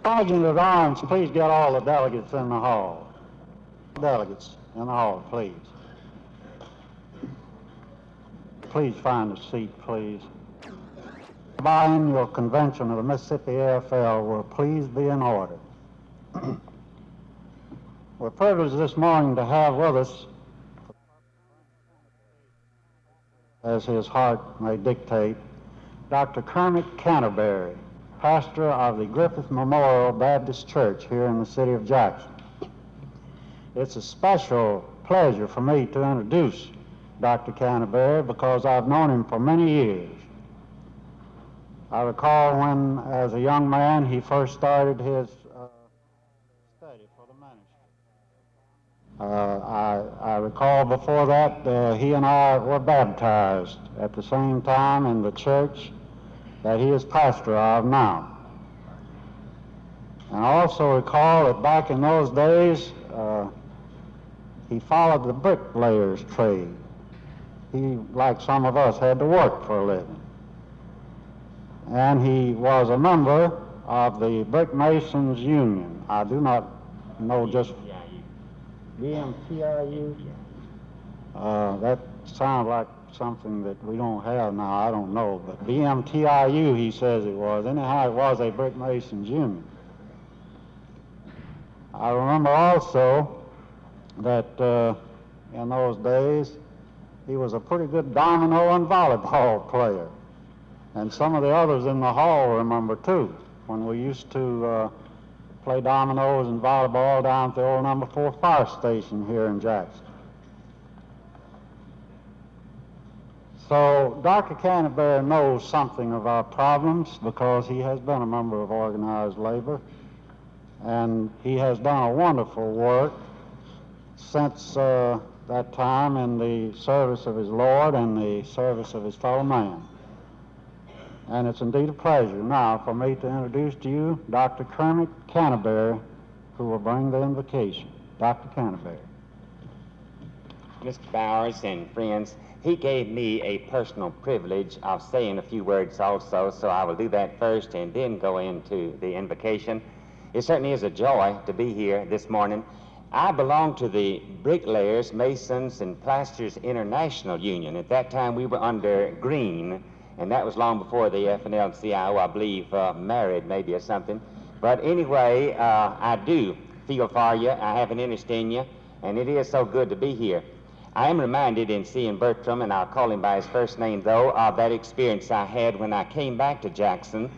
Sergeant at Arms, please get all the delegates in the hall. Delegates in the hall, please. Please find a seat, please. The biennial convention of the Mississippi AFL will please be in order. We're privileged this morning to have with us, as his heart may dictate, Dr. Kermit Canterbury, pastor of the Griffith Memorial Baptist Church here in the city of Jackson. It's a special pleasure for me to introduce Dr. Canterbury because I've known him for many years. I recall when, as a young man, he first started his study for the ministry. I recall before that he and I were baptized at the same time in the church that he is pastor of now. And I also recall that back in those days, he followed the bricklayer's trade. He, like some of us, had to work for a living. And he was a member of the Brick Masons Union. I do not know just... BMTRU? That sounds like something that we don't have now, I don't know. But BMTRU, he says it was. Anyhow, it was a Brick Masons Union. I remember also that in those days, he was a pretty good domino and volleyball player. And some of the others in the hall remember too, when we used to play dominoes and volleyball down at the old number 4 fire station here in Jackson. So Dr. Canterbury knows something of our problems because he has been a member of organized labor, and he has done a wonderful work since that time in the service of his Lord and the service of his fellow man. And it's indeed a pleasure now for me to introduce to you Dr. Kermit Canterbury, who will bring the invocation. Dr. Canterbury. Mr. Bowers and friends, he gave me a personal privilege of saying a few words also, so I will do that first and then go into the invocation. It certainly is a joy to be here this morning. I belong to the Bricklayers, Masons, and Plasters International Union. At that time, we were under Green, and that was long before the FNL-CIO, I believe, married maybe or something. But anyway, I do feel for you. I have an interest in you, and it is so good to be here. I am reminded in seeing Bertram, and I'll call him by his first name, though, of that experience I had when I came back to Jackson.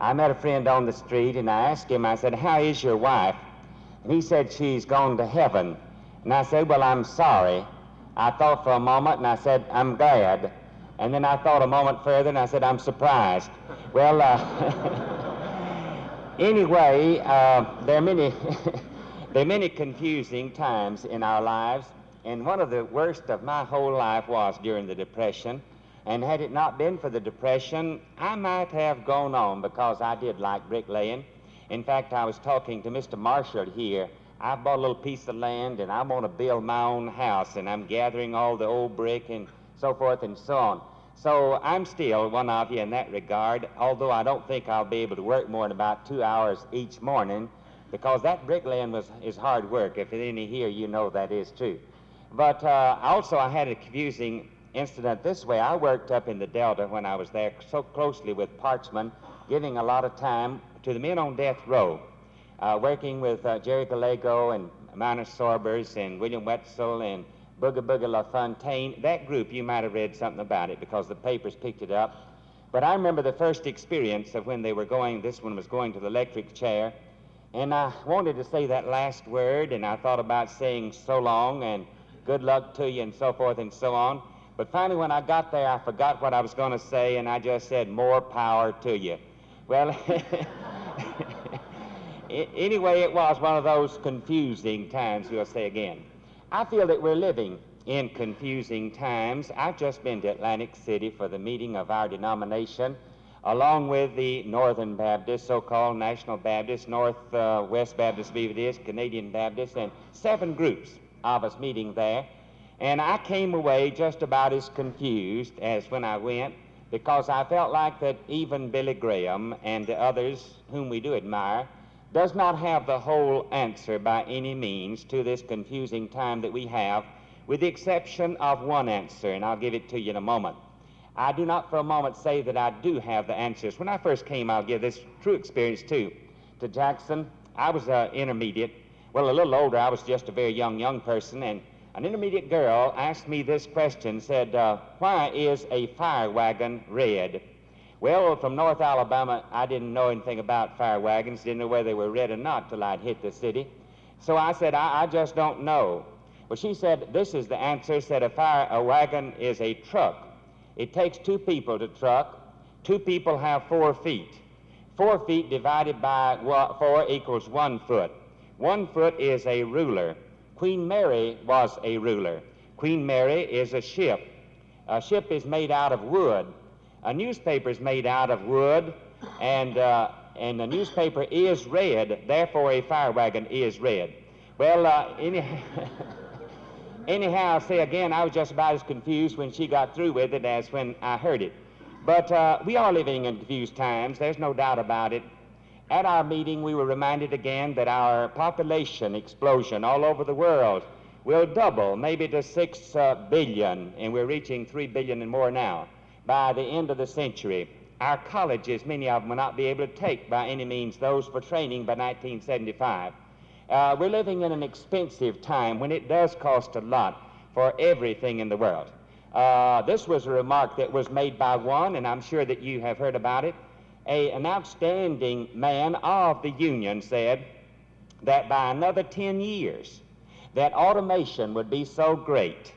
I met a friend on the street, and I asked him, I said, "How is your wife?" And he said, "She's gone to heaven." And I said, "Well, I'm sorry." I thought for a moment, and I said, "I'm glad." And then I thought a moment further, and I said, "I'm surprised." Well, anyway, there are many, there are many confusing times in our lives, and one of the worst of my whole life was during the Depression. And had it not been for the Depression, I might have gone on because I did like bricklaying. In fact, I was talking to Mr. Marshall here. I bought a little piece of land, and I want to build my own house, and I'm gathering all the old brick and so forth and so on. So I'm still one of you in that regard, although I don't think I'll be able to work more than about 2 hours each morning, because that bricklaying is hard work. If any here, you know that is true. But also I had a confusing incident this way. I worked up in the Delta when I was there so closely with Parchman, giving a lot of time to the men on death row, working with Jerry Gallego and Minor Sorbers and William Wetzel and Booga Booga LaFontaine. That group, you might have read something about it because the papers picked it up. But I remember the first experience of when they were going, this one was going to the electric chair, and I wanted to say that last word, and I thought about saying so long and good luck to you and so forth and so on. But finally, when I got there, I forgot what I was going to say, and I just said, "More power to you." Well, anyway, it was one of those confusing times, we'll say again. I feel that we're living in confusing times. I've just been to Atlantic City for the meeting of our denomination, along with the Northern Baptists, so-called National Baptists, West Baptist, believe it is, Canadian Baptists, and 7 groups of us meeting there. And I came away just about as confused as when I went, because I felt like that even Billy Graham and the others whom we do admire, does not have the whole answer by any means to this confusing time that we have, with the exception of one answer, and I'll give it to you in a moment. I do not for a moment say that I do have the answers. When I first came, I'll give this true experience too, to Jackson. I was intermediate. Well, a little older. I was just a very young person, and an intermediate girl asked me this question, said, why is a fire wagon red? Well, from North Alabama, I didn't know anything about fire wagons, didn't know whether they were red or not till I'd hit the city. So I said, I just don't know. Well, she said, this is the answer, said a wagon is a truck. It takes 2 people to truck. 2 people have 4 feet. 4 feet divided by 4 equals 1 foot. 1 foot is a ruler. Queen Mary was a ruler. Queen Mary is a ship. A ship is made out of wood. A newspaper is made out of wood, and the newspaper is red, therefore a fire wagon is red. Well, anyhow, I'll say again, I was just about as confused when she got through with it as when I heard it. But we are living in confused times, there's no doubt about it. At our meeting, we were reminded again that our population explosion all over the world will double, maybe to 6 billion, and we're reaching 3 billion and more now, by the end of the century. Our colleges, many of them will not be able to take by any means those for training by 1975. We're living in an expensive time when it does cost a lot for everything in the world. This was a remark that was made by one, and I'm sure that you have heard about it. An outstanding man of the Union said that by another 10 years, that automation would be so great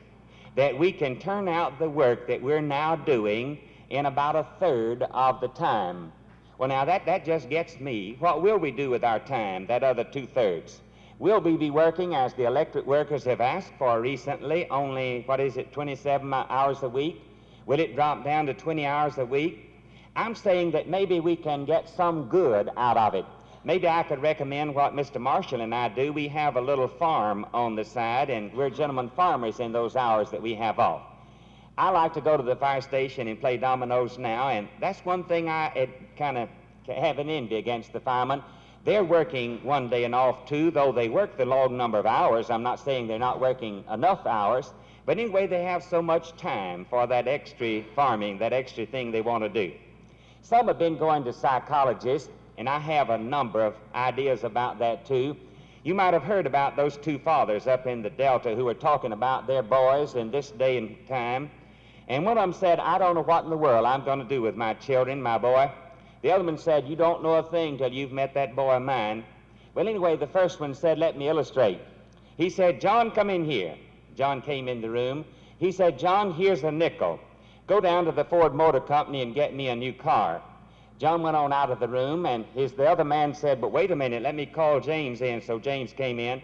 that we can turn out the work that we're now doing in about 1/3 of the time. Well, now that just gets me. What will we do with our time, that other 2/3? Will we be working, as the electric workers have asked for recently, only, 27 hours a week? Will it drop down to 20 hours a week? I'm saying that maybe we can get some good out of it. Maybe I could recommend what Mr. Marshall and I do. We have a little farm on the side, and we're gentlemen farmers in those hours that we have off. I like to go to the fire station and play dominoes now, and that's one thing I kind of have an envy against the firemen. They're working one day and off too, though they work the long number of hours. I'm not saying they're not working enough hours, but anyway, they have so much time for that extra farming, that extra thing they want to do. Some have been going to psychologists, and I have a number of ideas about that too. You might have heard about those 2 fathers up in the Delta who were talking about their boys in this day and time. And one of them said, I don't know what in the world I'm going to do with my children, my boy. The other one said, you don't know a thing till you've met that boy of mine. Well, anyway, the first one said, let me illustrate. He said, John, come in here. John came in the room. He said, John, here's a nickel. Go down to the Ford Motor Company and get me a new car. John went on out of the room, and the other man said, but wait a minute, let me call James in. So James came in.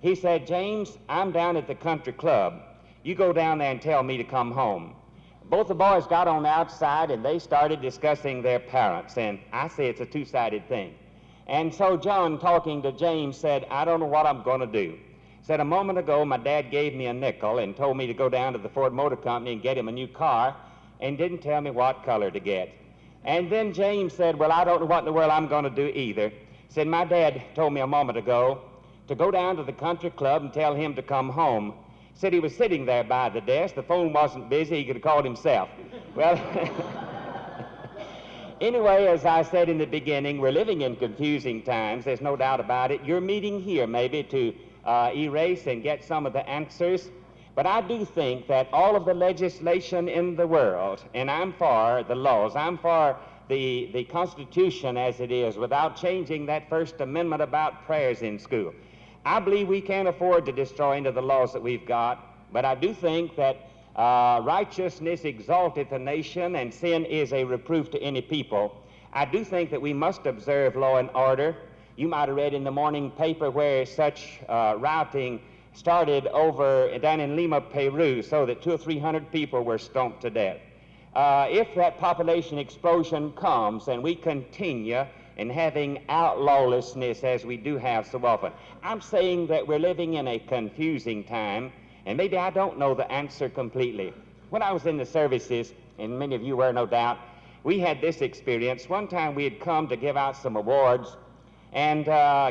He said, James, I'm down at the country club. You go down there and tell me to come home. Both the boys got on the outside, and they started discussing their parents, and I say it's a 2-sided thing. And so John, talking to James, said, I don't know what I'm going to do. Said, a moment ago, my dad gave me a nickel and told me to go down to the Ford Motor Company and get him a new car, and didn't tell me what color to get. And then James said, well, I don't know what in the world I'm going to do either. Said, my dad told me a moment ago to go down to the country club and tell him to come home. Said he was sitting there by the desk. The phone wasn't busy. He could have called himself. Well, anyway, as I said in the beginning, we're living in confusing times. There's no doubt about it. You're meeting here maybe to erase and get some of the answers. But I do think that all of the legislation in the world, and I'm for the laws, I'm for the Constitution as it is, without changing that First Amendment about prayers in school. I believe we can't afford to destroy into the laws that we've got, but I do think that righteousness exalteth a nation, and sin is a reproof to any people. I do think that we must observe law and order. You might have read in the morning paper where such routing started down in Lima, Peru, so that 200 or 300 people were stoned to death. If that population explosion comes and we continue in having outlawlessness as we do have so often, I'm saying that we're living in a confusing time, and maybe I don't know the answer completely. When I was in the services, and many of you were no doubt, we had this experience. One time we had come to give out some awards, and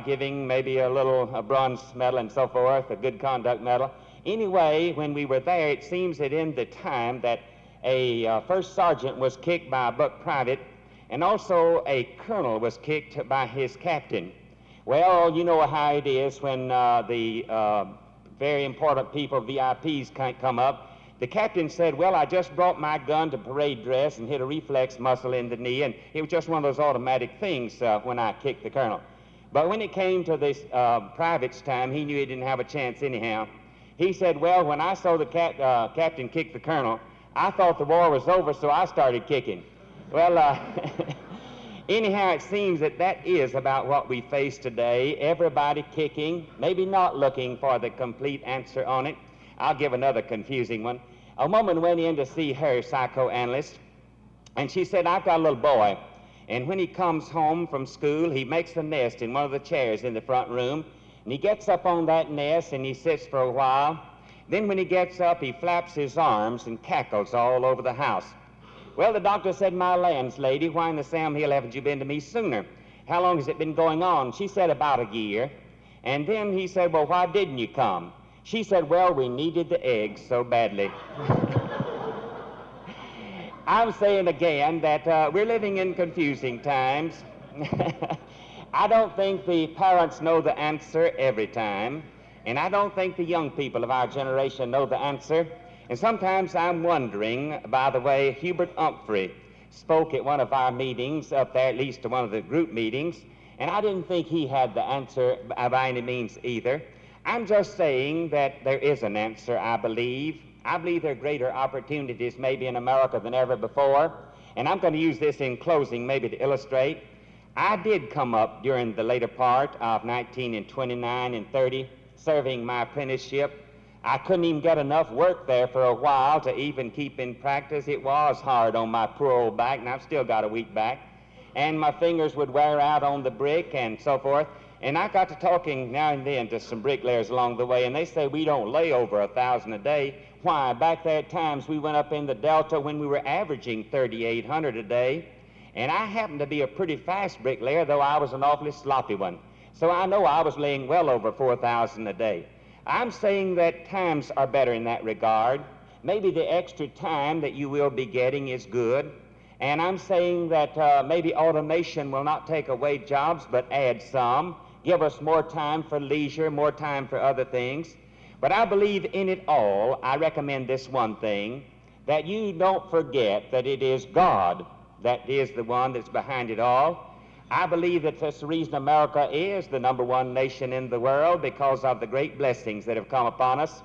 giving maybe a bronze medal and so forth, a good conduct medal. Anyway, when we were there, it seems that in the time that a first sergeant was kicked by a buck private, and also a colonel was kicked by his captain. Well, you know how it is when the very important people, VIPs, can't come up. The captain said, well, I just brought my gun to parade dress and hit a reflex muscle in the knee, and it was just one of those automatic things when I kicked the colonel. But when it came to this private's time, he knew he didn't have a chance anyhow. He said, well, when I saw the captain kick the colonel, I thought the war was over, so I started kicking. Well, anyhow, it seems that that is about what we face today. Everybody kicking, maybe not looking for the complete answer on it. I'll give another confusing one. A woman went in to see her psychoanalyst, and she said, I've got a little boy, and when he comes home from school, he makes a nest in one of the chairs in the front room, and he gets up on that nest and he sits for a while. Then when he gets up, he flaps his arms and cackles all over the house. Well, the doctor said, my lands, lady, why in the Sam Hill haven't you been to me sooner? How long has it been going on? She said, about a year. And then he said, well, why didn't you come? She said, well, we needed the eggs so badly. I'm saying again that we're living in confusing times. I don't think the parents know the answer every time, and I don't think the young people of our generation know the answer. And sometimes I'm wondering, by the way, Hubert Humphrey spoke at one of our meetings up there, at least to one of the group meetings, and I didn't think he had the answer by any means either. I'm just saying that there is an answer, I believe. I believe there are greater opportunities maybe in America than ever before. And I'm going to use this in closing maybe to illustrate. I did come up during the later part of 1929 and 30, serving my apprenticeship. I couldn't even get enough work there for a while to even keep in practice. It was hard on my poor old back, and I've still got a weak back. And my fingers would wear out on the brick and so forth. And I got to talking now and then to some bricklayers along the way, and they say we don't lay over 1,000 a day. Why? Back there at times we went up in the Delta when we were averaging 3,800 a day. And I happened to be a pretty fast bricklayer, though I was an awfully sloppy one. So I know I was laying well over 4,000 a day. I'm saying that times are better in that regard. Maybe the extra time that you will be getting is good. And I'm saying that maybe automation will not take away jobs, but add some. Give us more time for leisure, more time for other things. But I believe in it all, I recommend this one thing, that you don't forget that it is God that is the one that's behind it all. I believe that that's the reason America is the #1 nation in the world, because of the great blessings that have come upon us.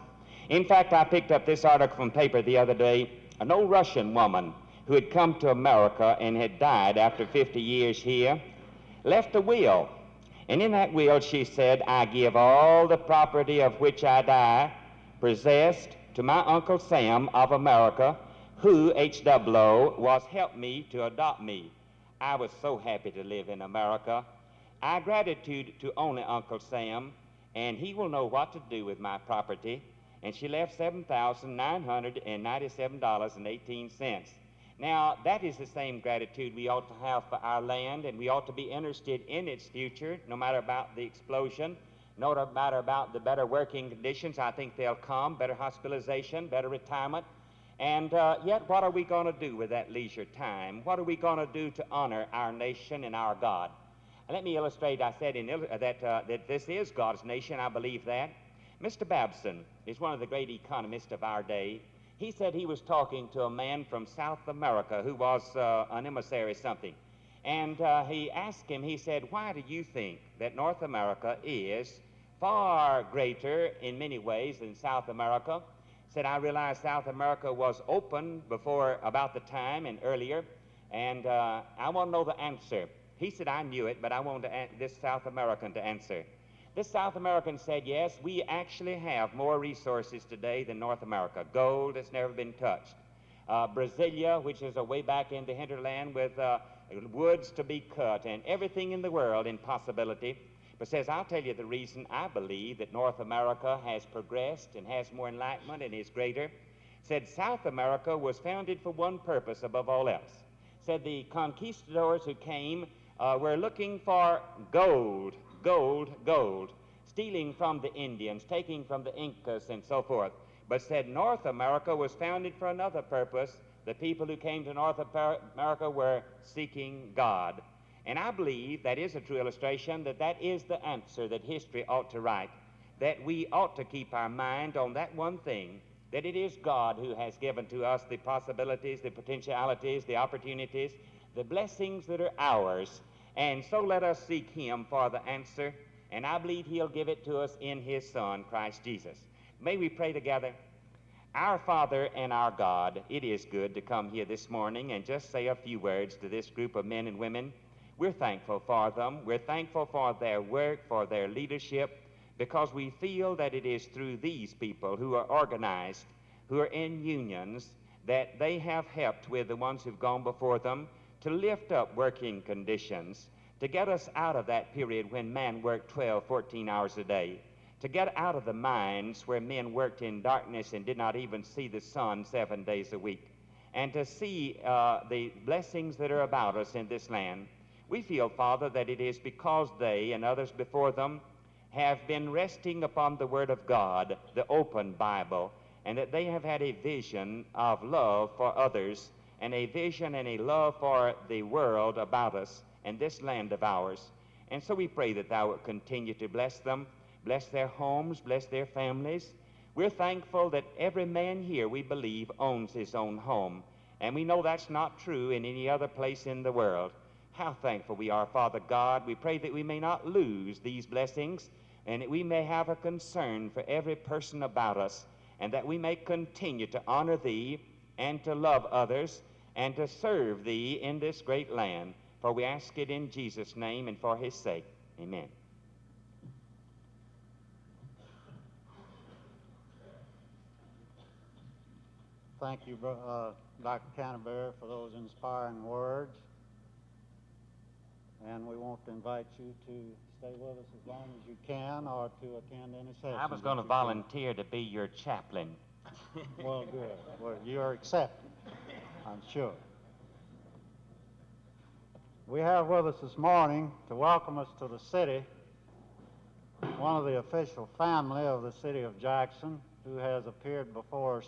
In fact, I picked up this article from paper the other day. An old Russian woman who had come to America and had died after 50 years here, left a will. And in that will she said, I give all the property of which I die, possessed, to my Uncle Sam of America, who, H-double-O, was helped me to adopt me. I was so happy to live in America. I gratitude to only Uncle Sam, and he will know what to do with my property. And she left $7,997.18. Now, that is the same gratitude we ought to have for our land, and we ought to be interested in its future, no matter about the explosion, no matter about the better working conditions. I think they'll come, better hospitalization, better retirement. And yet, what are we going to do with that leisure time? What are we going to do to honor our nation and our God? Let me illustrate. I said that this is God's nation. I believe that. Mr. Babson is one of the great economists of our day. He said he was talking to a man from South America who was an emissary something. And he asked him, he said, why do you think that North America is far greater in many ways than South America? Said, I realized South America was open before about the time and earlier, and I want to know the answer. He said, I knew it, but I wanted this South American to answer. This South American said, yes, we actually have more resources today than North America. Gold has never been touched. Brasilia, which is a way back in the hinterland with woods to be cut and everything in the world in possibility. But says, I'll tell you the reason I believe that North America has progressed and has more enlightenment and is greater. Said South America was founded for one purpose above all else. Said the conquistadors who came were looking for gold, gold, gold, stealing from the Indians, taking from the Incas, and so forth, but said North America was founded for another purpose. The people who came to North America were seeking God. And I believe that is a true illustration, that is the answer that history ought to write, that we ought to keep our mind on that one thing, that it is God who has given to us the possibilities, the potentialities, the opportunities, the blessings that are ours. And so let us seek Him for the answer, and I believe He'll give it to us in His Son, Christ Jesus. May we pray together. Our Father and our God, it is good to come here this morning and just say a few words to this group of men and women. We're thankful for them. We're thankful for their work, for their leadership, because we feel that it is through these people who are organized, who are in unions, that they have helped with the ones who've gone before them to lift up working conditions, to get us out of that period when man worked 12, 14 hours a day, to get out of the mines where men worked in darkness and did not even see the sun 7 days a week, and to see the blessings that are about us in this land. We feel, Father, that it is because they and others before them have been resting upon the Word of God, the open Bible, and that they have had a vision of love for others, and a vision and a love for the world about us and this land of ours. And so we pray that Thou wilt continue to bless them, bless their homes, bless their families. We're thankful that every man here, we believe, owns his own home, and we know that's not true in any other place in the world. How thankful we are, Father God. We pray that we may not lose these blessings, and that we may have a concern for every person about us, and that we may continue to honor Thee and to love others and to serve Thee in this great land. For we ask it in Jesus' name and for His sake. Amen. Thank you, Dr. Canterbury, for those inspiring words. And we want to invite you to stay with us as long as you can, or to attend any session. I was going to volunteer to be your chaplain. Well, good. Well, you're accepted, I'm sure. We have with us this morning to welcome us to the city one of the official family of the city of Jackson, who has appeared before us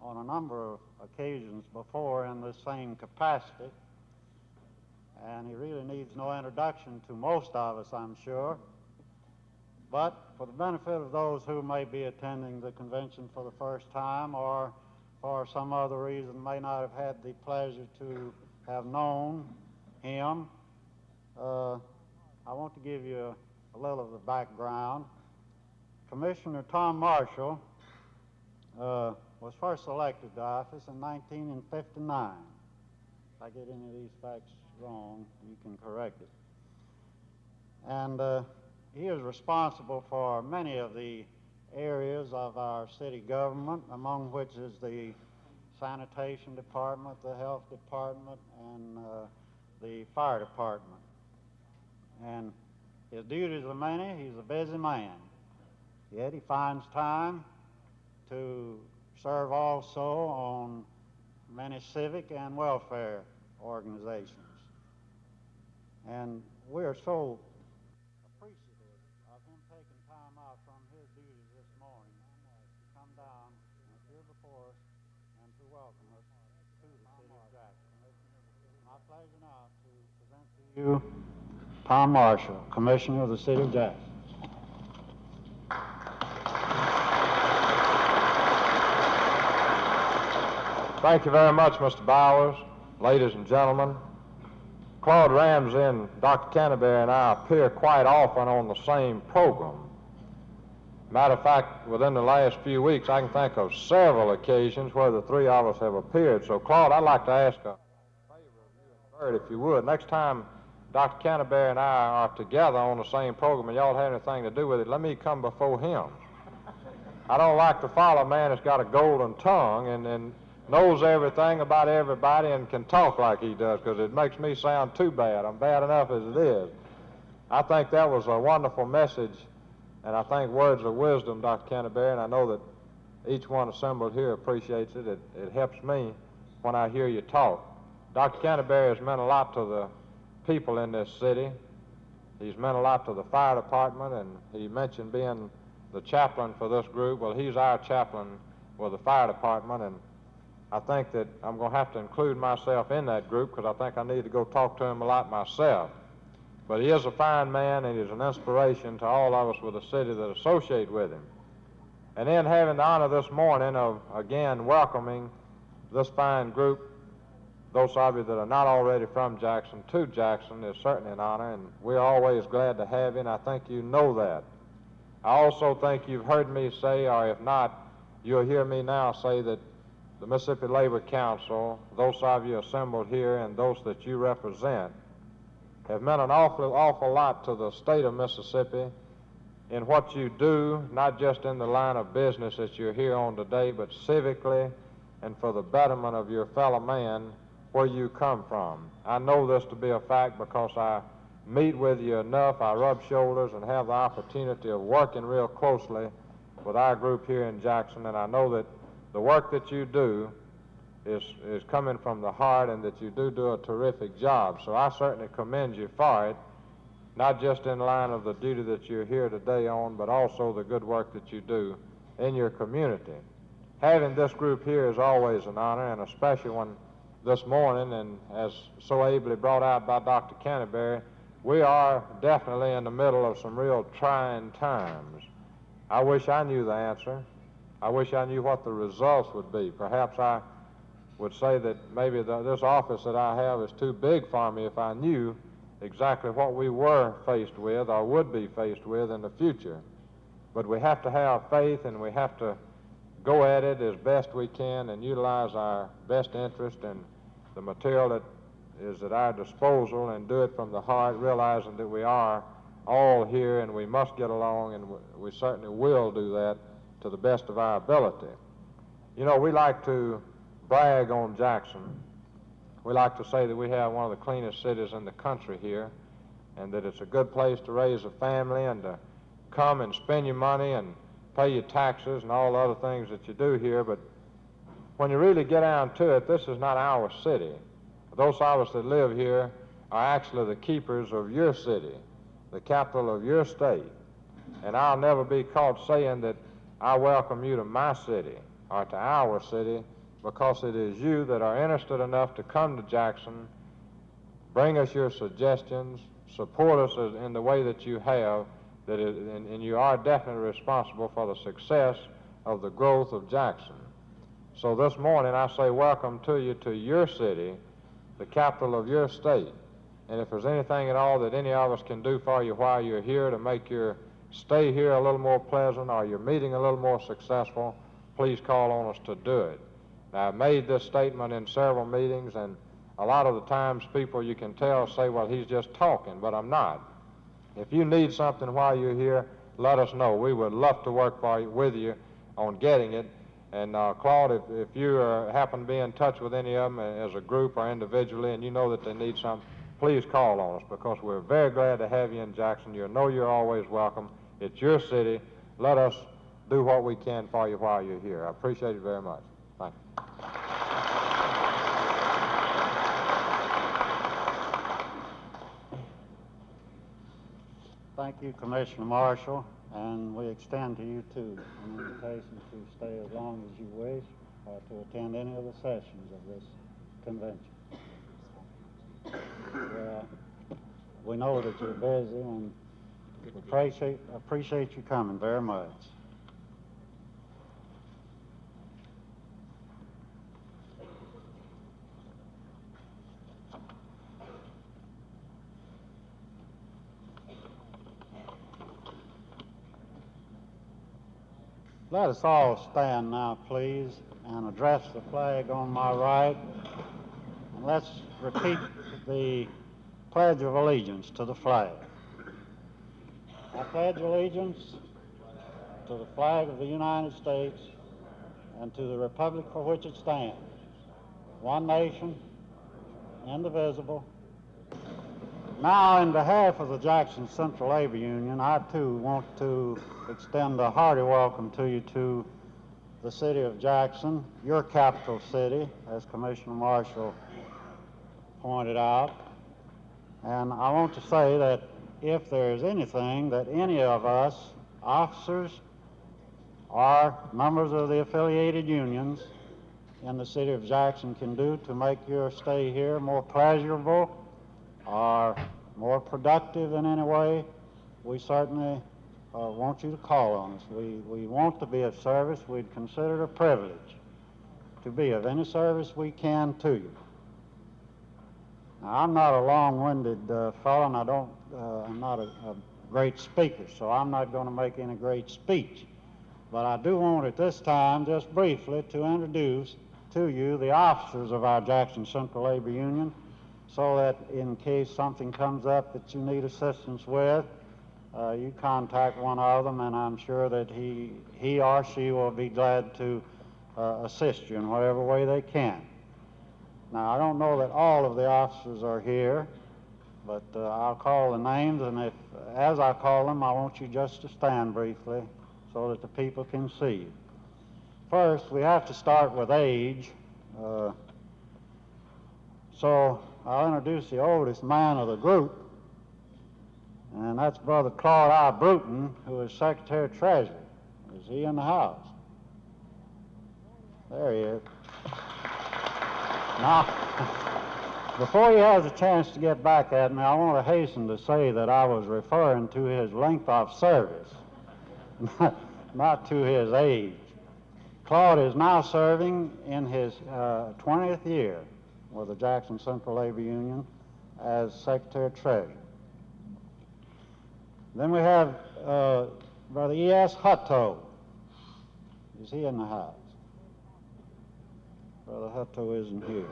on a number of occasions before in this same capacity. And he really needs no introduction to most of us, I'm sure. But for the benefit of those who may be attending the convention for the first time, or for some other reason may not have had the pleasure to have known him, I want to give you a little of the background. Commissioner Tom Marshall was first elected to office in 1959. If I get any of these facts wrong, you can correct it. And he is responsible for many of the areas of our city government, among which is the sanitation department, the health department, and the fire department. And his duties are many. He's a busy man. Yet he finds time to serve also on many civic and welfare organizations. And we are so appreciative of him taking time out from his duties this morning to come down and appear before us and to welcome us to the city of Jackson. My pleasure now to present to you Tom Marshall, Commissioner of the City of Jackson. Thank you very much, Mr. Bowers, ladies and gentlemen. Claude Ramsey and Dr. Canterbury and I appear quite often on the same program. Matter of fact, within the last few weeks, I can think of several occasions where the three of us have appeared. So, Claude, I'd like to ask a favor of you and Bert, if you would. Next time Dr. Canterbury and I are together on the same program and y'all have anything to do with it, let me come before him. I don't like to follow a man that's got a golden tongue and knows everything about everybody and can talk like he does, because it makes me sound too bad. I'm bad enough as it is. I think that was a wonderful message, and I think words of wisdom, Dr. Canterbury, and I know that each one assembled here appreciates it. It helps me when I hear you talk. Dr. Canterbury has meant a lot to the people in this city. He's meant a lot to the fire department, and he mentioned being the chaplain for this group. Well, he's our chaplain with the fire department, and I think that I'm going to have to include myself in that group because I think I need to go talk to him a lot myself. But he is a fine man, and he's an inspiration to all of us with the city that associate with him. And then having the honor this morning of, again, welcoming this fine group, those of you that are not already from Jackson, to Jackson is certainly an honor, and we're always glad to have you, and I think you know that. I also think you've heard me say, or if not, you'll hear me now say that the Mississippi Labor Council, those of you assembled here and those that you represent, have meant an awful lot to the state of Mississippi in what you do, not just in the line of business that you're here on today, but civically and for the betterment of your fellow man where you come from. I know this to be a fact because I meet with you enough, I rub shoulders and have the opportunity of working real closely with our group here in Jackson, and I know that the work that you do is coming from the heart and that you do a terrific job. So I certainly commend you for it, not just in line of the duty that you're here today on, but also the good work that you do in your community. Having this group here is always an honor, and especially one this morning, and as so ably brought out by Dr. Canterbury, we are definitely in the middle of some real trying times. I wish I knew the answer. I wish I knew what the results would be. Perhaps I would say that maybe this office that I have is too big for me if I knew exactly what we were faced with or would be faced with in the future. But we have to have faith, and we have to go at it as best we can and utilize our best interest in the material that is at our disposal and do it from the heart, realizing that we are all here and we must get along, and we certainly will do that to the best of our ability. You know, we like to brag on Jackson. We like to say that we have one of the cleanest cities in the country here, and that it's a good place to raise a family and to come and spend your money and pay your taxes and all the other things that you do here. But when you really get down to it, this is not our city. Those of us that live here are actually the keepers of your city, the capital of your state. And I'll never be caught saying that I welcome you to my city or to our city, because it is you that are interested enough to come to Jackson, bring us your suggestions, support us in the way that you have, and you are definitely responsible for the success of the growth of Jackson. So this morning I say welcome to you to your city, the capital of your state. And if there's anything at all that any of us can do for you while you're here to make your stay here a little more pleasant or your meeting a little more successful, please call on us to do it. Now, I've made this statement in several meetings, and a lot of the times people, you can tell, say, well, he's just talking, but I'm not. If you need something while you're here, let us know. We would love to work with you on getting it. And Claude, if you happen to be in touch with any of them as a group or individually and you know that they need something, please call on us, because we're very glad to have you in Jackson. You know you're always welcome. It's your city. Let us do what we can for you while you're here. I appreciate it very much. Thank you. Thank you, Commissioner Marshall, and we extend to you, too, an invitation to stay as long as you wish or to attend any of the sessions of this convention. We know that you're busy, and we appreciate you coming very much. Let us all stand now, please, and address the flag on my right. And let's repeat the Pledge of Allegiance to the flag. I pledge allegiance to the flag of the United States and to the republic for which it stands, one nation, indivisible. Now, in behalf of the Jackson Central Labor Union, I too want to extend a hearty welcome to you to the city of Jackson, your capital city, as Commissioner Marshall pointed out. And I want to say that if there is anything that any of us, officers or members of the affiliated unions in the city of Jackson, can do to make your stay here more pleasurable or more productive in any way, we certainly want you to call on us. We want to be of service. We'd consider it a privilege to be of any service we can to you. Now, I'm not a long-winded fellow, and I'm not a great speaker, so I'm not going to make any great speech. But I do want at this time, just briefly, to introduce to you the officers of our Jackson Central Labor Union, so that in case something comes up that you need assistance with, you contact one of them, and I'm sure that he or she will be glad to assist you in whatever way they can. Now, I don't know that all of the officers are here, but I'll call the names, and as I call them, I want you just to stand briefly so that the people can see you. First, we have to start with age. So I'll introduce the oldest man of the group, and that's Brother Claude I. Bruton, who is Secretary of Treasury. Is he in the house? There he is. Now, before he has a chance to get back at me, I want to hasten to say that I was referring to his length of service, not to his age. Claude is now serving in his 20th year with the Jackson Central Labor Union as Secretary of Treasury. Then we have Brother E.S. Hutto. Is he in the house? Brother Hutto isn't here.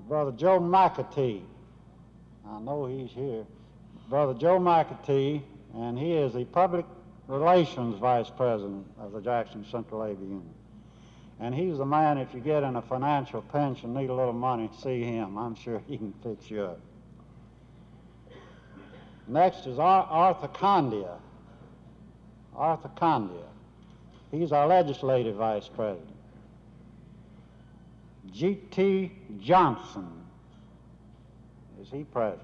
Brother Joe McAtee. I know he's here. Brother Joe McAtee, and he is the Public Relations Vice President of the Jackson Central Labor Union. And he's the man, if you get in a financial pinch and need a little money, see him. I'm sure he can fix you up. Next is Arthur Condia. Arthur Condia. He's our Legislative Vice President. G.T. Johnson. Is he present?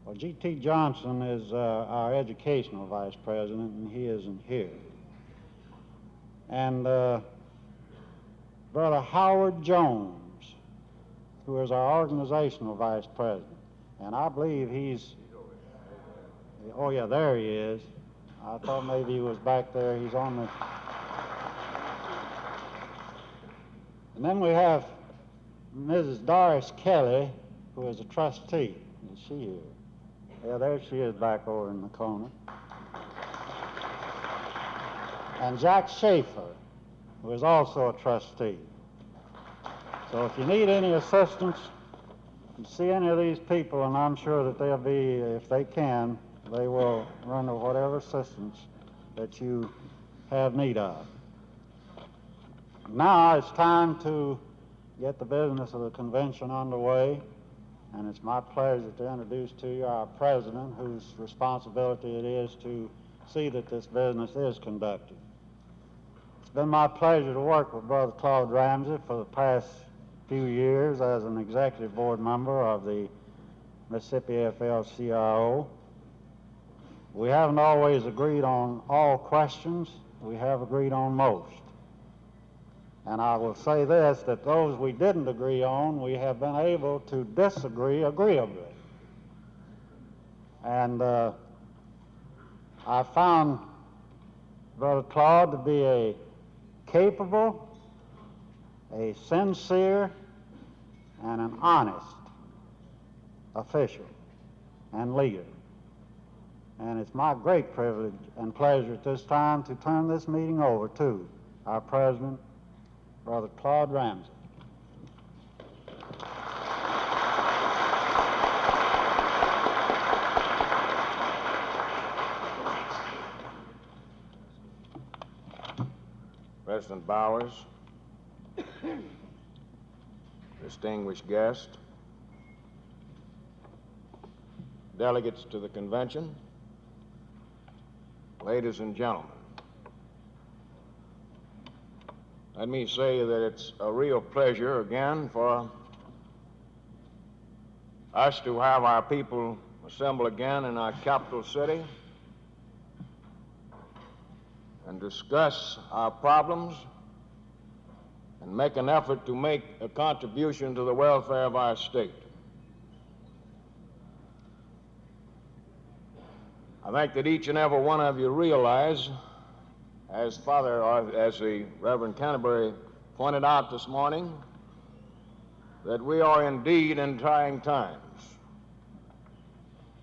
Well, G.T. Johnson is our Educational Vice President, and he isn't here. And Brother Howard Jones, who is our Organizational Vice President. And I believe oh yeah, there he is. I thought maybe he was back there. He's on the... And then we have Mrs. Doris Kelly, who is a trustee. Is she here? Yeah, there she is back over in the corner. And Jack Schaefer, who is also a trustee. So if you need any assistance, you see any of these people, and I'm sure that they'll be, if they can, they will render whatever assistance that you have need of. Now it's time to get the business of the convention underway, and it's my pleasure to introduce to you our president, whose responsibility it is to see that this business is conducted. It's been my pleasure to work with Brother Claude Ramsey for the past few years as an executive board member of the Mississippi AFL-CIO. We haven't always agreed on all questions. We have agreed on most. And I will say this, that those we didn't agree on, we have been able to disagree agreeably. And I found Brother Claude to be a capable, a sincere, and an honest official and leader. And it's my great privilege and pleasure at this time to turn this meeting over to our president, Brother Claude Ramsey. President Bowers, distinguished guest, delegates to the convention, ladies and gentlemen, let me say that it's a real pleasure again for us to have our people assemble again in our capital city and discuss our problems and make an effort to make a contribution to the welfare of our state. I think that each and every one of you realize, as the Reverend Canterbury pointed out this morning, that we are indeed in trying times.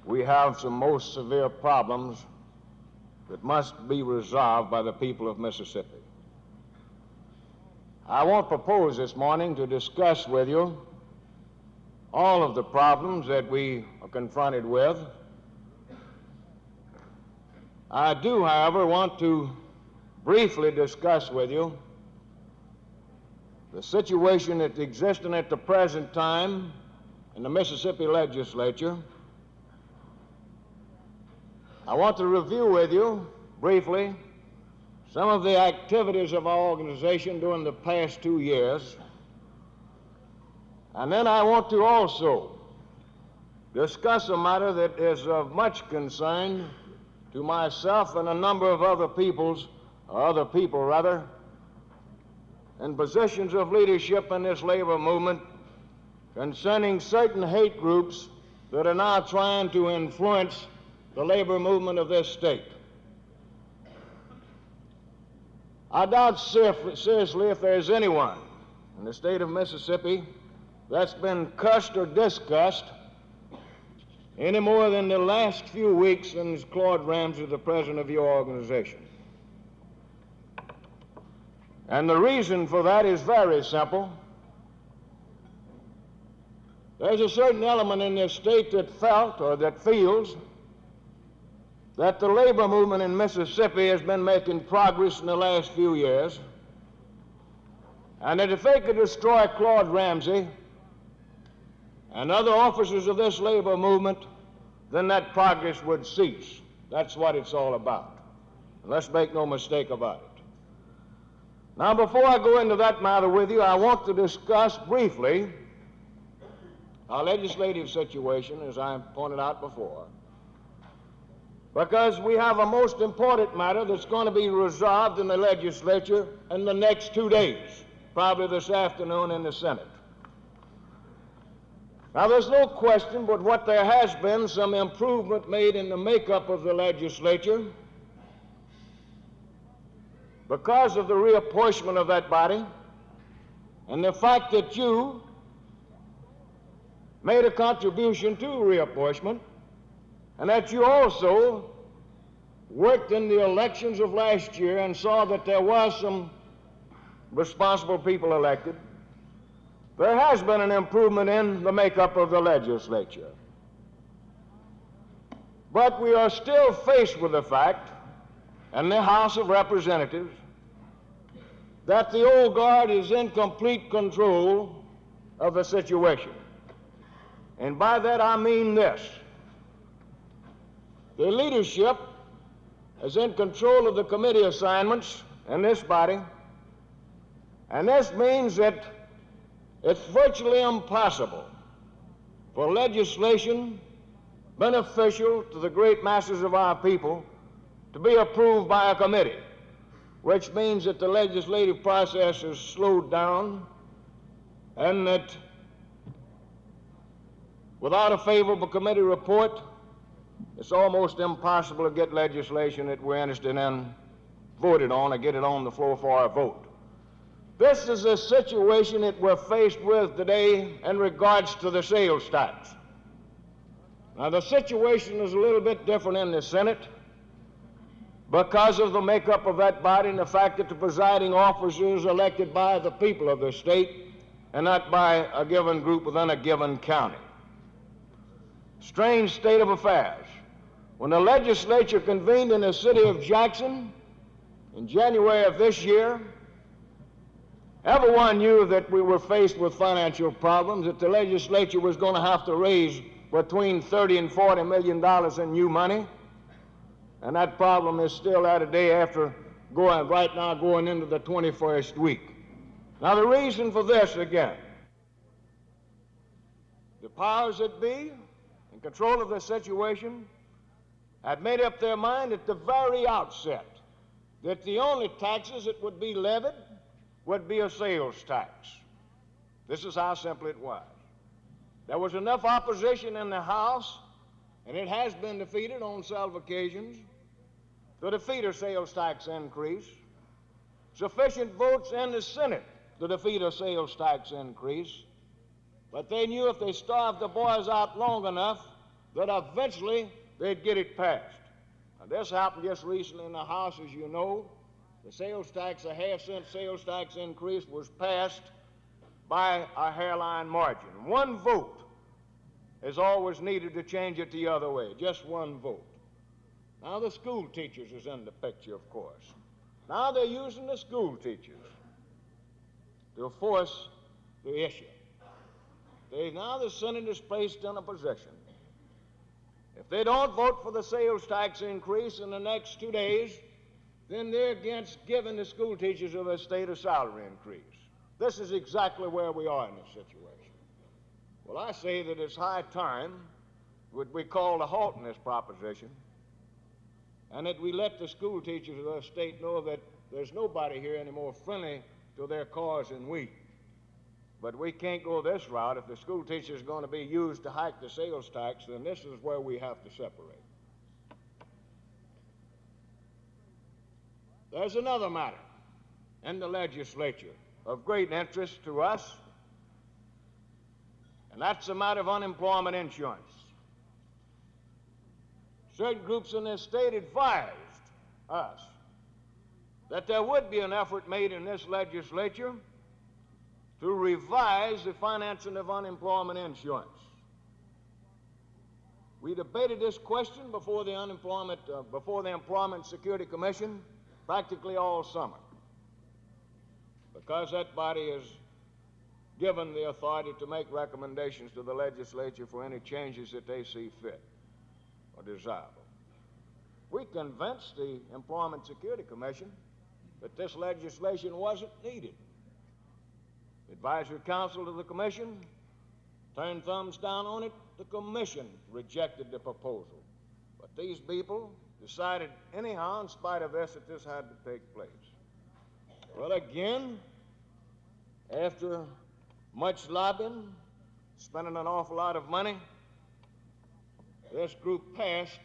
We have some most severe problems that must be resolved by the people of Mississippi. I won't propose this morning to discuss with you all of the problems that we are confronted with. I do, however, want to briefly discuss with you the situation that's existing at the present time in the Mississippi legislature. I want to review with you briefly some of the activities of our organization during the past 2 years. And then I want to also discuss a matter that is of much concern to myself and a number of other people in positions of leadership in this labor movement concerning certain hate groups that are now trying to influence the labor movement of this state. I doubt seriously if there's anyone in the state of Mississippi that's been cussed or discussed any more than the last few weeks since Claude Ramsey, the president of your organization. And the reason for that is very simple. There's a certain element in this state that felt or that feels that the labor movement in Mississippi has been making progress in the last few years, and that if they could destroy Claude Ramsey and other officers of this labor movement, then that progress would cease. That's what it's all about. And let's make no mistake about it. Now, before I go into that matter with you, I want to discuss briefly our legislative situation, as I pointed out before, because we have a most important matter that's going to be resolved in the legislature in the next 2 days, probably this afternoon in the Senate. Now, there's no question but what there has been some improvement made in the makeup of the legislature because of the reapportionment of that body and the fact that you made a contribution to reapportionment, and that you also worked in the elections of last year and saw that there was some responsible people elected. There has been an improvement in the makeup of the legislature. But we are still faced with the fact, in the House of Representatives, that the old guard is in complete control of the situation. And by that I mean this. The leadership is in control of the committee assignments in this body, and this means that it's virtually impossible for legislation beneficial to the great masses of our people to be approved by a committee, which means that the legislative process is slowed down and that without a favorable committee report, it's almost impossible to get legislation that we're interested in voted on or get it on the floor for a vote. This is a situation that we're faced with today in regards to the sales tax. Now, the situation is a little bit different in the Senate because of the makeup of that body and the fact that the presiding officer is elected by the people of the state and not by a given group within a given county. Strange state of affairs. When the legislature convened in the city of Jackson in January of this year, everyone knew that we were faced with financial problems, that the legislature was going to have to raise between $30 and $40 million in new money, and that problem is still there today after right now going into the 21st week. Now, the reason for this, again, the powers that be in control of the situation had made up their mind at the very outset that the only taxes that would be levied would be a sales tax. This is how simple it was. There was enough opposition in the House, and it has been defeated on several occasions, to defeat a sales tax increase. Sufficient votes in the Senate to defeat a sales tax increase. But they knew if they starved the boys out long enough that eventually they'd get it passed. Now, this happened just recently in the House, as you know. The sales tax, a half-cent sales tax increase, was passed by a hairline margin. One vote is always needed to change it the other way, just one vote. Now the school teachers is in the picture, of course. Now they're using the school teachers to force the issue. Now the Senate is placed in a position. If they don't vote for the sales tax increase in the next 2 days, then they're against giving the school teachers of the state a salary increase. This is exactly where we are in this situation. Well, I say that it's high time that we call a halt in this proposition, and that we let the school teachers of the state know that there's nobody here any more friendly to their cause than we. But we can't go this route. If the school teacher is going to be used to hike the sales tax, then this is where we have to separate. There's another matter in the legislature of great interest to us, and that's the matter of unemployment insurance. Certain groups in this state advised us that there would be an effort made in this legislature to revise the financing of unemployment insurance. We debated this question before the Employment Security Commission practically all summer, because that body is given the authority to make recommendations to the legislature for any changes that they see fit or desirable. We convinced the Employment Security Commission that this legislation wasn't needed. The Advisory Council to the Commission turned thumbs down on it. The Commission rejected the proposal. But these people decided anyhow, in spite of this, that this had to take place. Well, again, after much lobbying, spending an awful lot of money, this group passed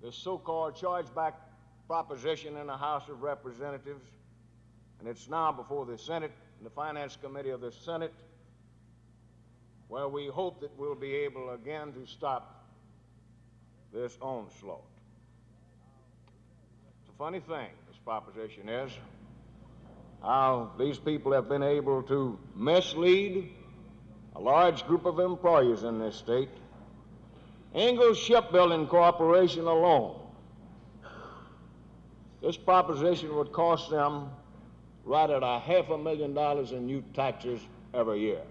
this so-called chargeback proposition in the House of Representatives, and it's now before the Senate and the Finance Committee of the Senate, where we hope that we'll be able again to stop this onslaught. It's a funny thing, this proposition is, how these people have been able to mislead a large group of employers in this state. Ingalls Shipbuilding Corporation alone, this proposition would cost them right at $500,000 in new taxes every year.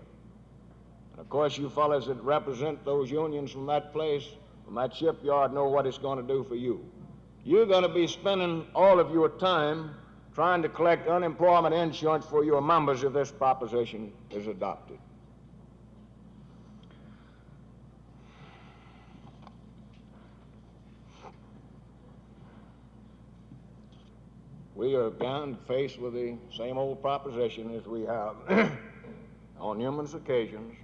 And of course, you fellas that represent those unions from that place, from that shipyard, know what it's going to do for you. You're going to be spending all of your time trying to collect unemployment insurance for your members if this proposition is adopted. We are again faced with the same old proposition as we have on numerous occasions,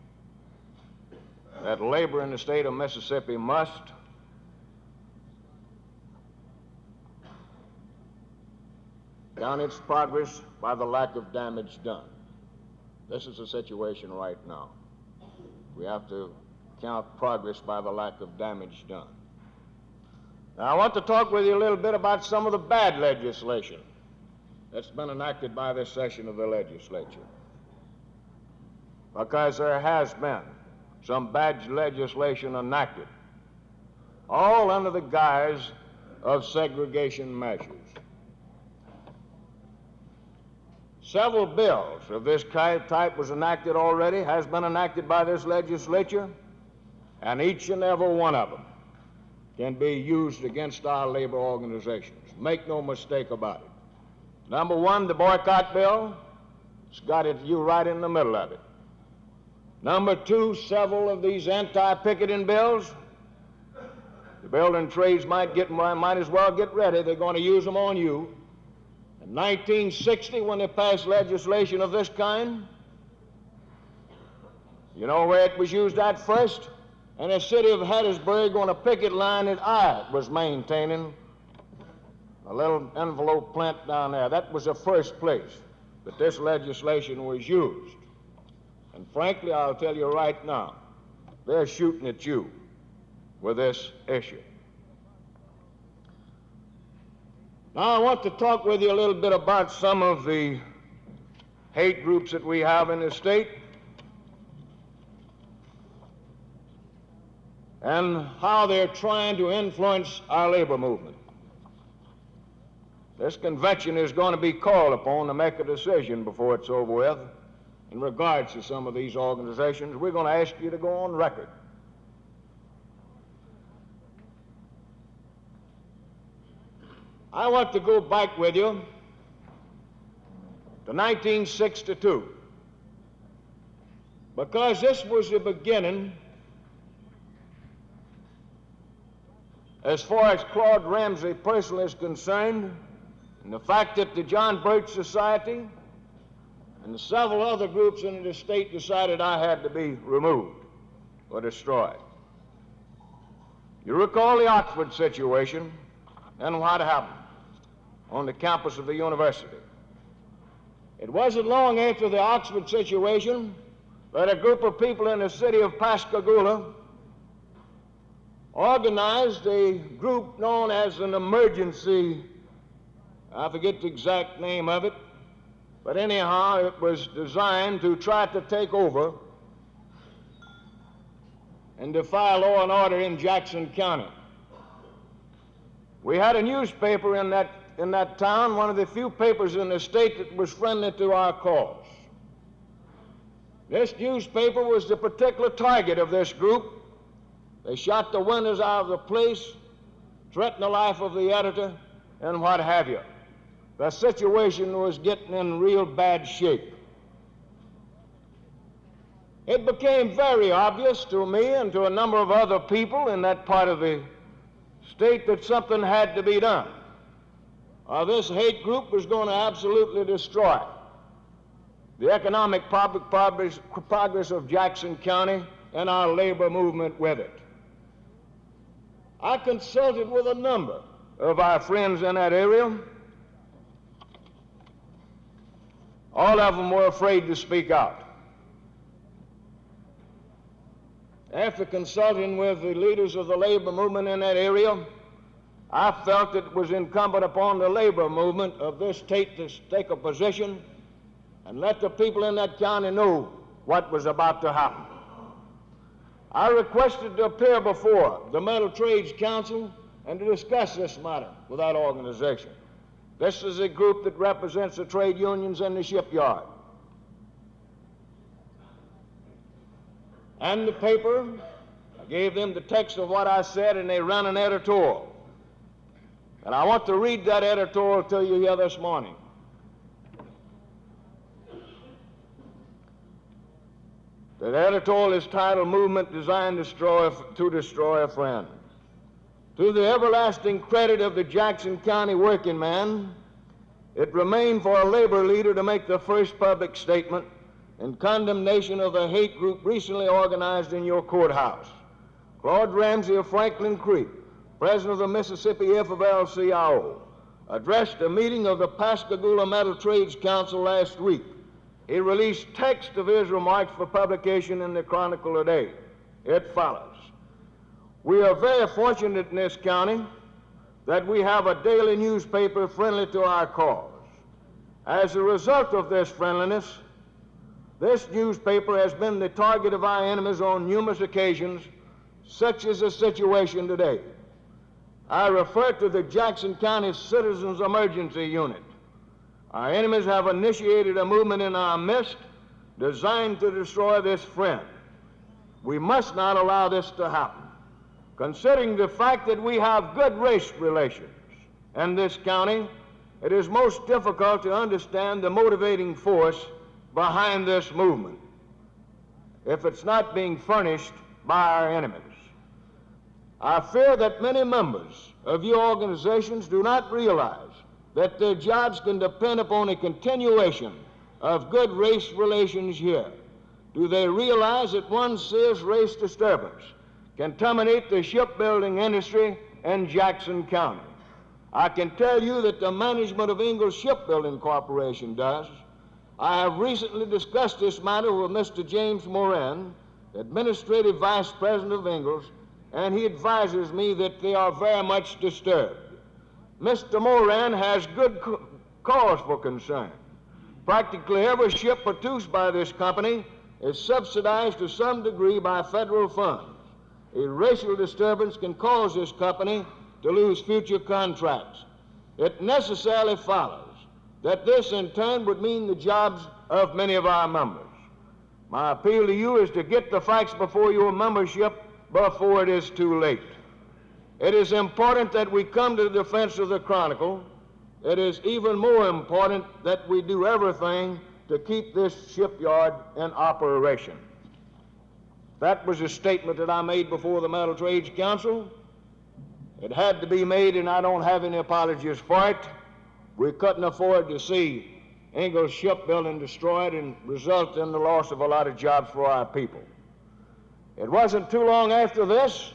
that labor in the state of Mississippi must count its progress by the lack of damage done. This is the situation right now. We have to count progress by the lack of damage done. Now, I want to talk with you a little bit about some of the bad legislation that's been enacted by this session of the legislature, because there has been some bad legislation enacted, all under the guise of segregation measures. Several bills of this type was enacted already, has been enacted by this legislature, and each and every one of them can be used against our labor organizations. Make no mistake about it. Number one, the boycott bill, it's got you right in the middle of it. Number two, several of these anti-picketing bills, the building trades might as well get ready. They're going to use them on you. In 1960, when they passed legislation of this kind, you know where it was used at first? In the city of Hattiesburg on a picket line that I was maintaining, a little envelope plant down there. That was the first place that this legislation was used. And frankly, I'll tell you right now, they're shooting at you with this issue. Now, I want to talk with you a little bit about some of the hate groups that we have in the state and how they're trying to influence our labor movement. This convention is going to be called upon to make a decision before it's over with in regards to some of these organizations. We're going to ask you to go on record. I want to go back with you to 1962, because this was the beginning, as far as Claude Ramsey personally is concerned, and the fact that the John Birch Society and several other groups in the state decided I had to be removed or destroyed. You recall the Oxford situation and what happened on the campus of the university. It wasn't long after the Oxford situation that a group of people in the city of Pascagoula organized a group known as an emergency, I forget the exact name of it, but anyhow, it was designed to try to take over and defy law and order in Jackson County. We had a newspaper in that town, one of the few papers in the state that was friendly to our cause. This newspaper was the particular target of this group. They shot the windows out of the place, threatened the life of the editor, and what have you. The situation was getting in real bad shape. It became very obvious to me and to a number of other people in that part of the state that something had to be done. This hate group was going to absolutely destroy the economic progress of Jackson County and our labor movement with it. I consulted with a number of our friends in that area. All of them were afraid to speak out. After consulting with the leaders of the labor movement in that area, I felt it was incumbent upon the labor movement of this state to take a position and let the people in that county know what was about to happen. I requested to appear before the Metal Trades Council and to discuss this matter with that organization. This is a group that represents the trade unions and the shipyard. And the paper, I gave them the text of what I said, and they ran an editorial. And I want to read that editorial to you here this morning. The editorial is titled, "Movement Designed to Destroy a Friend." To the everlasting credit of the Jackson County working man, it remained for a labor leader to make the first public statement in condemnation of the hate group recently organized in your courthouse. Claude Ramsey of Franklin Creek, president of the Mississippi FFL-CIO, addressed a meeting of the Pascagoula Metal Trades Council last week. He released text of his remarks for publication in the Chronicle today. It follows. We are very fortunate in this county that we have a daily newspaper friendly to our cause. As a result of this friendliness, this newspaper has been the target of our enemies on numerous occasions, such as the situation today. I refer to the Jackson County Citizens Emergency Unit. Our enemies have initiated a movement in our midst designed to destroy this friend. We must not allow this to happen. Considering the fact that we have good race relations in this county, it is most difficult to understand the motivating force behind this movement. if it's not being furnished by our enemies. I fear that many members of your organizations do not realize that their jobs can depend upon a continuation of good race relations here. Do they realize that one serious race disturbance can terminate the shipbuilding industry in Jackson County? I can tell you that the management of Ingalls Shipbuilding Corporation does. I have recently discussed this matter with Mr. James Moran, Administrative Vice President of Ingalls, and he advises me that they are very much disturbed. Mr. Moran has good cause for concern. Practically every ship produced by this company is subsidized to some degree by federal funds. A racial disturbance can cause this company to lose future contracts. It necessarily follows that this in turn would mean the jobs of many of our members. My appeal to you is to get the facts before your membership before it is too late. It is important that we come to the defense of the Chronicle. It is even more important that we do everything to keep this shipyard in operation. That was a statement that I made before the Metal Trades Council. It had to be made, and I don't have any apologies for it. We couldn't afford to see Ingalls Shipbuilding destroyed and result in the loss of a lot of jobs for our people. It wasn't too long after this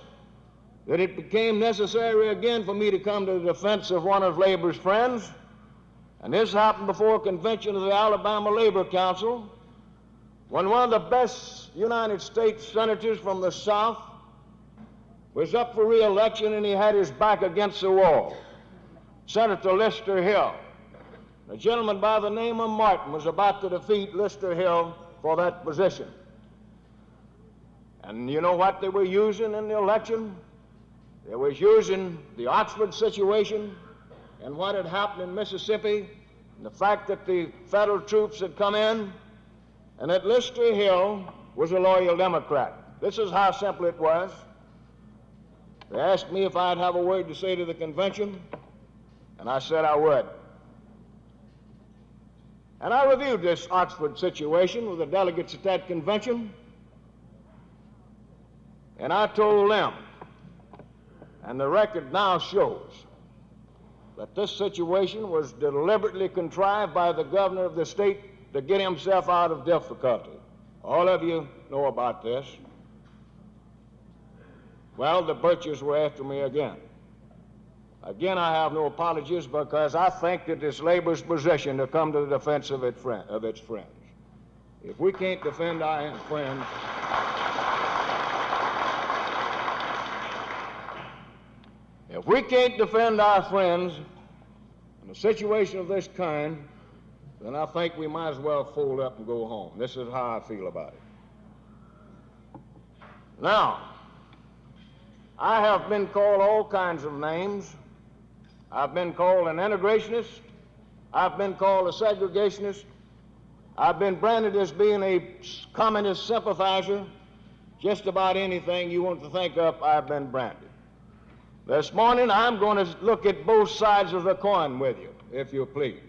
that it became necessary again for me to come to the defense of one of labor's friends, and this happened before a convention of the Alabama Labor Council, when one of the best United States senators from the South was up for re-election and he had his back against the wall. Senator Lister Hill. A gentleman by the name of Martin was about to defeat Lister Hill for that position. And you know what they were using in the election? They was using the Oxford situation and what had happened in Mississippi, and the fact that the federal troops had come in, and that Lister Hill was a loyal Democrat. This is how simple it was. They asked me if I'd have a word to say to the convention, and I said I would. And I reviewed this Oxford situation with the delegates at that convention, and I told them, and the record now shows, that this situation was deliberately contrived by the governor of the state to get himself out of difficulty. All of you know about this. Well, the Birches were after me again. Again, I have no apologies because I think that it's labor's position to come to the defense of its friends. If we can't defend our friends, if we can't defend our friends in a situation of this kind, then I think we might as well fold up and go home. This is how I feel about it. Now, I have been called all kinds of names. I've been called an integrationist. I've been called a segregationist. I've been branded as being a communist sympathizer. Just about anything you want to think of, I've been branded. This morning, I'm going to look at both sides of the coin with you, if you please.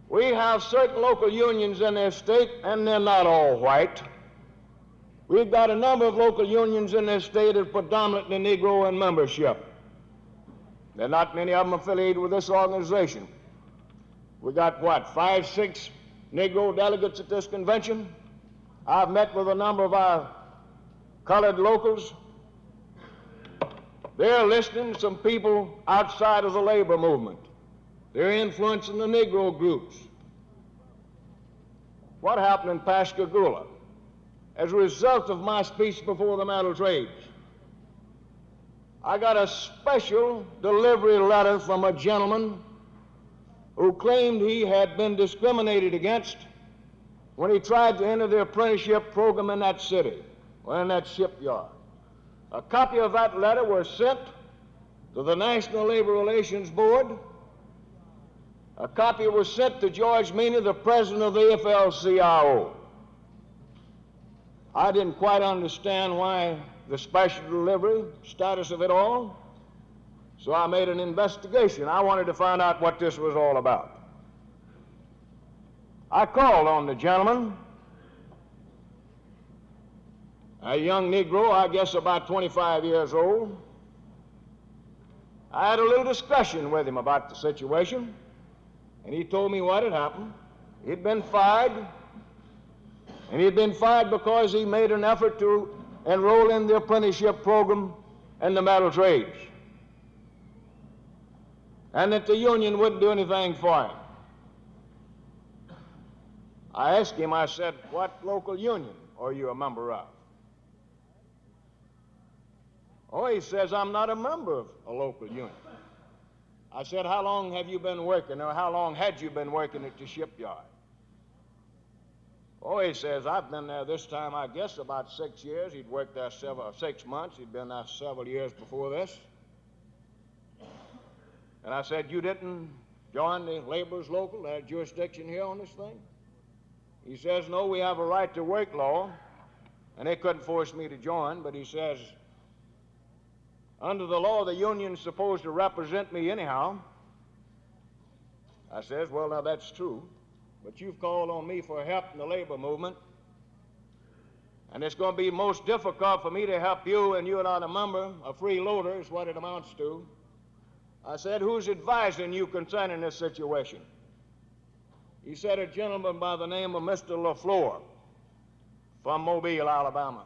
We have certain local unions in this state, and they're not all white. We've got a number of local unions in this state that are predominantly Negro in membership. There are not many of them affiliated with this organization. We got, what, 5, 6 Negro delegates at this convention? I've met with a number of our colored locals. They're listening to some people outside of the labor movement. They're influencing the Negro groups. What happened in Pascagoula? As a result of my speech before the Metal Trades, I got a special delivery letter from a gentleman who claimed he had been discriminated against when he tried to enter the apprenticeship program in that city, or in that shipyard. A copy of that letter was sent to the National Labor Relations Board. A copy was sent to George Meany, the president of the AFL-CIO. I didn't quite understand why the special delivery status of it all, so I made an investigation. I wanted to find out what this was all about. I called on the gentleman, a young Negro, I guess about 25 years old. I had a little discussion with him about the situation, and he told me what had happened. He'd been fired, and he'd been fired because he made an effort to enroll in the apprenticeship program in the metal trades, and that the union wouldn't do anything for him. I asked him, I said, what local union are you a member of? Oh, he says, I'm not a member of a local union. I said, how long have you been working, or how long had you been working at the shipyard? Oh, he says, I've been there this time, I guess, about 6 years. He'd worked there 6 months. He'd been there several years before this. And I said, you didn't join the laborers local, that had jurisdiction here on this thing? He says, no, we have a right to work law, and they couldn't force me to join, but he says, under the law, the union's supposed to represent me anyhow. I says, well, now that's true, but you've called on me for help in the labor movement, and it's going to be most difficult for me to help you, and you're not a member, a freeloader is what it amounts to. I said, who's advising you concerning this situation? He said, a gentleman by the name of Mr. LaFleur from Mobile, Alabama.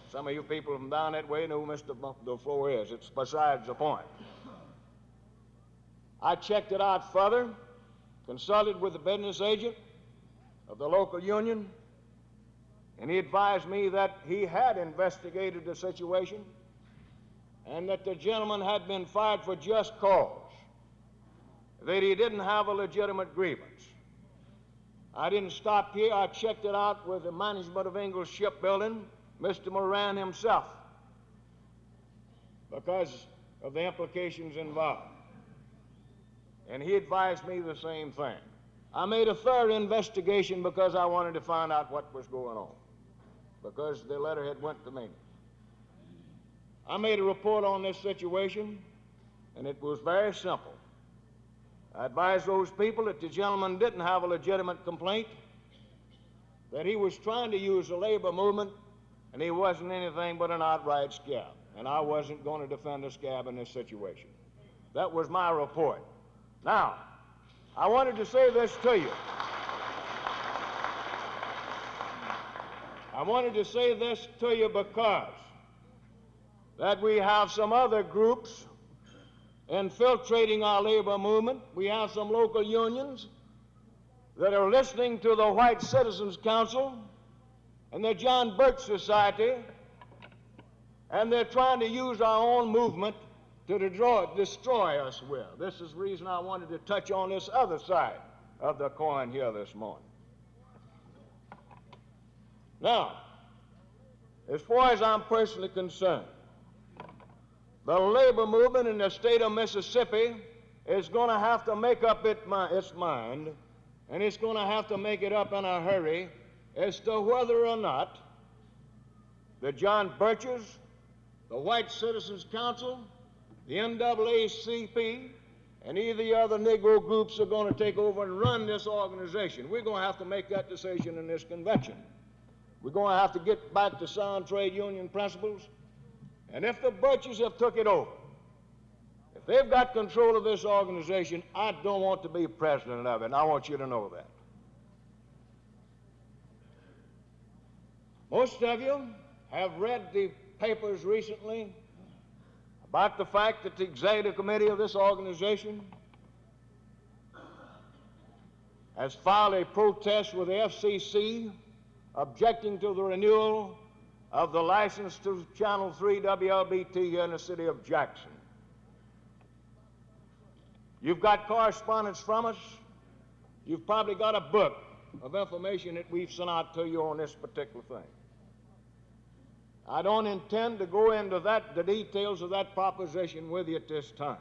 Some of you people from down that way know who Mr. LaFleur is. It's besides the point. I checked it out further, consulted with the business agent of the local union, and he advised me that he had investigated the situation and that the gentleman had been fired for just cause, that he didn't have a legitimate grievance. I didn't stop here. I checked it out with the management of Ingalls Shipbuilding, Mr. Moran himself, because of the implications involved. And he advised me the same thing. I made a thorough investigation because I wanted to find out what was going on, because the letterhead went to me. I made a report on this situation, and it was very simple. I advised those people that the gentleman didn't have a legitimate complaint, that he was trying to use the labor movement, and he wasn't anything but an outright scab, and I wasn't going to defend a scab in this situation. That was my report. Now, I wanted to say this to you. I wanted to say this to you because that we have some other groups infiltrating our labor movement. We have some local unions that are listening to the White Citizens Council and the John Birch Society, and they're trying to use our own movement to destroy us with. This is the reason I wanted to touch on this other side of the coin here this morning. Now, as far as I'm personally concerned, the labor movement in the state of Mississippi is going to have to make up its mind, and it's going to have to make it up in a hurry as to whether or not the John Birches, the White Citizens Council, the NAACP, and either the other Negro groups are going to take over and run this organization. We're going to have to make that decision in this convention. We're going to have to get back to sound trade union principles. And if the Birches have took it over, if they've got control of this organization, I don't want to be president of it, and I want you to know that. Most of you have read the papers recently about the fact that the executive committee of this organization has filed a protest with the FCC objecting to the renewal of the license to Channel 3 WLBT here in the city of Jackson. You've got correspondence from us. You've probably got a book of information that we've sent out to you on this particular thing. I don't intend to go into the details of that proposition with you at this time.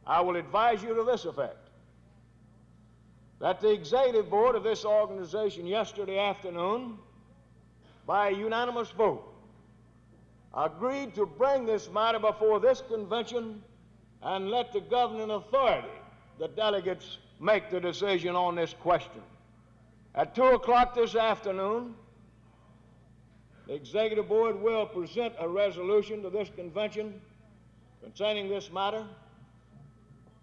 I will advise you to this effect, that the executive board of this organization yesterday afternoon, by a unanimous vote, agreed to bring this matter before this convention and let the governing authority, the delegates, make the decision on this question. At 2 o'clock this afternoon, the Executive Board will present a resolution to this convention concerning this matter.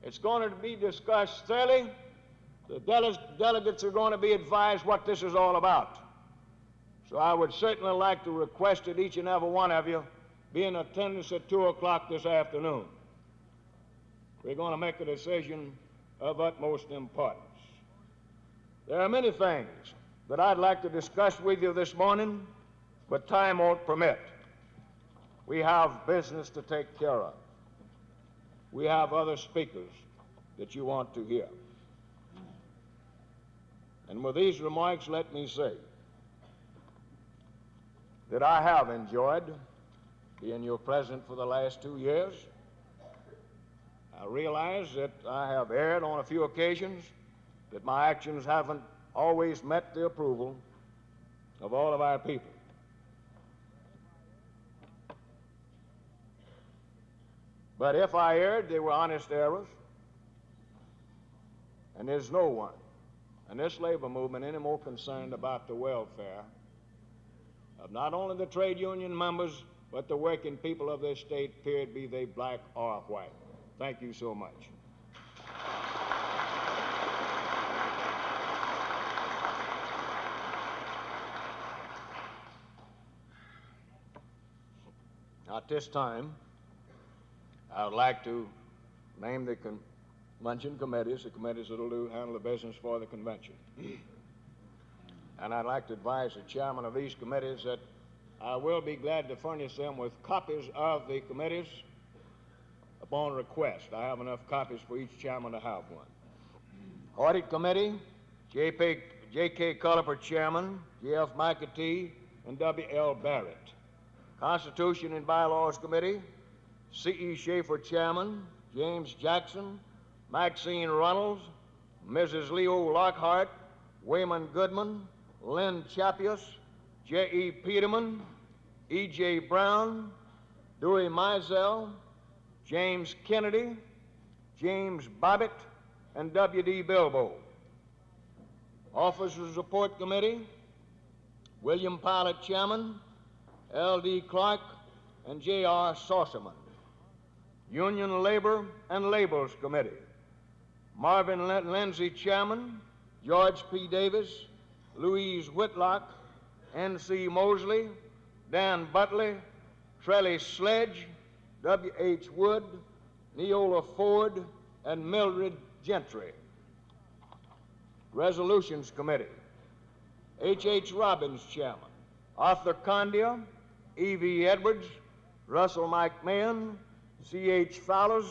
It's going to be discussed thoroughly. The delegates are going to be advised what this is all about. So I would certainly like to request that each and every one of you be in attendance at 2 o'clock this afternoon. We're going to make a decision of utmost importance. There are many things that I'd like to discuss with you this morning, but time won't permit. We have business to take care of. We have other speakers that you want to hear. And with these remarks, let me say that I have enjoyed being your president for the last 2 years. I realize that I have erred on a few occasions, that my actions haven't always met the approval of all of our people. But if I erred, they were honest errors. And there's no one in this labor movement any more concerned about the welfare of not only the trade union members, but the working people of this state, period, be they black or white. Thank you so much. At this time, I would like to name the convention committees, the committees that will handle the business for the convention. And I'd like to advise the chairman of these committees that I will be glad to furnish them with copies of the committees upon request. I have enough copies for each chairman to have one. Audit Committee, J.K. Culliper, Chairman, J.F. McAtee, and W.L. Barrett. Constitution and Bylaws Committee, C.E. Schaefer, Chairman, James Jackson, Maxine Runnels, Mrs. Leo Lockhart, Wayman Goodman, Lynn Chapius, J.E. Peterman, E.J. Brown, Dewey Mizell, James Kennedy, James Bobbitt, and W.D. Bilbo. Officers Report Committee, William Pilot, Chairman, L.D. Clark, and J.R. Saucerman. Union Labor and Labels Committee, Marvin Lindsay, Chairman, George P. Davis, Louise Whitlock, N.C. Mosley, Dan Butley, Trelly Sledge, W.H. Wood, Neola Ford, and Mildred Gentry. Resolutions Committee, H.H. Robbins, Chairman, Arthur Condia, E.V. Edwards, Russell McMahon, C.H. Fowlers,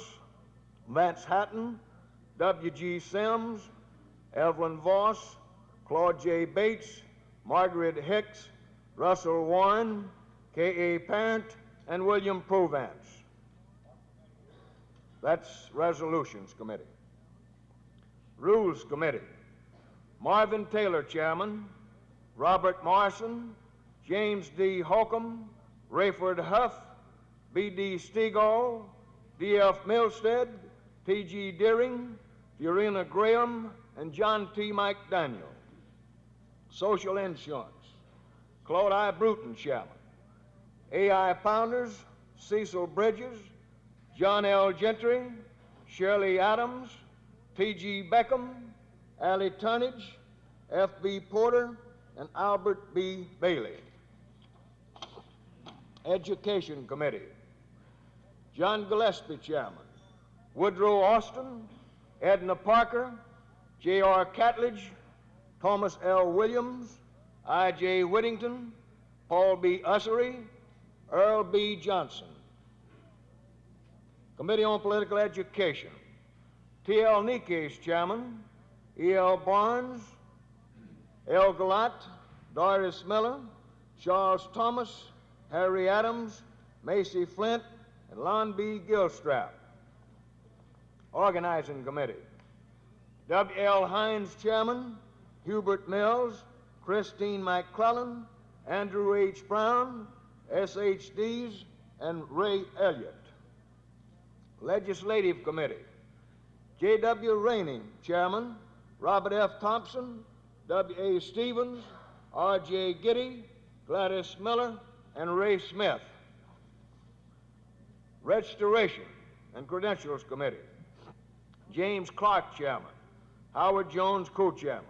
Vance Hatton, W.G. Sims, Evelyn Voss, Claude J. Bates, Margaret Hicks, Russell Warren, K.A. Parent, and William Provance. That's Resolutions Committee. Rules Committee, Marvin Taylor, Chairman, Robert Morrison, James D. Holcomb, Rayford Huff, B.D. Stegall, D.F. Milstead, T.G. Deering, Fiorina Graham, and John T. McDaniel. Social Insurance, Claude I. Bruton, Chairman, A.I. Pounders, Cecil Bridges, John L. Gentry, Shirley Adams, T.G. Beckham, Allie Turnage, F.B. Porter, and Albert B. Bailey. Education Committee, John Gillespie, Chairman, Woodrow Austin, Edna Parker, J.R. Catledge, Thomas L. Williams, I.J. Whittington, Paul B. Ussery, Earl B. Johnson. Committee on Political Education, T.L. Nikkei's Chairman, E.L. Barnes, L. Galat, Doris Miller, Charles Thomas, Harry Adams, Macy Flint, and Lon B. Gilstrap. Organizing Committee, W.L. Hines, Chairman, Hubert Mills, Christine McClellan, Andrew H. Brown, S.H. Dees, and Ray Elliott. Legislative Committee, J.W. Rainey, Chairman, Robert F. Thompson, W.A. Stevens, R.J. Giddy, Gladys Miller, and Ray Smith. Registration and Credentials Committee, James Clark, Chairman. Howard Jones, Co-Chairman.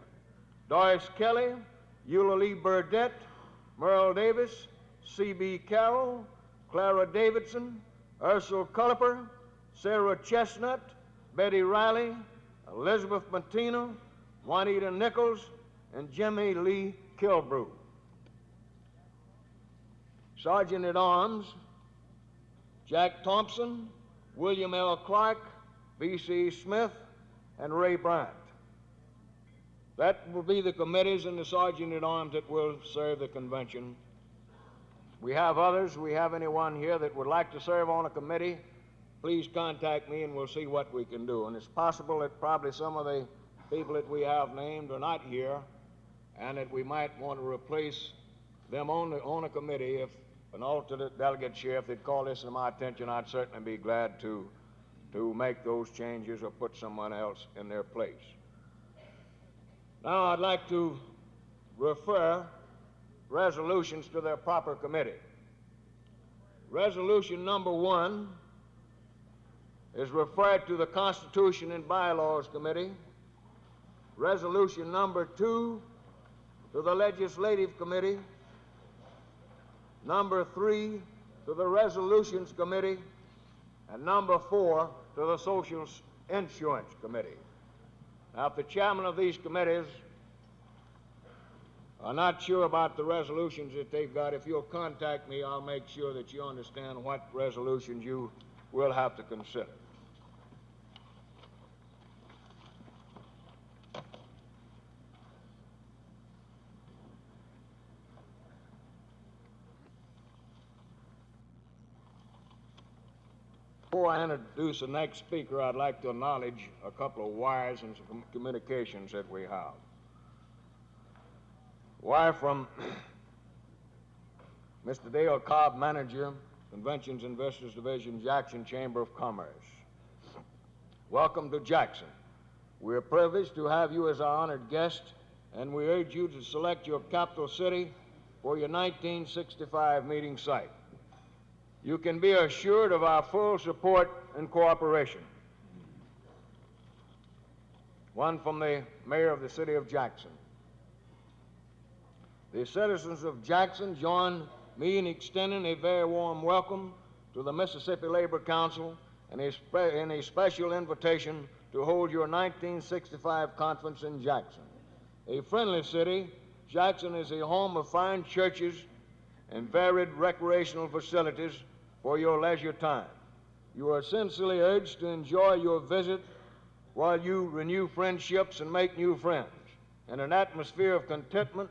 Doris Kelly, Eulalie Burdett, Merle Davis, C.B. Carroll, Clara Davidson, Ursula Culliper, Sarah Chestnut, Betty Riley, Elizabeth Matino, Juanita Nichols, and Jimmy Lee Kilbrew. Sergeant at Arms, Jack Thompson, William L. Clark, V.C. Smith, and Ray Bryant. That will be the committees and the sergeant at arms that will serve the convention. We have others. We have anyone here that would like to serve on a committee, please contact me and we'll see what we can do. And it's possible that probably some of the people that we have named are not here and that we might want to replace them on a committee. If an alternate delegate chair, if they'd call this to my attention, I'd certainly be glad to make those changes or put someone else in their place. Now I'd like to refer resolutions to their proper committee. Resolution number 1 is referred to the Constitution and Bylaws Committee. Resolution number 2 to the Legislative Committee. Number 3 to the Resolutions Committee. And number 4 to the Social Insurance Committee. Now, if the chairman of these committees are not sure about the resolutions that they've got, if you'll contact me, I'll make sure that you understand what resolutions you will have to consider. Before I introduce the next speaker, I'd like to acknowledge a couple of wires and some communications that we have. Wire from Mr. Dale Cobb, Manager, Conventions and Visitors Division, Jackson Chamber of Commerce. Welcome to Jackson. We are privileged to have you as our honored guest, and we urge you to select your capital city for your 1965 meeting site. You can be assured of our full support and cooperation. One from the mayor of the city of Jackson. The citizens of Jackson join me in extending a very warm welcome to the Mississippi Labor Council and a special invitation to hold your 1965 conference in Jackson. A friendly city, Jackson is a home of fine churches and varied recreational facilities for your leisure time. You are sincerely urged to enjoy your visit while you renew friendships and make new friends in an atmosphere of contentment,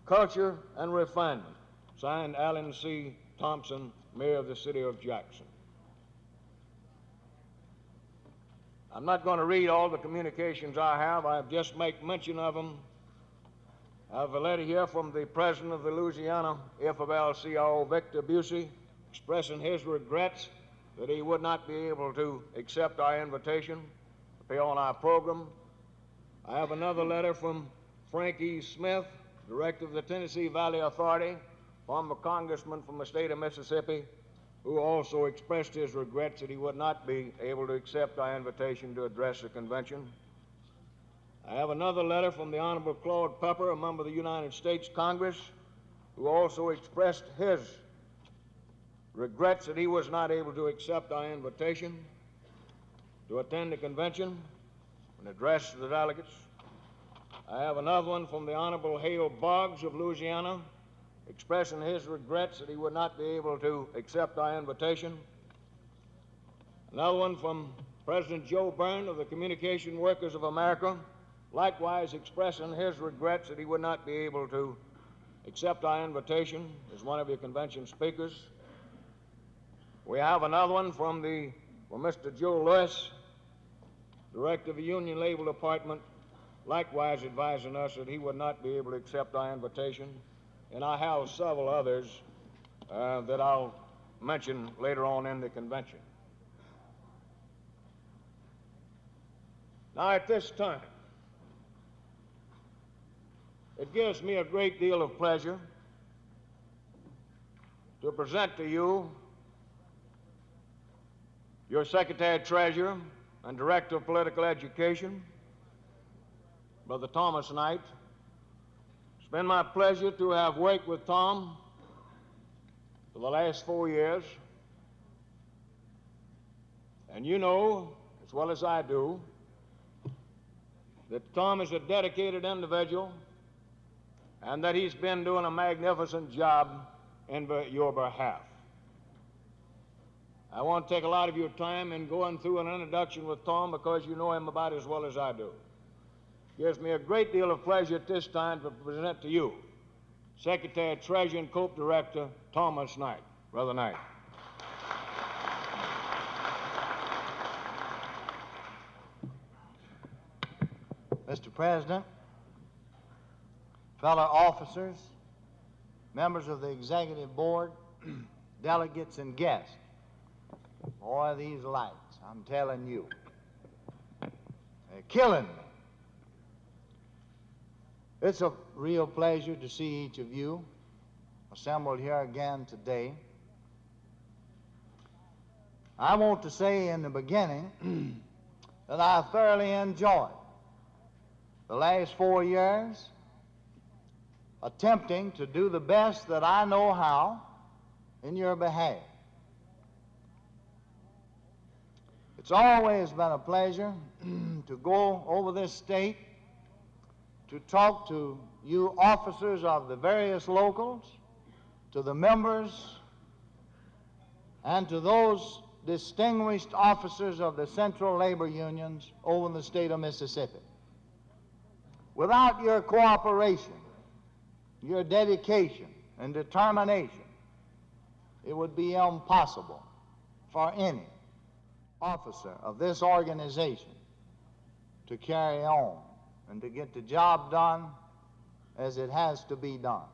culture, and refinement. Signed, Allen C. Thompson, Mayor of the City of Jackson. I'm not going to read all the communications I have. I've just make mention of them. I have a letter here from the President of the Louisiana FFL-CIO, Victor Busey, expressing his regrets that he would not be able to accept our invitation to be on our program. I have another letter from Frank E. Smith, Director of the Tennessee Valley Authority, former congressman from the state of Mississippi, who also expressed his regrets that he would not be able to accept our invitation to address the convention. I have another letter from the Honorable Claude Pepper, a member of the United States Congress, who also expressed his regrets that he was not able to accept our invitation to attend the convention and address the delegates. I have another one from the Honorable Hale Boggs of Louisiana, expressing his regrets that he would not be able to accept our invitation. Another one from President Joe Byrne of the Communication Workers of America, likewise expressing his regrets that he would not be able to accept our invitation as one of your convention speakers. We have another one from Mr. Joe Lewis, Director of the Union Labor Department, likewise advising us that he would not be able to accept our invitation. And I have several others that I'll mention later on in the convention. Now, at this time, It gives me a great deal of pleasure to present to you your Secretary-Treasurer and Director of Political Education, Brother Thomas Knight. It's been my pleasure to have worked with Tom for the last 4 years. And you know, as well as I do, that Tom is a dedicated individual and that he's been doing a magnificent job in your behalf. I won't take a lot of your time in going through an introduction with Tom because you know him about as well as I do. It gives me a great deal of pleasure at this time to present to you Secretary, Treasurer, and Cope Director Thomas Knight. Brother Knight. Mr. President, fellow officers, members of the Executive Board, delegates, and guests. Boy, these lights, I'm telling you, they're killing me. It's a real pleasure to see each of you assembled here again today. I want to say in the beginning that I thoroughly enjoyed the last 4 years attempting to do the best that I know how in your behalf. It's always been a pleasure to go over this state to talk to you officers of the various locals, to the members, and to those distinguished officers of the central labor unions over in the state of Mississippi. Without your cooperation, your dedication and determination, it would be impossible for any officer of this organization to carry on and to get the job done as it has to be done.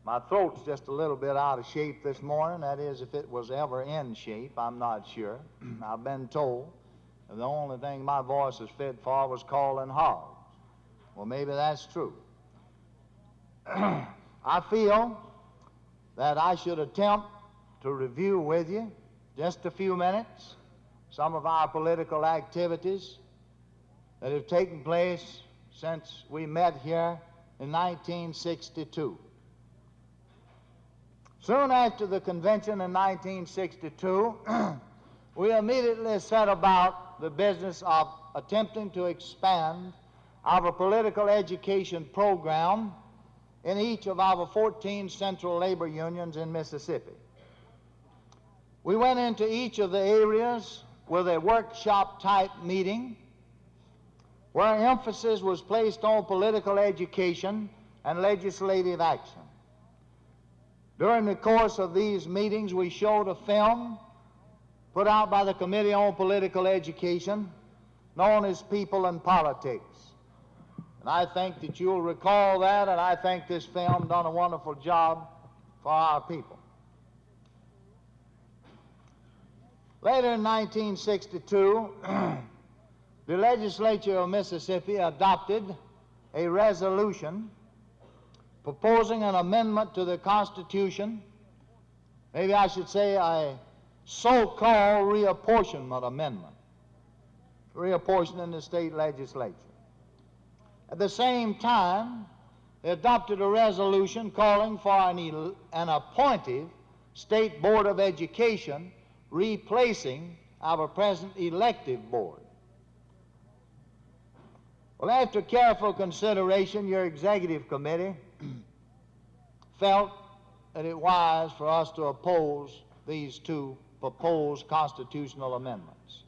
My throat's just a little bit out of shape this morning. That is, if it was ever in shape, I'm not sure. I've been told the only thing my voice is fit for was calling hogs. Well, maybe that's true. I feel that I should attempt to review with you, just a few minutes, some of our political activities that have taken place since we met here in 1962. Soon after the convention in 1962, we immediately set about the business of attempting to expand our political education program in each of our 14 central labor unions in Mississippi. We went into each of the areas with a workshop-type meeting where emphasis was placed on political education and legislative action. During the course of these meetings, we showed a film put out by the Committee on Political Education known as People and Politics. And I think that you'll recall that, and I think this film done a wonderful job for our people. Later in 1962, the legislature of Mississippi adopted a resolution proposing an amendment to the Constitution, maybe I should say a so-called reapportionment amendment, reapportioning the state legislature. At the same time, they adopted a resolution calling for an appointive State Board of Education replacing our present elective board. Well, after careful consideration, your executive committee felt that it wise for us to oppose these two proposed constitutional amendments.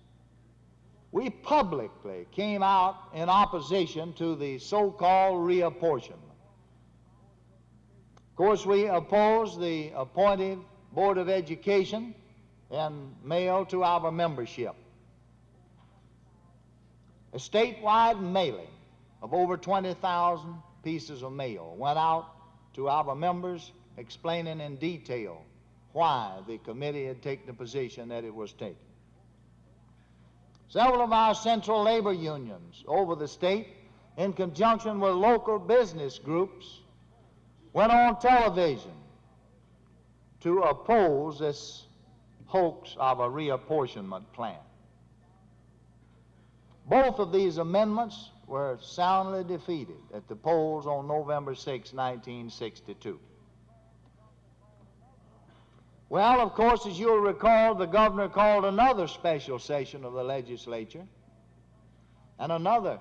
We publicly came out in opposition to the so-called reapportionment. Of course, we opposed the appointive Board of Education in mail to our membership. A statewide mailing of over 20,000 pieces of mail went out to our members explaining in detail why the committee had taken the position that it was taking. Several of our central labor unions over the state in conjunction with local business groups, went on television to oppose this hoax of a reapportionment plan. Both of these amendments were soundly defeated at the polls on November 6, 1962. Well, of course, as you'll recall, the governor called another special session of the legislature, and another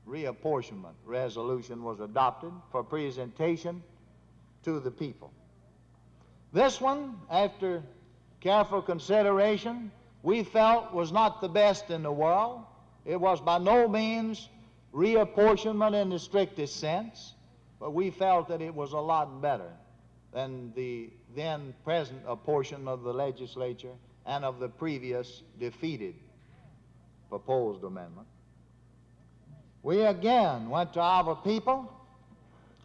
reapportionment resolution was adopted for presentation to the people. This one, after careful consideration, we felt was not the best in the world. It was by no means reapportionment in the strictest sense, but we felt that it was a lot better than the then present apportionment of the legislature and of the previous defeated proposed amendment. We again went to our people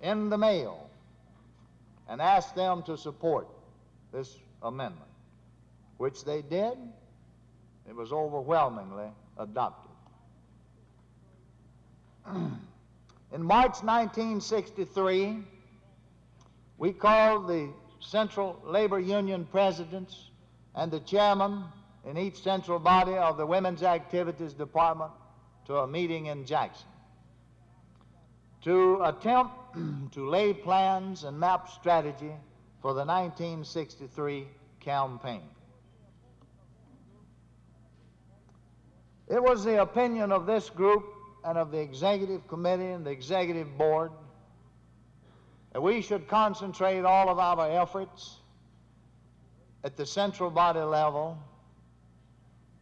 in the mail and asked them to support this amendment, which they did. It was overwhelmingly adopted. In March 1963, we called the Central Labor Union presidents and the chairman in each central body of the Women's Activities Department to a meeting in Jackson to attempt to lay plans and map strategy for the 1963 campaign. It was the opinion of this group and of the executive committee and the executive board that we should concentrate all of our efforts at the central body level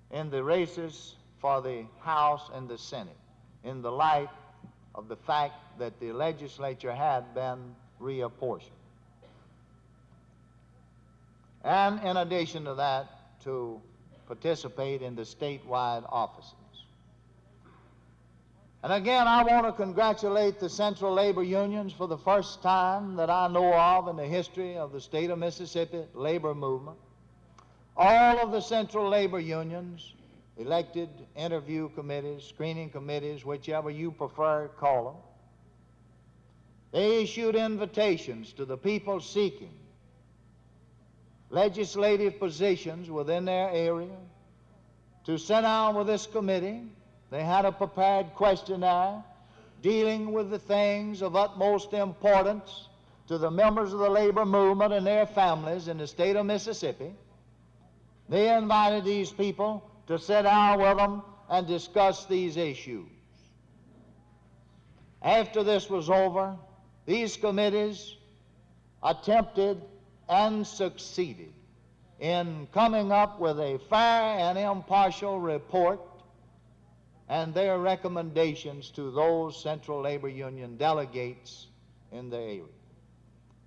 in the races for the House and the Senate, in the light of the fact that the legislature had been reapportioned. And in addition to that, to participate in the statewide offices. And again, I want to congratulate the Central Labor Unions for the first time that I know of in the history of the state of Mississippi labor movement. All of the Central Labor Unions, elected interview committees, screening committees, whichever you prefer to call them, they issued invitations to the people seeking legislative positions within their area to sit down with this committee. They had a prepared questionnaire dealing with the things of utmost importance to the members of the labor movement and their families in the state of Mississippi. They invited these people to sit down with them and discuss these issues. After this was over, these committees attempted and succeeded in coming up with a fair and impartial report and their recommendations to those Central Labor Union delegates in the area.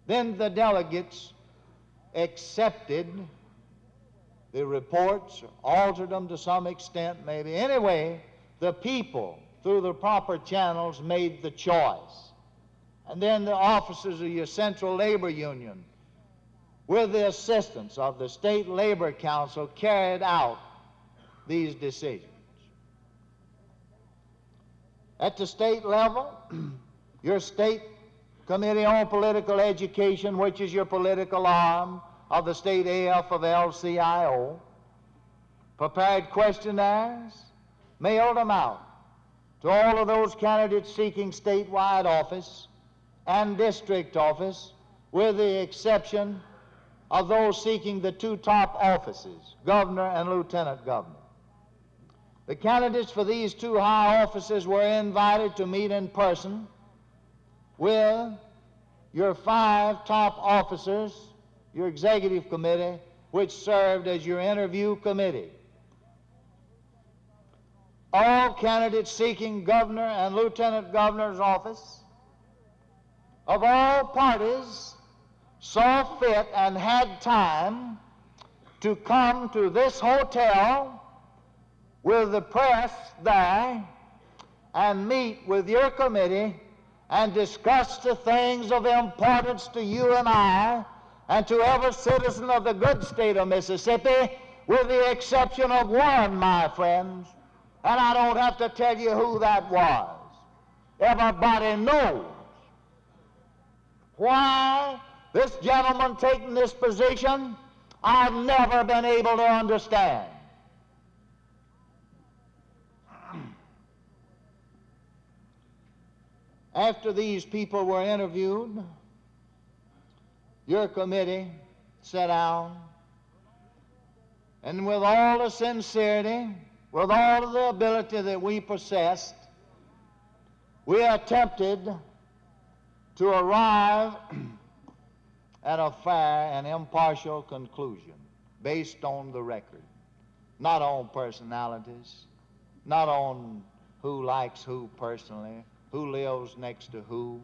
Then the delegates accepted the reports, altered them to some extent maybe. Anyway, the people, through the proper channels, made the choice. And then the officers of your Central Labor Union, with the assistance of the State Labor Council, carried out these decisions. At the state level, your State Committee on Political Education, which is your political arm of the state AFL-CIO, prepared questionnaires, mailed them out to all of those candidates seeking statewide office and district office, with the exception of those seeking the two top offices, governor and lieutenant governor. The candidates for these two high offices were invited to meet in person with your 5 top officers, your executive committee, which served as your interview committee. All candidates seeking governor and lieutenant governor's office of all parties saw fit and had time to come to this hotel with the press there and meet with your committee and discuss the things of importance to you and I and to every citizen of the good state of Mississippi, with the exception of one, my friends, and I don't have to tell you who that was. Everybody knows why this gentleman taking this position. I've never been able to understand. After these people were interviewed, your committee sat down, and with all the sincerity, with all of the ability that we possessed, we attempted to arrive at a fair and impartial conclusion based on the record, not on personalities, not on who likes who personally, who lives next to who,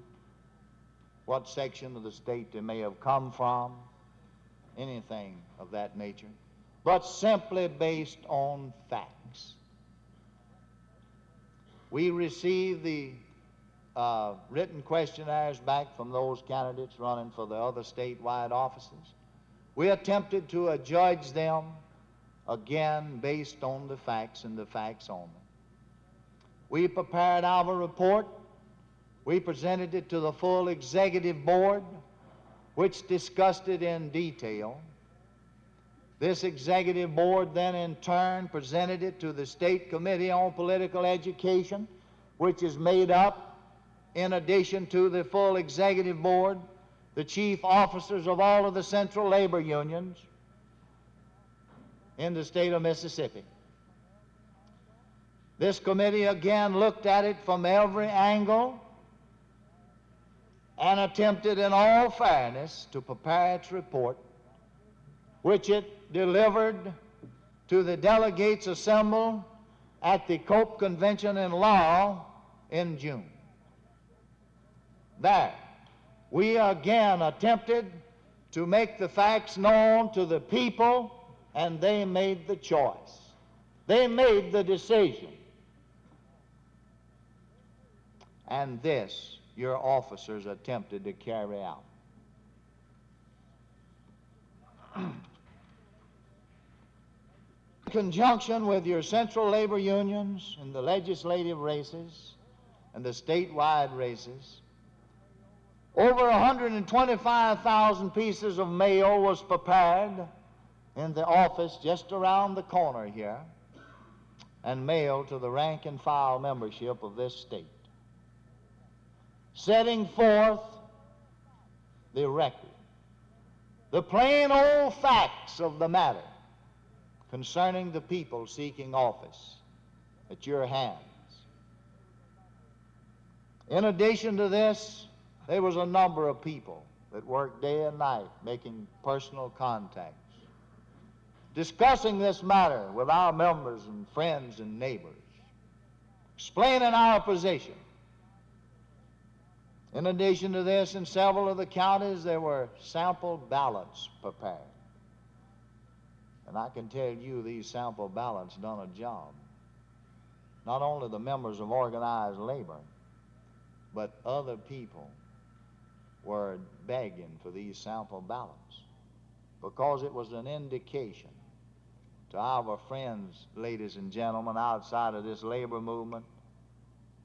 what section of the state they may have come from, anything of that nature, but simply based on facts. We received the written questionnaires back from those candidates running for the other statewide offices. We attempted to adjudge them, again, based on the facts and the facts only. We prepared our report. We presented it to the full executive board, which discussed it in detail. This executive board then in turn presented it to the State Committee on Political Education, which is made up, in addition to the full executive board, the chief officers of all of the central labor unions in the state of Mississippi. This committee again looked at it from every angle and attempted in all fairness to prepare its report, which it delivered to the delegates assembled at the Cope Convention in Laurel in June. There, we again attempted to make the facts known to the people, and they made the choice. They made the decision. And this, your officers attempted to carry out. In conjunction with your central labor unions and the legislative races and the statewide races, over 125,000 pieces of mail was prepared in the office just around the corner here and mailed to the rank and file membership of this state, setting forth the record, the plain old facts of the matter concerning the people seeking office at your hands. In addition to this, there was a number of people that worked day and night making personal contacts, discussing this matter with our members and friends and neighbors, explaining our position. In addition to this, in several of the counties, there were sample ballots prepared. And I can tell you these sample ballots done a job. Not only the members of organized labor, but other people were begging for these sample ballots because it was an indication to our friends, ladies and gentlemen, outside of this labor movement,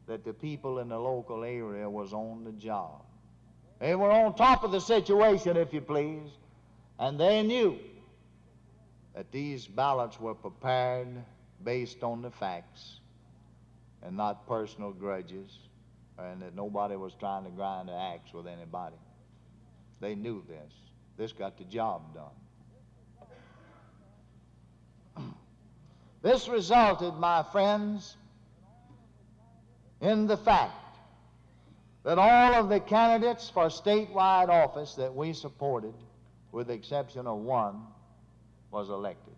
that the people in the local area was on the job. They were on top of the situation, if you please, and they knew that these ballots were prepared based on the facts and not personal grudges, and that nobody was trying to grind the axe with anybody. They knew this. This got the job done. This resulted, my friends, in the fact that all of the candidates for statewide office that we supported, with the exception of one, was elected.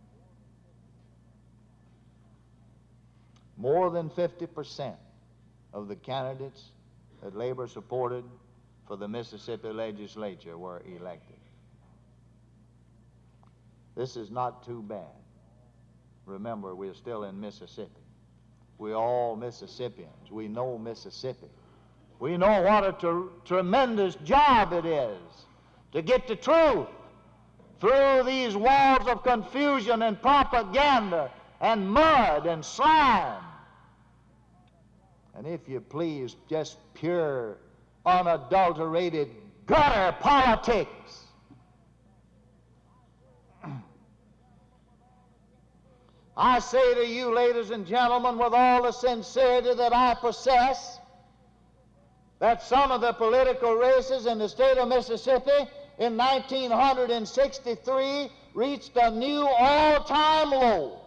More than 50% of the candidates that labor supported for the Mississippi legislature were elected. This is not too bad. Remember, we're still in Mississippi. We're all Mississippians. We know Mississippi. We know what a tremendous job it is to get the truth through these walls of confusion and propaganda and mud and slime. and if you please, just pure, unadulterated gutter politics. I say to you, ladies and gentlemen, with all the sincerity that I possess, that some of the political races in the state of Mississippi in 1963 reached a new all-time low.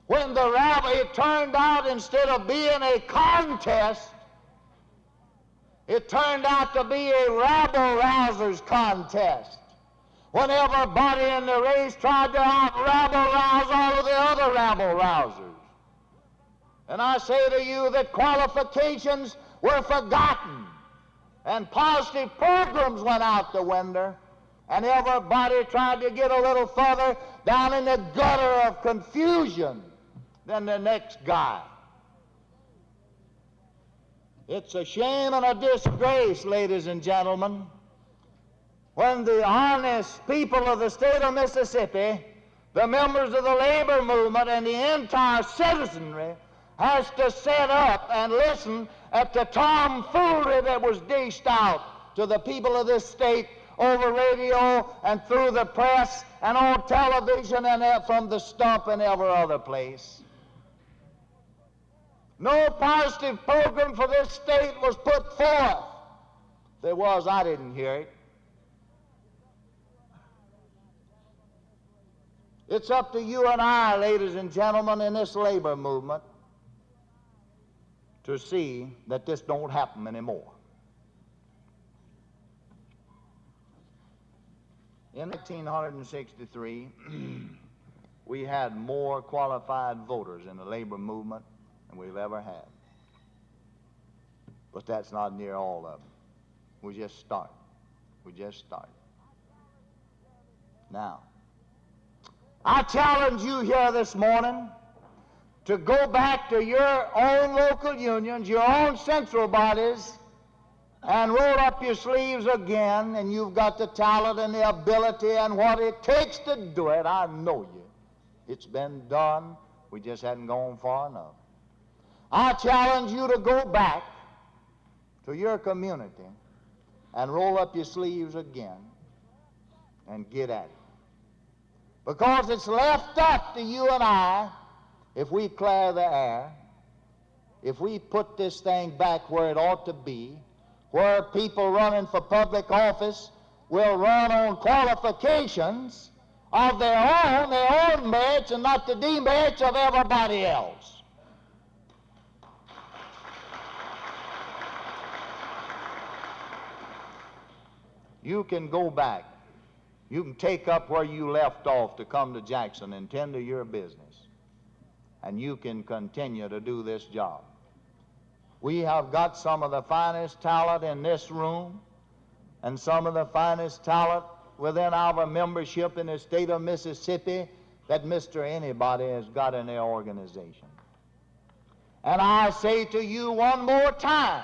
When the rabble, it turned out, instead of being a contest, it turned out to be a rabble-rousers contest. When everybody in the race tried to out-rabble-rouse all of the other rabble-rousers. And I say to you that qualifications were forgotten, and positive programs went out the window, and everybody tried to get a little further down in the gutter of confusion than the next guy. It's a shame and a disgrace, ladies and gentlemen, when the honest people of the state of Mississippi, the members of the labor movement, and the entire citizenry has to sit up and listen at the tomfoolery that was dished out to the people of this state over radio and through the press and on television and from the stump and every other place. No positive program for this state was put forth. If there was, I didn't hear it. It's up to you and I, ladies and gentlemen, in this labor movement to see that this don't happen anymore. In 1963, we had more qualified voters in the labor movement than we've ever had. But that's not near all of them. We just start. Now, I challenge you here this morning to go back to your own local unions, your own central bodies, and roll up your sleeves again, and you've got the talent and the ability and what it takes to do it. I know you. It's been done. We just hadn't gone far enough. I challenge you to go back to your community and roll up your sleeves again and get at it. Because it's left up to you and I, if we clear the air, if we put this thing back where it ought to be, where people running for public office will run on qualifications of their own merits, and not the demerits of everybody else. You can go back. You can take up where you left off to come to Jackson and tend to your business. And you can continue to do this job. We have got some of the finest talent in this room and some of the finest talent within our membership in the state of Mississippi that Mr. Anybody has got in their organization. And I say to you one more time,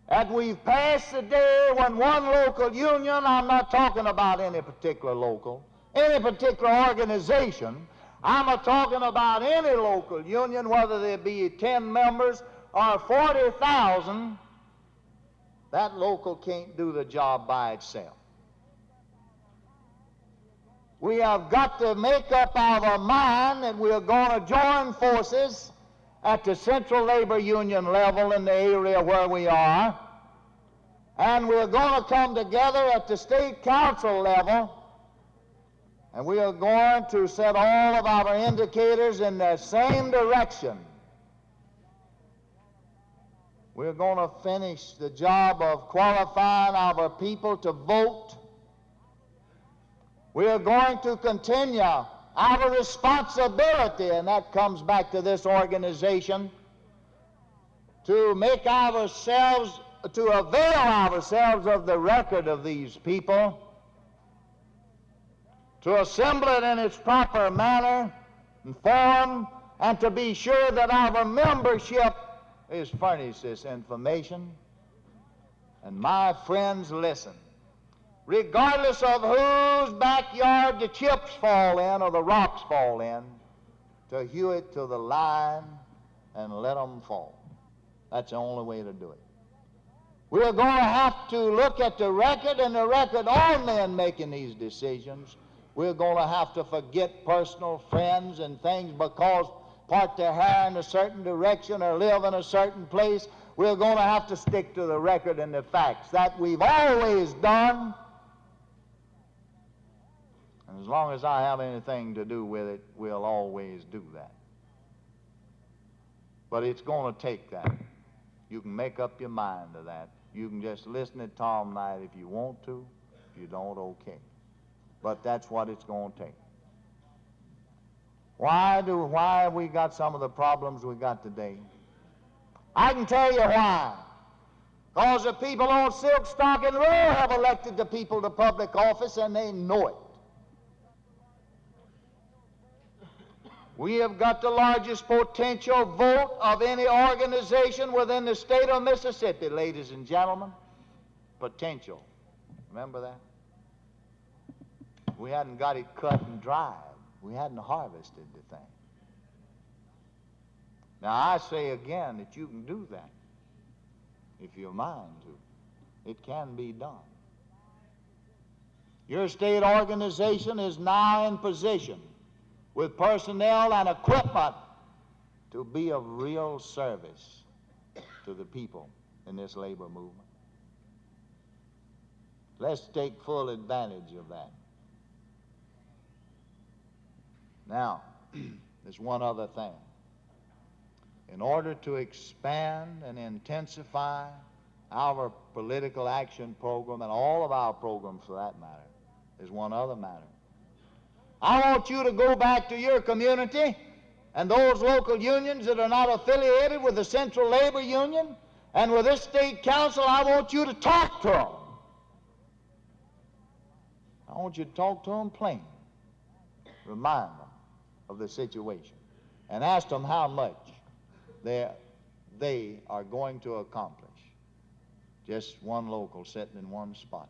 that we've passed the day when one local union, I'm not talking about any particular local, any particular organization, I'm not talking about any local union, whether there be 10 members or 40,000, that local can't do the job by itself. We have got to make up our mind that we're going to join forces at the Central Labor Union level in the area where we are, and we're going to come together at the state council level, and we are going to set all of our indicators in the same direction. We're going to finish the job of qualifying our people to vote. We are going to continue our responsibility, and that comes back to this organization, to make ourselves, to avail ourselves of the record of these people, to assemble it in its proper manner and form, and to be sure that our membership is furnished this information. And my friends, listen. Regardless of whose backyard the chips fall in or the rocks fall in, to hew it to the line and let them fall. That's the only way to do it. We're going to have to look at the record, and the record, all men making these decisions. We're going to have to forget personal friends and things because part their hair in a certain direction or live in a certain place. We're going to have to stick to the record and the facts that we've always done. And as long as I have anything to do with it, we'll always do that. But it's going to take that. You can make up your mind to that. You can just listen to Tom Knight if you want to. If you don't, okay. But that's what it's going to take. Why have we got some of the problems we got today? I can tell you why. Because the people on Silk Stocking Row have elected the people to public office, and they know it. We have got the largest potential vote of any organization within the state of Mississippi, ladies and gentlemen. Potential. Remember that? We hadn't got it cut and dried. We hadn't harvested the thing. Now, I say again that you can do that if you're mind to. It can be done. Your state organization is now in position with personnel and equipment to be of real service to the people in this labor movement. Let's take full advantage of that. Now, there's one other thing. In order to expand and intensify our political action program, and all of our programs for that matter, there's one other matter. I want you to go back to your community and those local unions that are not affiliated with the Central Labor Union and with this state council. I want you to talk to them. I want you to talk to them plain. Remind them of the situation and ask them how much they are going to accomplish. Just one local sitting in one spot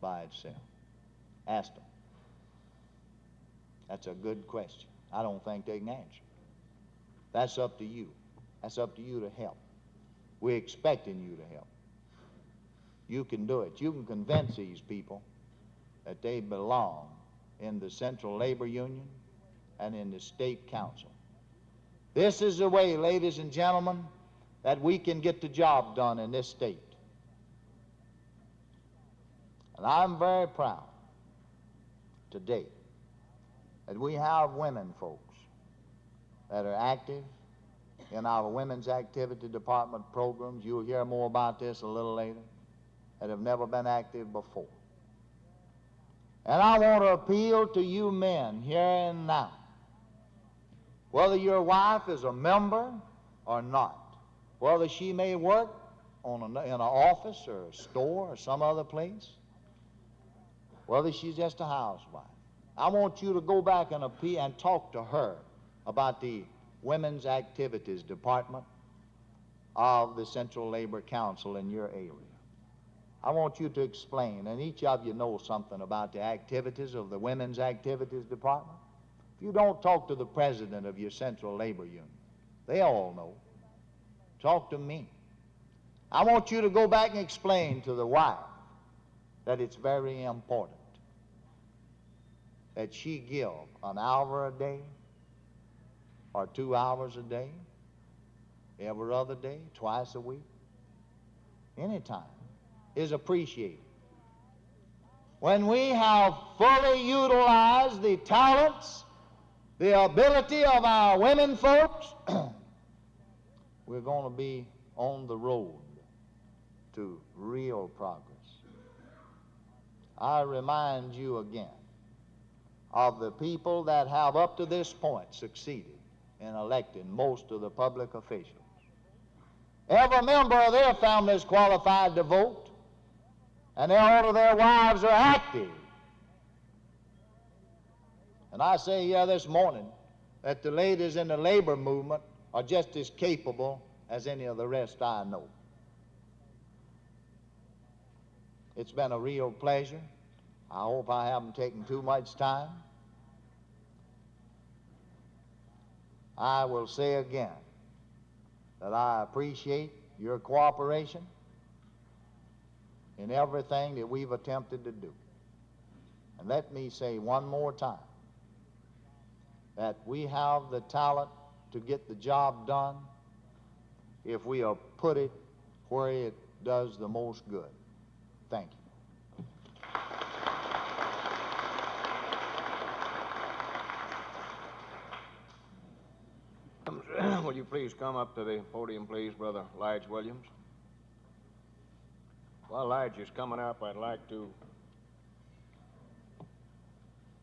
by itself. Ask them. That's a good question. I don't think they can answer. That's up to you. That's up to you to help. We're expecting you to help. You can do it. You can convince these people that they belong in the Central Labor Union and in the State Council. This is the way, ladies and gentlemen, that we can get the job done in this state. And I'm very proud today that we have women folks that are active in our women's activity department programs. You'll hear more about this a little later, that have never been active before. And I want to appeal to you men here and now, whether your wife is a member or not, whether she may work in an office or a store or some other place, whether she's just a housewife. I want you to go back and appeal and talk to her about the Women's Activities Department of the Central Labor Council in your area. I want you to explain, and each of you knows something about the activities of the Women's Activities Department. If you don't talk to the president of your Central Labor Union, they all know. Talk to me. I want you to go back and explain to the wife that it's very important that she give an hour a day or 2 hours a day, every other day, twice a week, anytime, is appreciated. When we have fully utilized the talents, the ability of our women folks, we're going to be on the road to real progress. I remind you again of the people that have up to this point succeeded in electing most of the public officials. Every member of their family is qualified to vote, and all of their wives are active. And I say here this morning that the ladies in the labor movement are just as capable as any of the rest I know. It's been a real pleasure. I hope I haven't taken too much time. I will say again that I appreciate your cooperation in everything that we've attempted to do. And let me say one more time that we have the talent to get the job done if we will put it where it does the most good. Thank you. Will you please come up to the podium, please, Brother Lige Williams? While Lige is coming up, I'd like to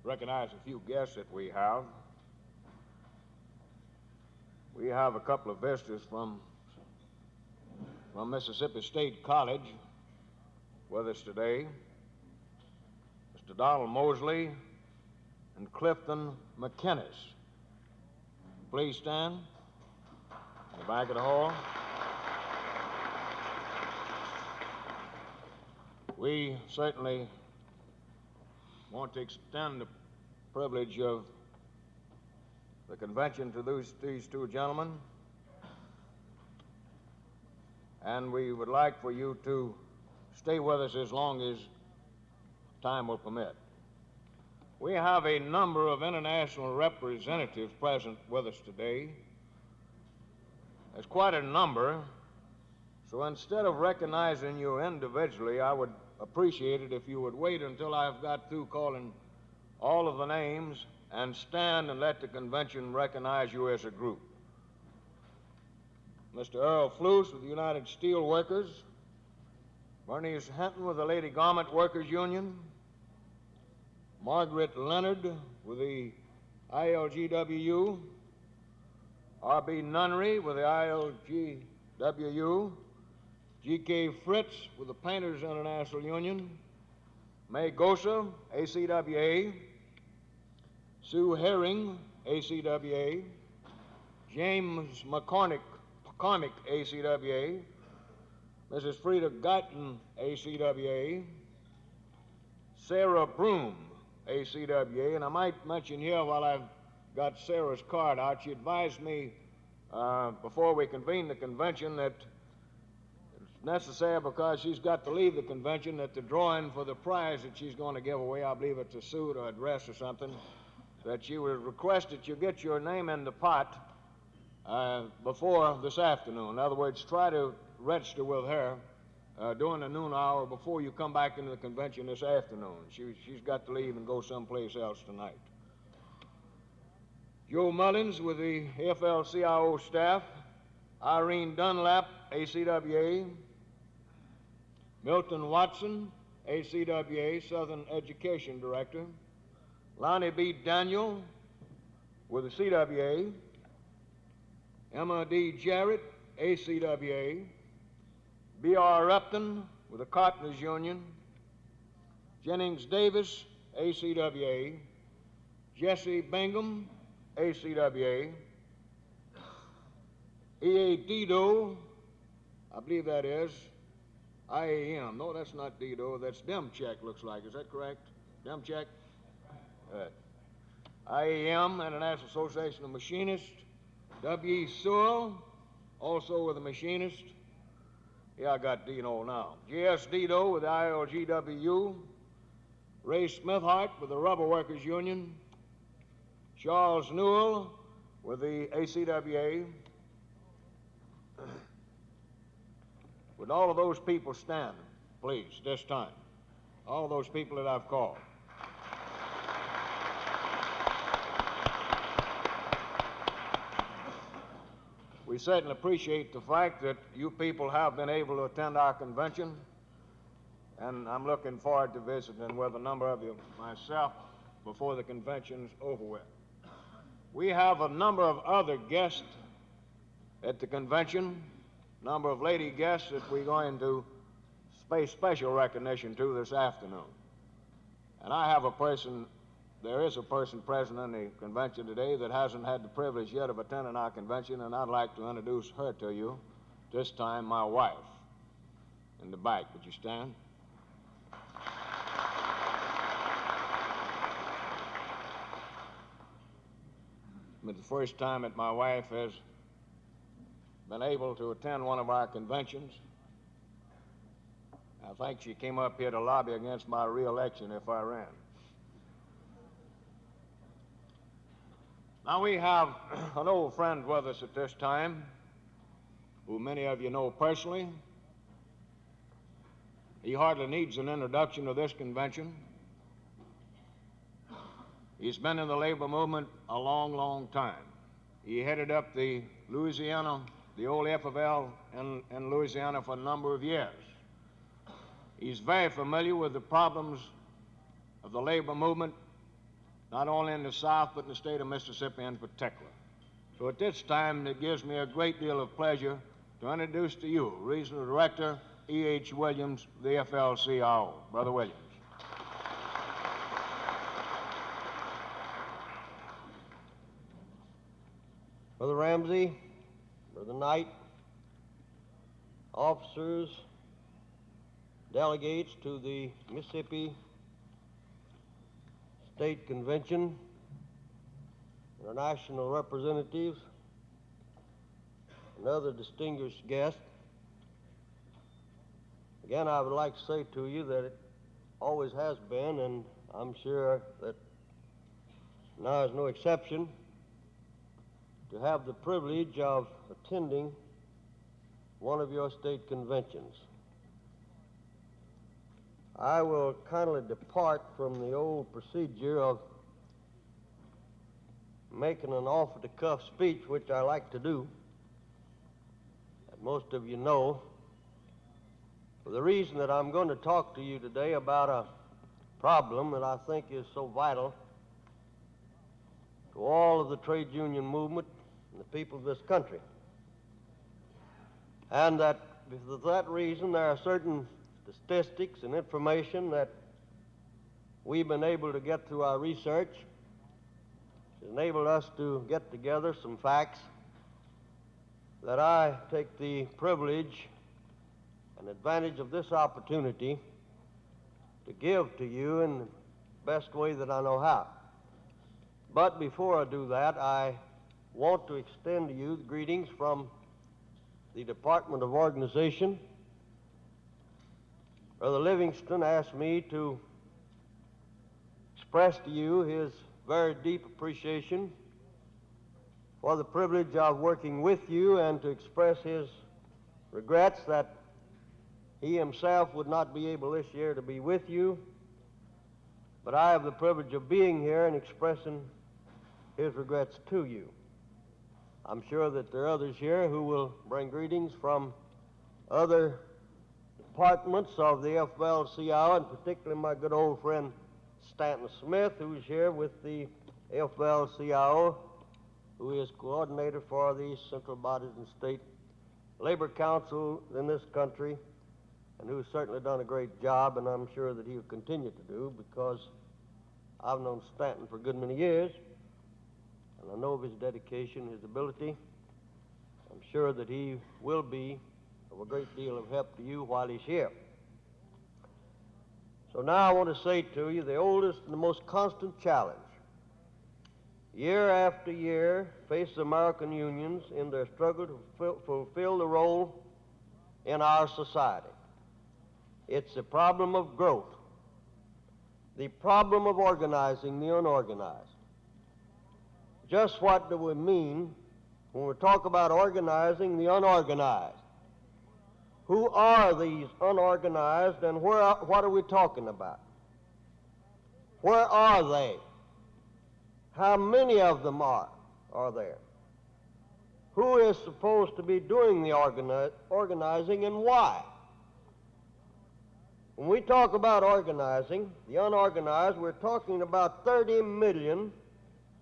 recognize a few guests that we have. We have a couple of visitors from Mississippi State College with us today. Mr. Donald Mosley and Clifton McInnes. Please stand in the back of the hall. We certainly want to extend the privilege of the convention to these two gentlemen, and we would like for you to stay with us as long as time will permit. We have a number of international representatives present with us today. There's quite a number, so instead of recognizing you individually, I would appreciate it if you would wait until I've got through calling all of the names and stand and let the convention recognize you as a group. Mr. Earl Fluce with the United Steelworkers, Bernice Hinton with the Lady Garment Workers Union, Margaret Leonard with the ILGWU, R.B. Nunnery with the ILGWU, G.K. Fritz with the Painters International Union, May Gosa, ACWA, Sue Herring, ACWA, James McCormick, ACWA, Mrs. Frida Guyton, ACWA, Sarah Broom, ACWA, and I might mention here while I've got Sarah's card out, she advised me before we convened the convention that it's necessary because she's got to leave the convention that the drawing for the prize that she's going to give away, I believe it's a suit or a dress or something, that she would request that you get your name in the pot before this afternoon. In other words, try to register with her during the noon hour before you come back into the convention this afternoon. She's got to leave and go someplace else tonight. Joe Mullins with the AFL-CIO staff, Irene Dunlap, ACWA, Milton Watson, ACWA, Southern Education Director, Lonnie B. Daniel with the CWA, Emma D. Jarrett, ACWA, B.R. Upton with the Cottoners Union, Jennings Davis, ACWA, Jesse Bingham, ACWA, E.A. Dido, I believe that is, IAM. No, that's not Dido, that's Demcheck, looks like. Is that correct? Demcheck? IAM, International Association of Machinists, W.E. Sewell, also with a machinist. Yeah, I got Dino now. J.S. Dido with the ILGWU, Ray Smithhart with the Rubber Workers Union, Charles Newell with the ACWA. Would all of those people stand, please, this time? All those people that I've called. We certainly appreciate the fact that you people have been able to attend our convention, and I'm looking forward to visiting with a number of you myself before the convention's over with. We have a number of other guests at the convention, a number of lady guests that we're going to pay special recognition to this afternoon. And there is a person present in the convention today that hasn't had the privilege yet of attending our convention, and I'd like to introduce her to you, this time my wife, in the back. Would you stand? It's the first time that my wife has been able to attend one of our conventions. I think she came up here to lobby against my re-election if I ran. Now we have an old friend with us at this time, who many of you know personally. He hardly needs an introduction to this convention. He's been in the labor movement a long, long time. He headed up the Louisiana, the old FFL in Louisiana for a number of years. He's very familiar with the problems of the labor movement, not only in the South, but in the state of Mississippi in particular. So at this time, it gives me a great deal of pleasure to introduce to you Regional Director E.H. Williams, the FL-CIO. Brother Williams. Brother Ramsey, Brother Knight, officers, delegates to the Mississippi State Convention, international representatives, and other distinguished guests. Again, I would like to say to you that it always has been, and I'm sure that now is no exception, to have the privilege of attending one of your state conventions. I will kindly depart from the old procedure of making an off-the-cuff speech, which I like to do, and most of you know, for the reason that I'm going to talk to you today about a problem that I think is so vital to all of the trade union movement and the people of this country. And that for that reason, there are certain statistics and information that we've been able to get through our research. It's enabled us to get together some facts that I take the privilege and advantage of this opportunity to give to you in the best way that I know how. But before I do that, I want to extend to you the greetings from the Department of Organization. Brother Livingston asked me to express to you his very deep appreciation for the privilege of working with you and to express his regrets that he himself would not be able this year to be with you, but I have the privilege of being here and expressing his regrets to you. I'm sure that there are others here who will bring greetings from other departments of the FL-CIO, and particularly my good old friend Stanton Smith, who's here with the FL-CIO, who is coordinator for the central bodies and state labor council in this country, and who's certainly done a great job, and I'm sure that he'll continue to do, because I've known Stanton for a good many years, and I know of his dedication, his ability. I'm sure that he will be of a great deal of help to you while he's here. So now I want to say to you, the oldest and the most constant challenge, year after year, faces American unions in their struggle to fulfill the role in our society. It's the problem of growth, the problem of organizing the unorganized. Just what do we mean when we talk about organizing the unorganized? Who are these unorganized, and what are we talking about? Where are they? How many of them are there? Who is supposed to be doing the organizing, and why? When we talk about organizing the unorganized, we're talking about 30 million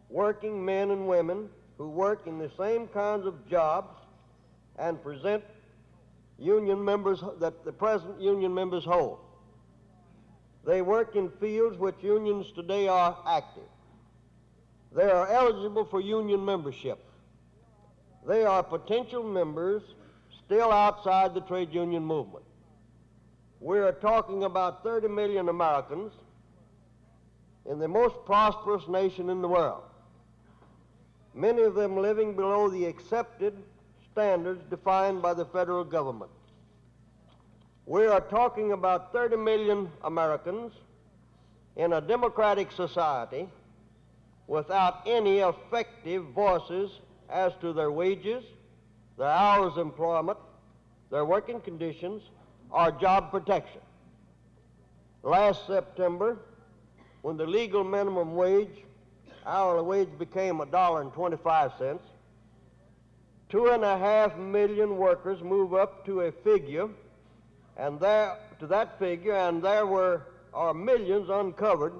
working men and women who work in the same kinds of jobs and present union members that the present union members hold. They work in fields which unions today are active. They are eligible for union membership. They are potential members still outside the trade union movement. We are talking about 30 million Americans in the most prosperous nation in the world, many of them living below the accepted standards defined by the federal government. We are talking about 30 million Americans in a democratic society without any effective voices as to their wages, their hours of employment, their working conditions, or job protection. Last September, when the legal minimum wage, hourly wage became $1.25, 2.5 million workers move up to a figure, and there are millions uncovered,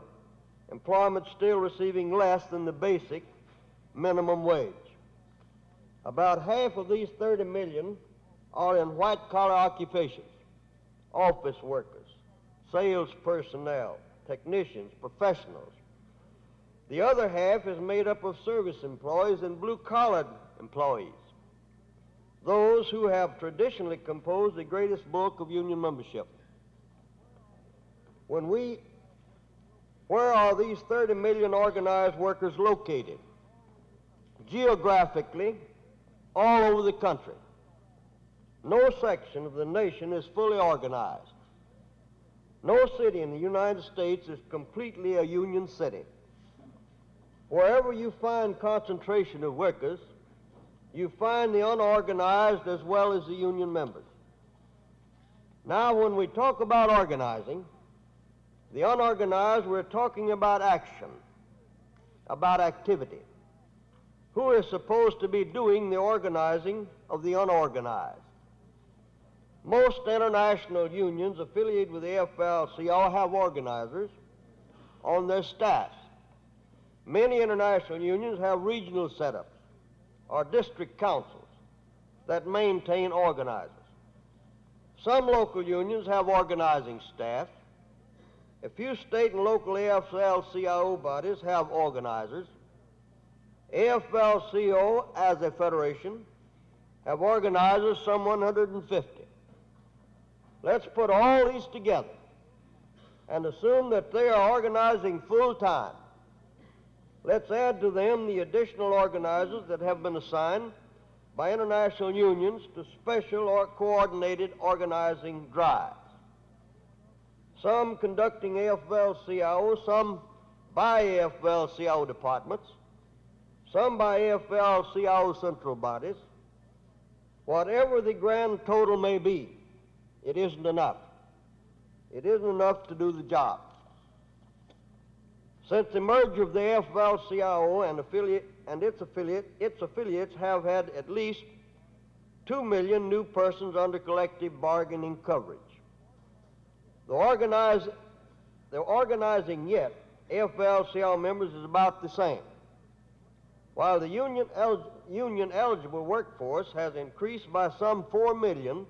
employment still receiving less than the basic minimum wage. About half of these 30 million are in white-collar occupations, office workers, sales personnel, technicians, professionals. The other half is made up of service employees and blue-collar employees, those who have traditionally composed the greatest bulk of union membership. Where are these 30 million organized workers located? Geographically, all over the country. No section of the nation is fully organized. No city in the United States is completely a union city. Wherever you find concentration of workers, you find the unorganized as well as the union members. Now, when we talk about organizing, the unorganized, we're talking about action, about activity. Who is supposed to be doing the organizing of the unorganized? Most international unions affiliated with the AFL-CIO have organizers on their staffs. Many international unions have regional setups or district councils that maintain organizers. Some local unions have organizing staff. A few state and local AFL-CIO bodies have organizers. AFL-CIO, as a federation, have organizers some 150. Let's put all these together and assume that they are organizing full time. Let's add to them the additional organizers that have been assigned by international unions to special or coordinated organizing drives. Some conducting AFL-CIO, some by AFL-CIO departments, some by AFL-CIO central bodies. Whatever the grand total may be, it isn't enough. It isn't enough to do the job. Since the merger of the AFL-CIO and its affiliates have had at least 2 million new persons under collective bargaining coverage. The organizing yet AFL-CIO members is about the same. While the union-eligible workforce has increased by some 4 million,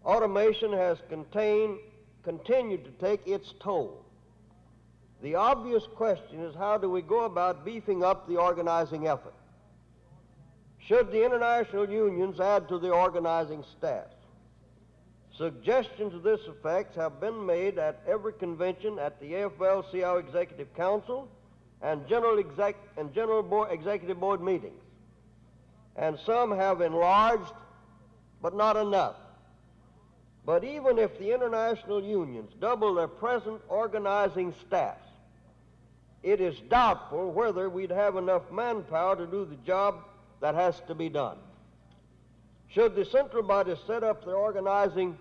automation has continued to take its toll. The obvious question is, how do we go about beefing up the organizing effort? Should the international unions add to the organizing staffs? Suggestions to this effect have been made at every convention at the AFL-CIO Executive Council and General Executive Board meetings. And some have enlarged, but not enough. But even if the international unions double their present organizing staffs, it is doubtful whether we'd have enough manpower to do the job that has to be done. Should the central bodies step up their organizing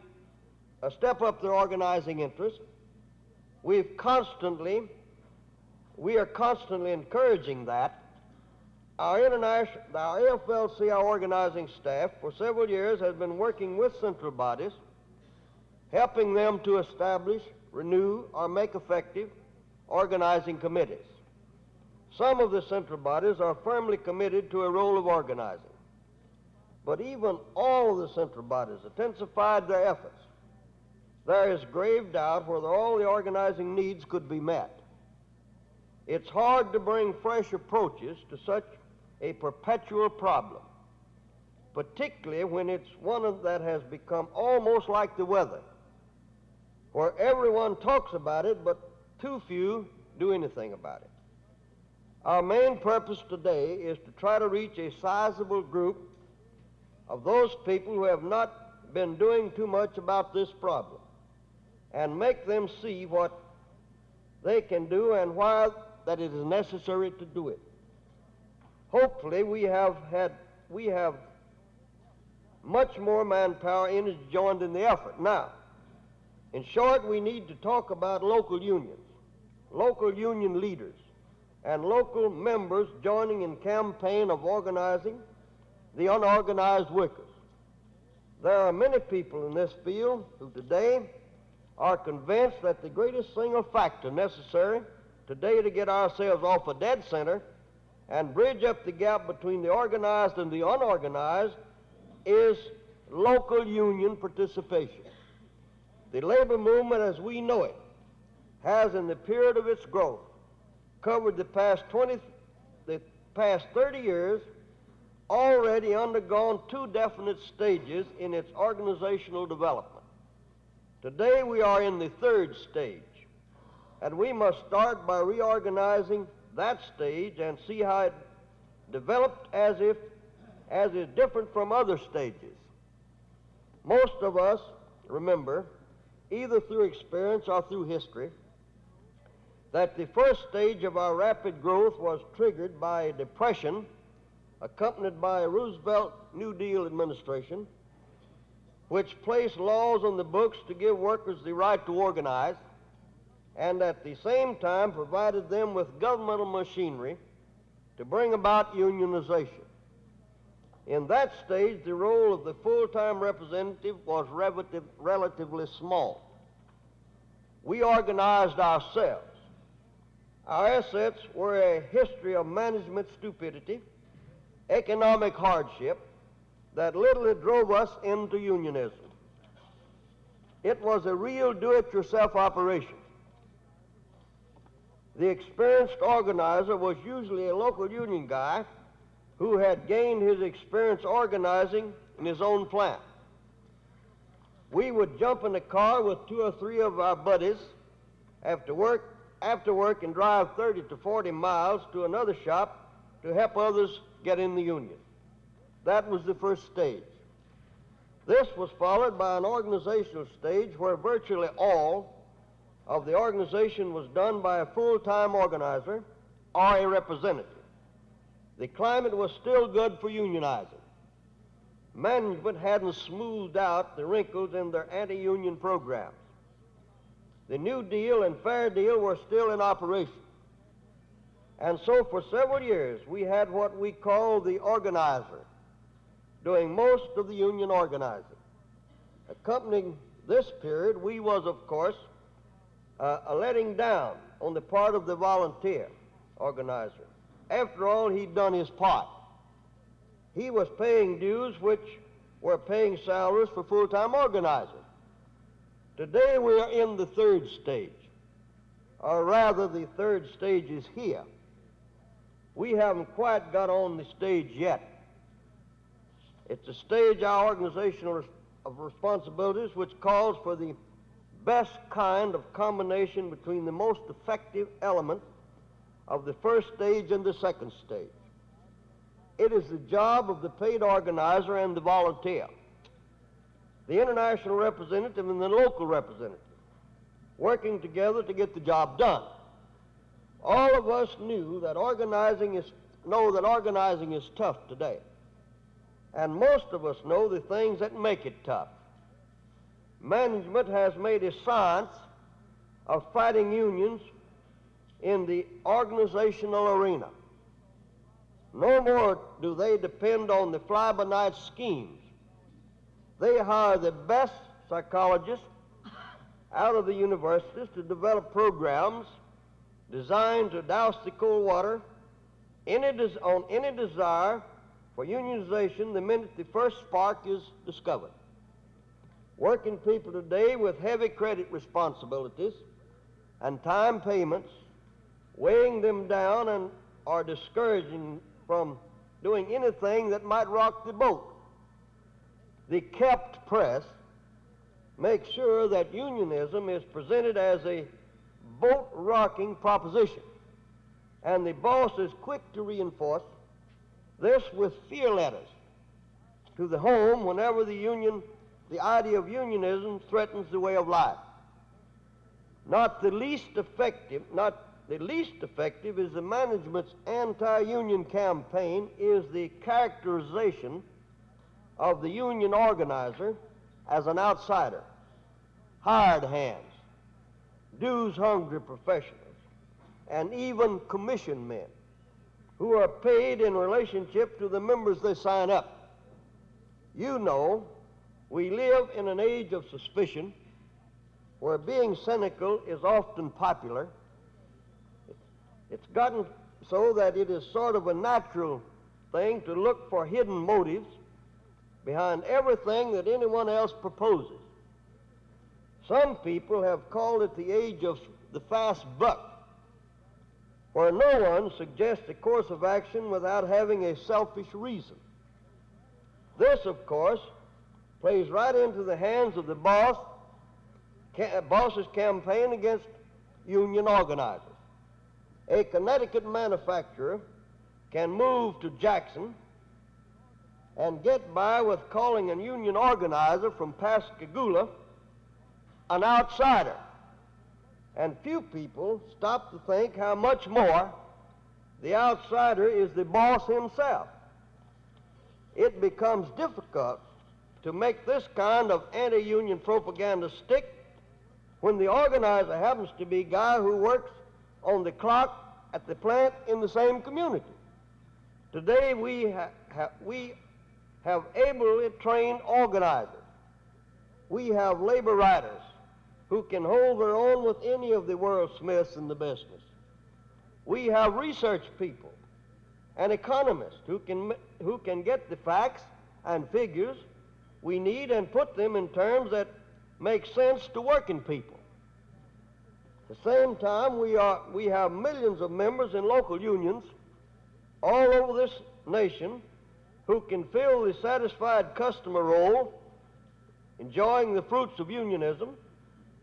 interest, we are constantly encouraging that. Our AFL-CIO organizing staff for several years has been working with central bodies, helping them to establish, renew, or make effective organizing committees. Some of the central bodies are firmly committed to a role of organizing. But even all of the central bodies intensified their efforts. There is grave doubt whether all the organizing needs could be met. It's hard to bring fresh approaches to such a perpetual problem, particularly when it's one that has become almost like the weather, where everyone talks about it, but too few do anything about it. Our main purpose today is to try to reach a sizable group of those people who have not been doing too much about this problem and make them see what they can do and why that it is necessary to do it. Hopefully we have much more manpower joined in the effort. Now, in short, we need to talk about local unions, local union leaders, and local members joining in campaign of organizing the unorganized workers. There are many people in this field who today are convinced that the greatest single factor necessary today to get ourselves off a dead center and bridge up the gap between the organized and the unorganized is local union participation. The labor movement as we know it has, in the period of its growth, covered the past 30 years, already undergone two definite stages in its organizational development. Today we are in the third stage, and we must start by reorganizing that stage and see how it developed as is different from other stages. Most of us remember, either through experience or through history, that the first stage of our rapid growth was triggered by a depression accompanied by a Roosevelt New Deal administration, which placed laws on the books to give workers the right to organize, and at the same time provided them with governmental machinery to bring about unionization. In that stage, the role of the full-time representative was relatively small. We organized ourselves. Our assets were a history of management stupidity, economic hardship that literally drove us into unionism. It was a real do-it-yourself operation. The experienced organizer was usually a local union guy who had gained his experience organizing in his own plant. We would jump in a car with 2 or 3 of our buddies after work and drive 30 to 40 miles to another shop to help others get in the union. That was the first stage. This was followed by an organizational stage where virtually all of the organization was done by a full-time organizer or a representative. The climate was still good for unionizing. Management hadn't smoothed out the wrinkles in their anti-union programs. The New Deal and Fair Deal were still in operation. And so for several years, we had what we call the organizer doing most of the union organizing. Accompanying this period, we was, of course, a letting down on the part of the volunteer organizer. After all, he'd done his part. He was paying dues which were paying salaries for full-time organizers. Today we are in the third stage, or rather the third stage is here. We haven't quite got on the stage yet. It's a stage our organizational responsibilities which calls for the best kind of combination between the most effective element of the first stage and the second stage. It is the job of the paid organizer and the volunteer, the international representative and the local representative, working together to get the job done. All of us know that organizing is tough today. And most of us know the things that make it tough. Management has made a science of fighting unions in the organizational arena. No more do they depend on the fly-by-night schemes. They hire the best psychologists out of the universities to develop programs designed to douse the cold water on any desire for unionization the minute the first spark is discovered. Working people today with heavy credit responsibilities and time payments weighing them down and are discouraging from doing anything that might rock the boat. The kept press makes sure that unionism is presented as a boat-rocking proposition, and the boss is quick to reinforce this with fear letters to the home whenever the idea of unionism threatens the way of life. Not the least effective is the management's anti-union campaign is the characterization of the union organizer as an outsider, hired hands, dues-hungry professionals, and even commission men who are paid in relationship to the members they sign up. You know, we live in an age of suspicion where being cynical is often popular. It's gotten so that it is sort of a natural thing to look for hidden motives behind everything that anyone else proposes. Some people have called it the age of the fast buck, where no one suggests a course of action without having a selfish reason. This, of course, plays right into the hands of the boss's campaign against union organizers. A Connecticut manufacturer can move to Jackson and get by with calling a union organizer from Pascagoula an outsider. And few people stop to think how much more the outsider is the boss himself. It becomes difficult to make this kind of anti-union propaganda stick when the organizer happens to be a guy who works on the clock at the plant in the same community. Today we have ably trained organizers. We have labor writers who can hold their own with any of the world smiths in the business. We have research people and economists who can get the facts and figures we need and put them in terms that make sense to working people. At the same time, we have millions of members in local unions all over this nation who can fill the satisfied customer role, enjoying the fruits of unionism,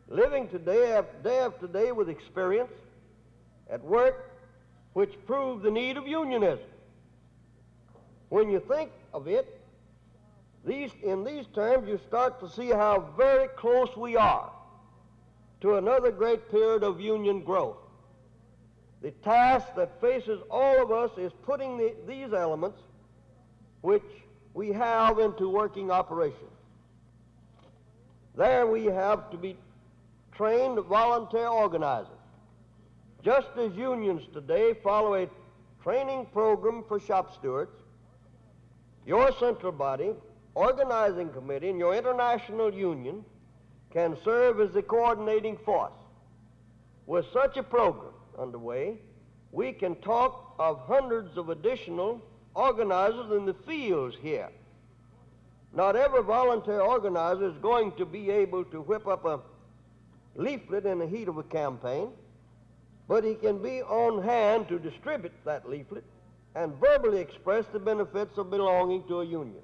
living day after day with experience at work which prove the need of unionism. When you think of it, in these terms, you start to see how very close we are to another great period of union growth. The task that faces all of us is putting these elements which we have into working operation. There we have to be trained volunteer organizers. Just as unions today follow a training program for shop stewards, your central body, organizing committee, and your international union can serve as the coordinating force. With such a program underway, we can talk of hundreds of additional organizers in the fields here. Not every volunteer organizer is going to be able to whip up a leaflet in the heat of a campaign, but he can be on hand to distribute that leaflet and verbally express the benefits of belonging to a union.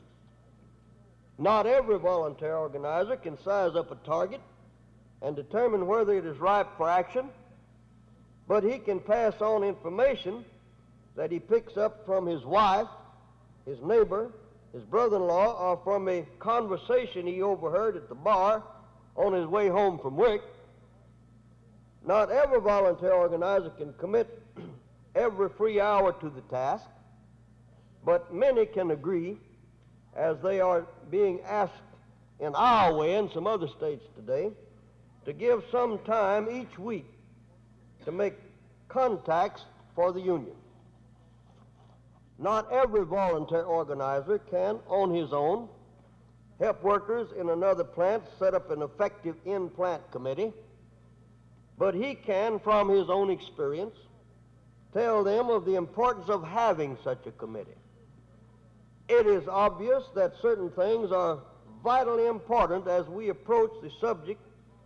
Not every volunteer organizer can size up a target and determine whether it is ripe for action, but he can pass on information that he picks up from his wife, his neighbor, his brother-in-law, or from a conversation he overheard at the bar on his way home from work. Not every volunteer organizer can commit every free hour to the task, but many can agree, as they are being asked in our way and some other states today, to give some time each week to make contacts for the union. Not every volunteer organizer can, on his own, help workers in another plant set up an effective in-plant committee, but he can, from his own experience, tell them of the importance of having such a committee. It is obvious that certain things are vitally important as we approach the subject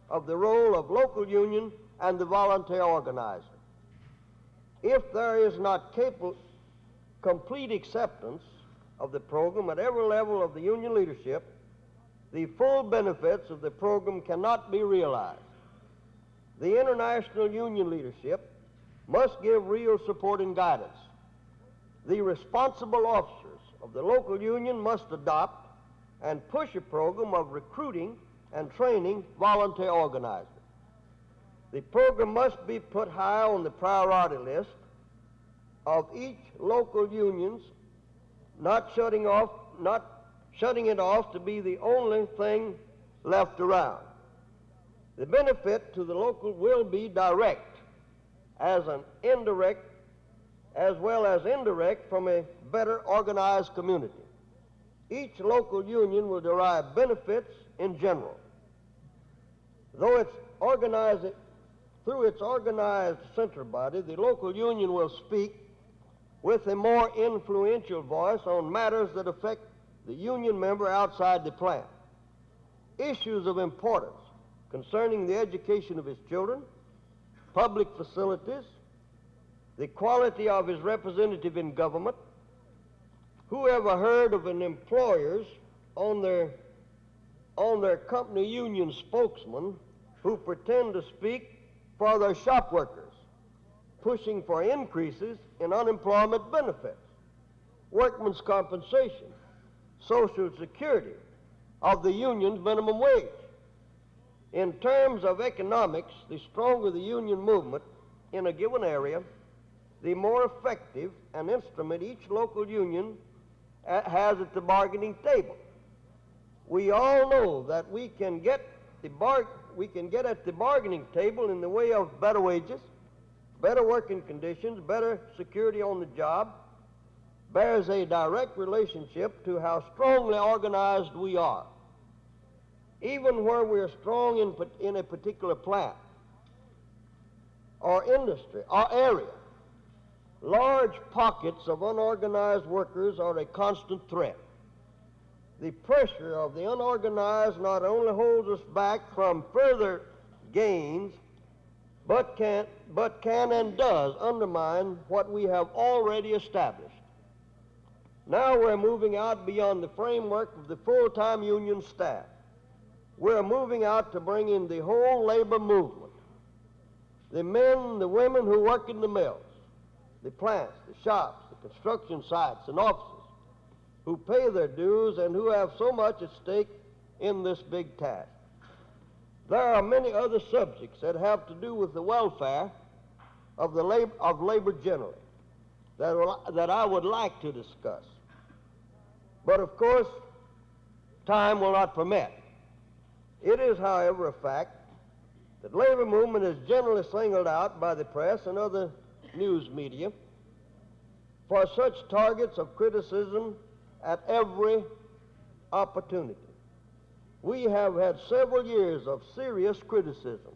of the role of local union and the volunteer organizer. If there is not complete acceptance of the program at every level of the union leadership, the full benefits of the program cannot be realized. The international union leadership must give real support and guidance. The responsible officers of the local union must adopt and push a program of recruiting and training volunteer organizers. The program must be put high on the priority list of each local union's, not shutting it off to be the only thing left around. The benefit to the local will be direct as well as indirect from a better organized community. Each local union will derive benefits in general. Through its organized center body, the local union will speak with a more influential voice on matters that affect the union member outside the plant. Issues of importance concerning the education of his children, public facilities, the quality of his representative in government. Who ever heard of an employers on their company union spokesman who pretend to speak for their shop workers, pushing for increases in unemployment benefits, workmen's compensation, Social Security, of the union's minimum wage? In terms of economics, the stronger the union movement in a given area, the more effective an instrument each local union has at the bargaining table. We all know that we can get at the bargaining table in the way of better wages, better working conditions, better security on the job, bears a direct relationship to how strongly organized we are. Even where we are strong in a particular plant or industry or area, large pockets of unorganized workers are a constant threat. The pressure of the unorganized not only holds us back from further gains, but can and does undermine what we have already established. Now we're moving out beyond the framework of the full-time union staff. We're moving out to bring in the whole labor movement. The men, the women who work in the mills, the plants, the shops, the construction sites and offices, who pay their dues and who have so much at stake in this big task. There are many other subjects that have to do with the welfare of labor generally that I would like to discuss. But of course, time will not permit. It is, however, a fact that labor movement is generally singled out by the press and other news media for such targets of criticism at every opportunity. We have had several years of serious criticism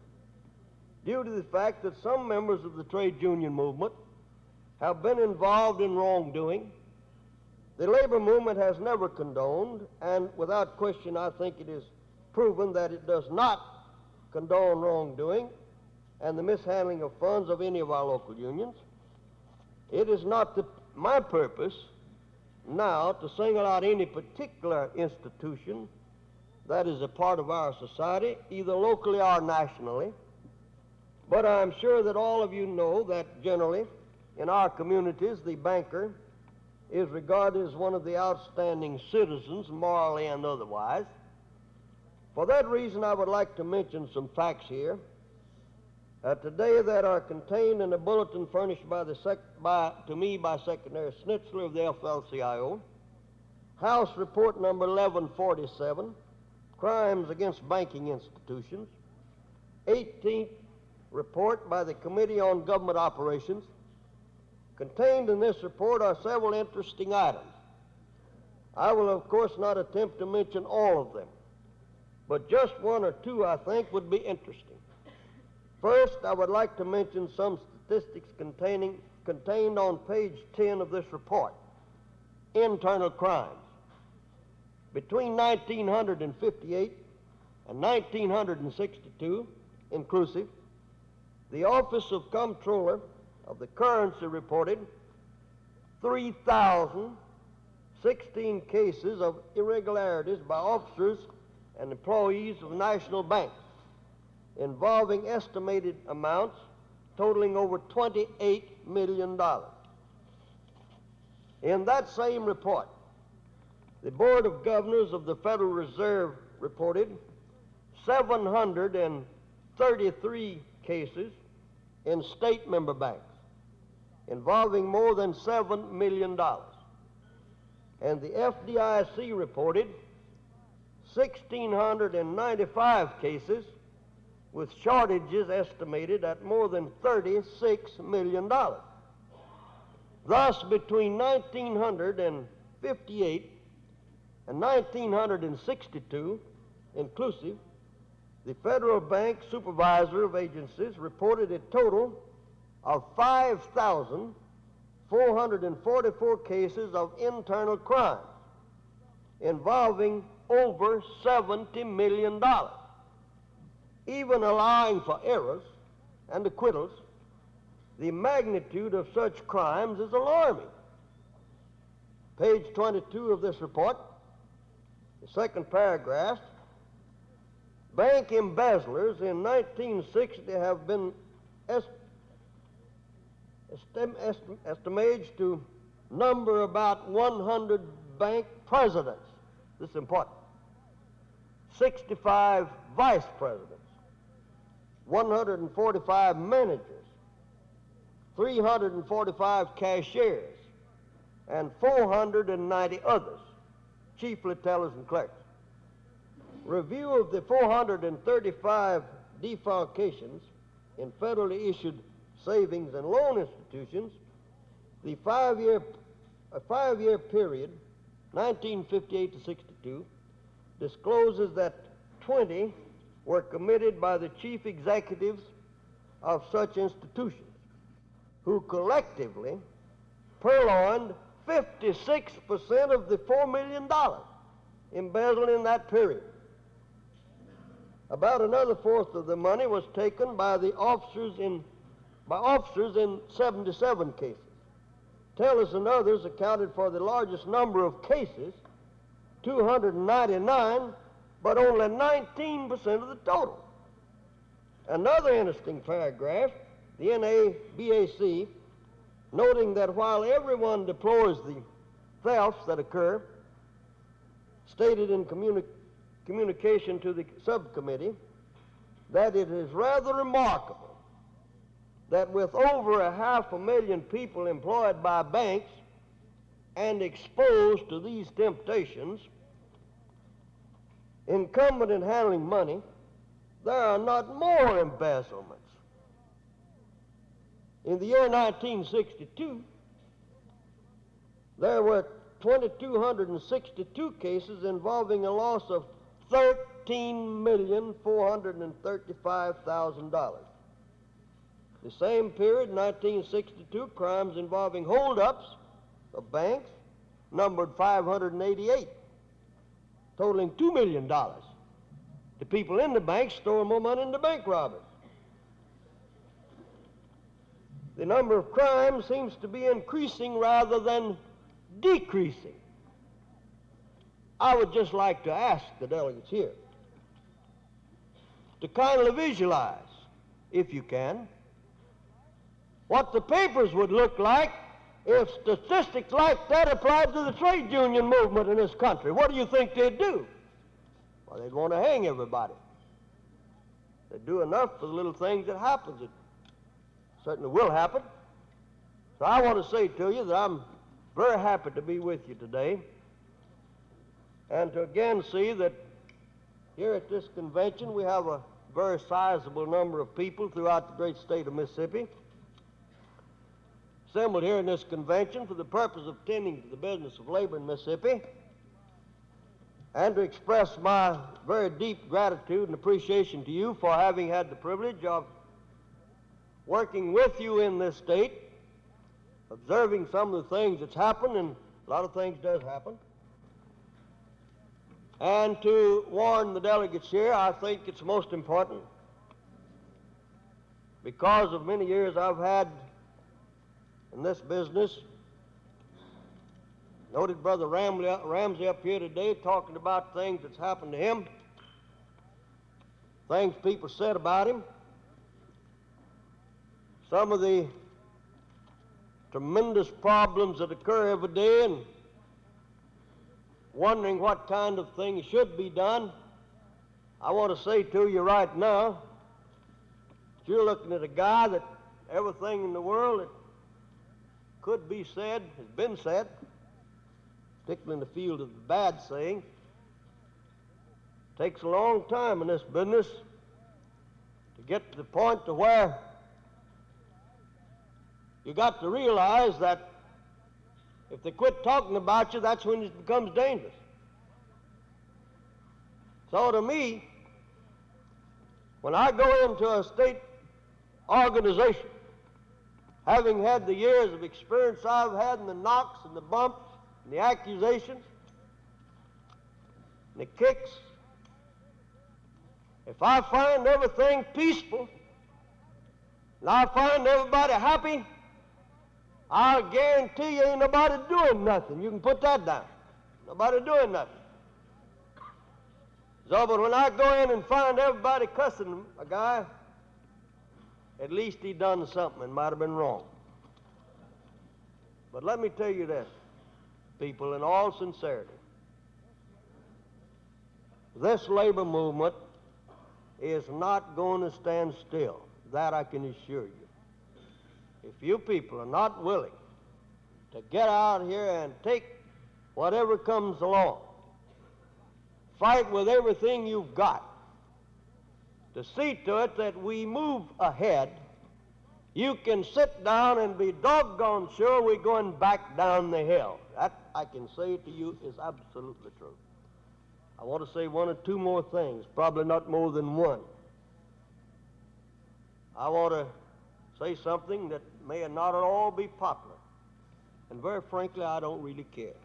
due to the fact that some members of the trade union movement have been involved in wrongdoing. The labor movement has never condoned, and without question I think it is proven that it does not condone wrongdoing and the mishandling of funds of any of our local unions. It is not my purpose now to single out any particular institution that is a part of our society, either locally or nationally, but I'm sure that all of you know that generally in our communities the banker is regarded as one of the outstanding citizens, morally and otherwise. For that reason, I would like to mention some facts here today that are contained in a bulletin furnished to me by Secretary Schnitzler of the AFL-CIO, House Report number 1147, Crimes Against Banking Institutions, 18th Report by the Committee on Government Operations. Contained in this report are several interesting items. I will, of course, not attempt to mention all of them, but just one or two I think would be interesting. First, I would like to mention some statistics contained on page 10 of this report. Internal crimes. Between 1958 and 1962, inclusive, the Office of Comptroller of the Currency reported 3,016 cases of irregularities by officers and employees of national banks, involving estimated amounts totaling over $28 million. In that same report, The Board of Governors of the Federal Reserve reported 733 cases in state member banks involving more than $7 million. And the FDIC reported 1,695 cases with shortages estimated at more than $36 million. Thus, between 1958 and 1962, inclusive, the Federal Bank Supervisor of Agencies reported a total of 5,444 cases of internal crime involving over $70 million. Even allowing for errors and acquittals, the magnitude of such crimes is alarming. Page 22 of this report, the second paragraph, bank embezzlers in 1960 have been estimated to number about 100 bank presidents. This is important. 65 vice presidents, 145 managers, 345 cashiers, and 490 others, chiefly tellers and clerks. Review of the 435 defalcations in federally issued savings and loan institutions, the five-year period, 1958 to 62, discloses that 20 were committed by the chief executives of such institutions, who collectively purloined 56% of the $4 million embezzled in that period. About another fourth of the money was taken by the officers in 77 cases. Tellers and others accounted for the largest number of cases, 299, but only 19% of the total. Another interesting paragraph, the NABAC, noting that while everyone deplores the thefts that occur, stated in communication to the subcommittee that it is rather remarkable that with over 500,000 people employed by banks and exposed to these temptations, incumbent in handling money, there are not more embezzlements. In the year 1962, there were 2,262 cases involving a loss of $13,435,000. The same period, 1962, crimes involving holdups of banks numbered 588, totaling $2 million. The people in the banks stole more money than the bank robbers. The number of crimes seems to be increasing rather than decreasing. I would just like to ask the delegates here to kindly visualize, if you can, what the papers would look like if statistics like that applied to the trade union movement in this country. What do you think they'd do? Well, they'd want to hang everybody. They'd do enough for the little things that happens. It certainly will happen. So I want to say to you that I'm very happy to be with you today and to again see that here at this convention we have a very sizable number of people throughout the great state of Mississippi assembled here in this convention for the purpose of tending to the business of labor in Mississippi, and to express my very deep gratitude and appreciation to you for having had the privilege of working with you in this state, observing some of the things that's happened, and a lot of things does happen. And to warn the delegates here, I think it's most important, because of many years I've had in this business. Noted Brother Ramsey up here today talking about things that's happened to him, things people said about him, some of the tremendous problems that occur every day, and wondering what kind of things should be done, I want to say to you right now, you're looking at a guy that everything in the world that could be said has been said, particularly in the field of the bad saying. Takes a long time in this business to get to the point to where you got to realize that if they quit talking about you, that's when it becomes dangerous. So to me, when I go into a state organization, having had the years of experience I've had in the knocks and the bumps and the accusations and the kicks, if I find everything peaceful and I find everybody happy, I'll guarantee you ain't nobody doing nothing. You can put that down. Nobody doing nothing. So, but when I go in and find everybody cussing a guy, at least he done something and might have been wrong. But let me tell you this, people, in all sincerity, this labor movement is not going to stand still. That I can assure you. If you people are not willing to get out here and take whatever comes along, fight with everything you've got to see to it that we move ahead, you can sit down and be doggone sure we're going back down the hill. That, I can say to you, is absolutely true. I want to say one or two more things, probably not more than one. I want to say something that may not at all be popular, and very frankly, I don't really care.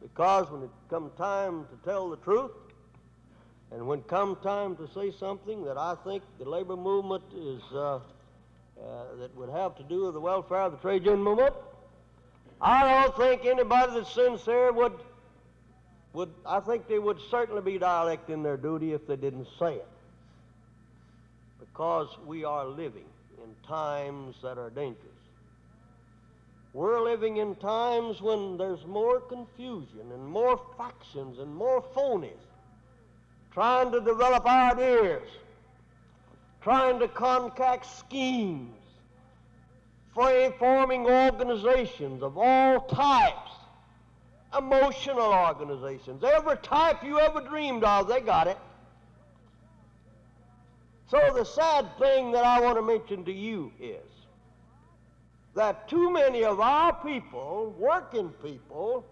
Because when it comes time to tell the truth, and when come time to say something that I think the labor movement is that would have to do with the welfare of the trade union movement, I don't think anybody that's sincere would I think they would certainly be derelict in their duty if they didn't say it. Because we are living in times that are dangerous. We're living in times when there's more confusion and more factions and more phonies trying to develop ideas, trying to concoct schemes, forming organizations of all types, emotional organizations. Every type you ever dreamed of, they got it. So the sad thing that I want to mention to you is that too many of our people, working people,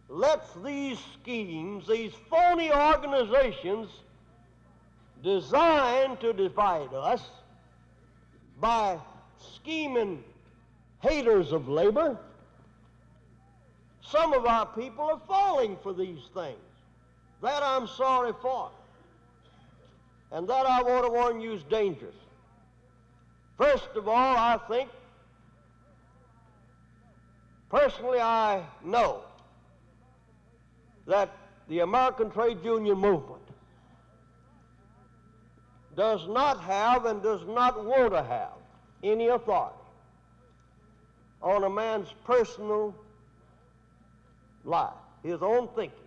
lets these schemes, these phony organizations designed to divide us by scheming haters of labor, some of our people are falling for these things. That I'm sorry for. And that I want to warn you is dangerous. First of all, I think, personally I know that the American trade union movement does not have and does not want to have any authority on a man's personal life, his own thinking.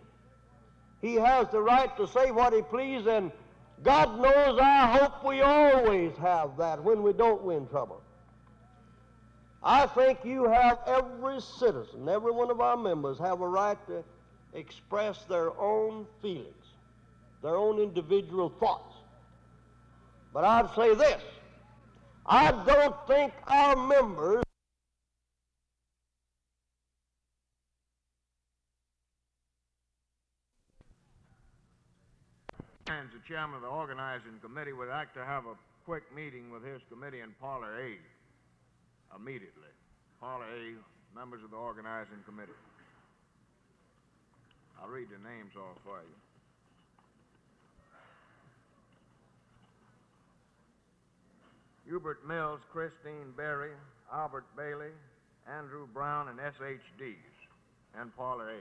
He has the right to say what he pleases, and God knows I hope we always have that when we don't win trouble. I think you have, every citizen, every one of our members have a right to express their own feelings, their own individual thoughts. But I'd say this, I don't think our members As the chairman of the organizing committee would like to have a quick meeting with his committee in Parlor A immediately. Parlor A, members of the organizing committee. I'll read the names off for you. Hubert Mills, Christine Berry, Albert Bailey, Andrew Brown, and SHDs in Parlor A.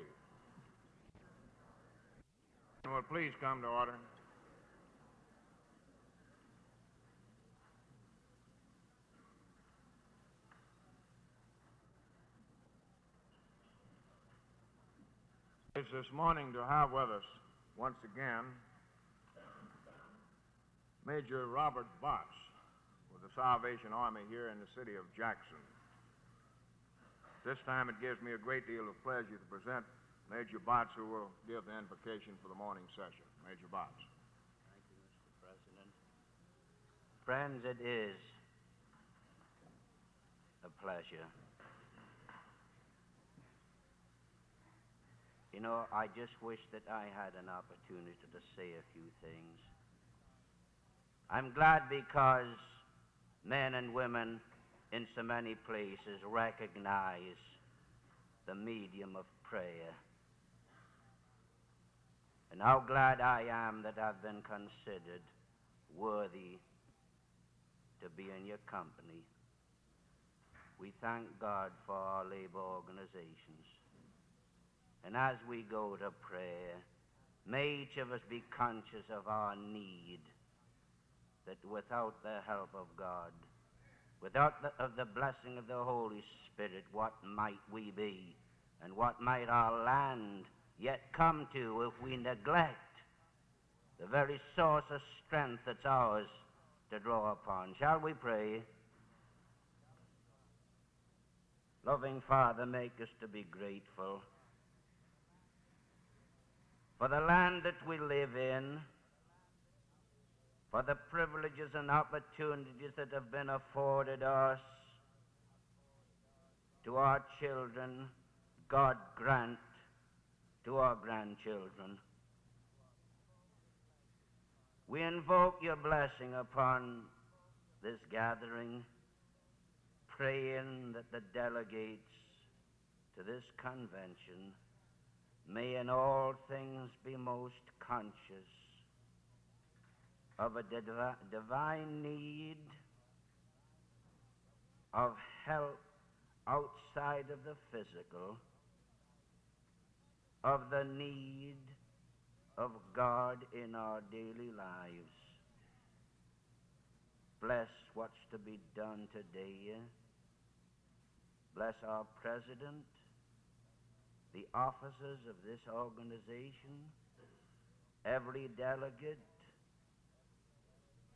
Will please come to order. It's this morning to have with us, once again, Major Robert Botts with the Salvation Army here in the city of Jackson. This time it gives me a great deal of pleasure to present Major Botts, who will give the invocation for the morning session. Major Botts. Thank you, Mr. President. Friends, it is a pleasure. You know, I just wish that I had an opportunity to say a few things. I'm glad because men and women in so many places recognize the medium of prayer. And how glad I am that I've been considered worthy to be in your company. We thank God for our labor organizations. And as we go to prayer, may each of us be conscious of our need, that without the help of God, without the blessing of the Holy Spirit, what might we be, and what might our land yet come to if we neglect the very source of strength that's ours to draw upon. Shall we pray? Loving Father, make us to be grateful for the land that we live in, for the privileges and opportunities that have been afforded us, to our children, God grant to our grandchildren. We invoke your blessing upon this gathering, praying that the delegates to this convention may in all things be most conscious of a divine need of help outside of the physical, of the need of God in our daily lives. Bless what's to be done today. Bless our president, the officers of this organization, every delegate,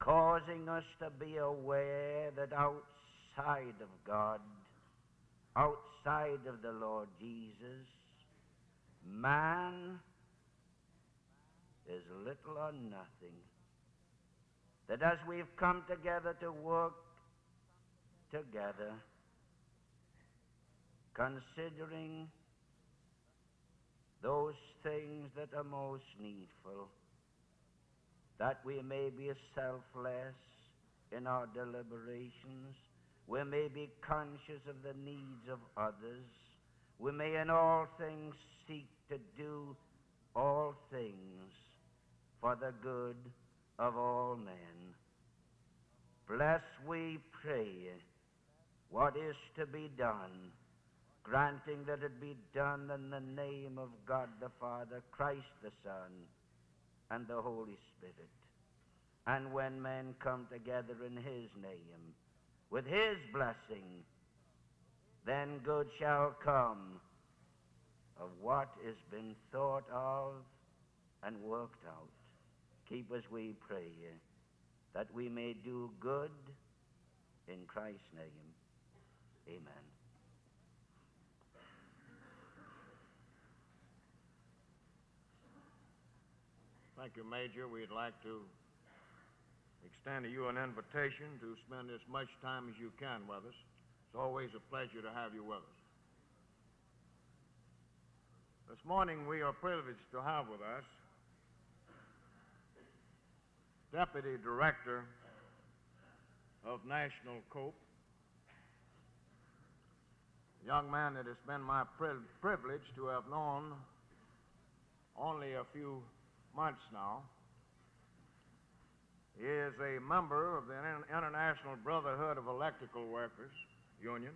causing us to be aware that outside of God, outside of the Lord Jesus, man is little or nothing. That as we've come together to work together, considering those things that are most needful, that we may be selfless in our deliberations, we may be conscious of the needs of others, we may in all things seek to do all things for the good of all men. Bless, we pray, what is to be done, granting that it be done in the name of God the Father, Christ the Son, and the Holy Spirit. And when men come together in his name, with his blessing, then good shall come of what has been thought of and worked out. Keep us, we pray, that we may do good in Christ's name. Amen. Thank you, Major. We'd like to extend to you an invitation to spend as much time as you can with us. It's always a pleasure to have you with us. This morning we are privileged to have with us Deputy Director of National COPE, a young man that has been my privilege to have known only a few months now. He is a member of the International Brotherhood of Electrical Workers Union.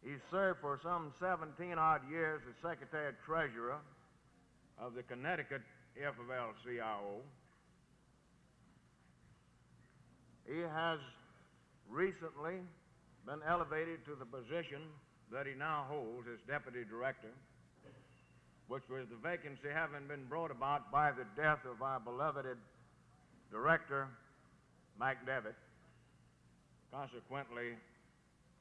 He served for some 17-odd years as Secretary-Treasurer of the Connecticut FFL-CIO. He has recently been elevated to the position that he now holds as Deputy Director. which was the vacancy having been brought about by the death of our beloved director, Mike Devitt. Consequently,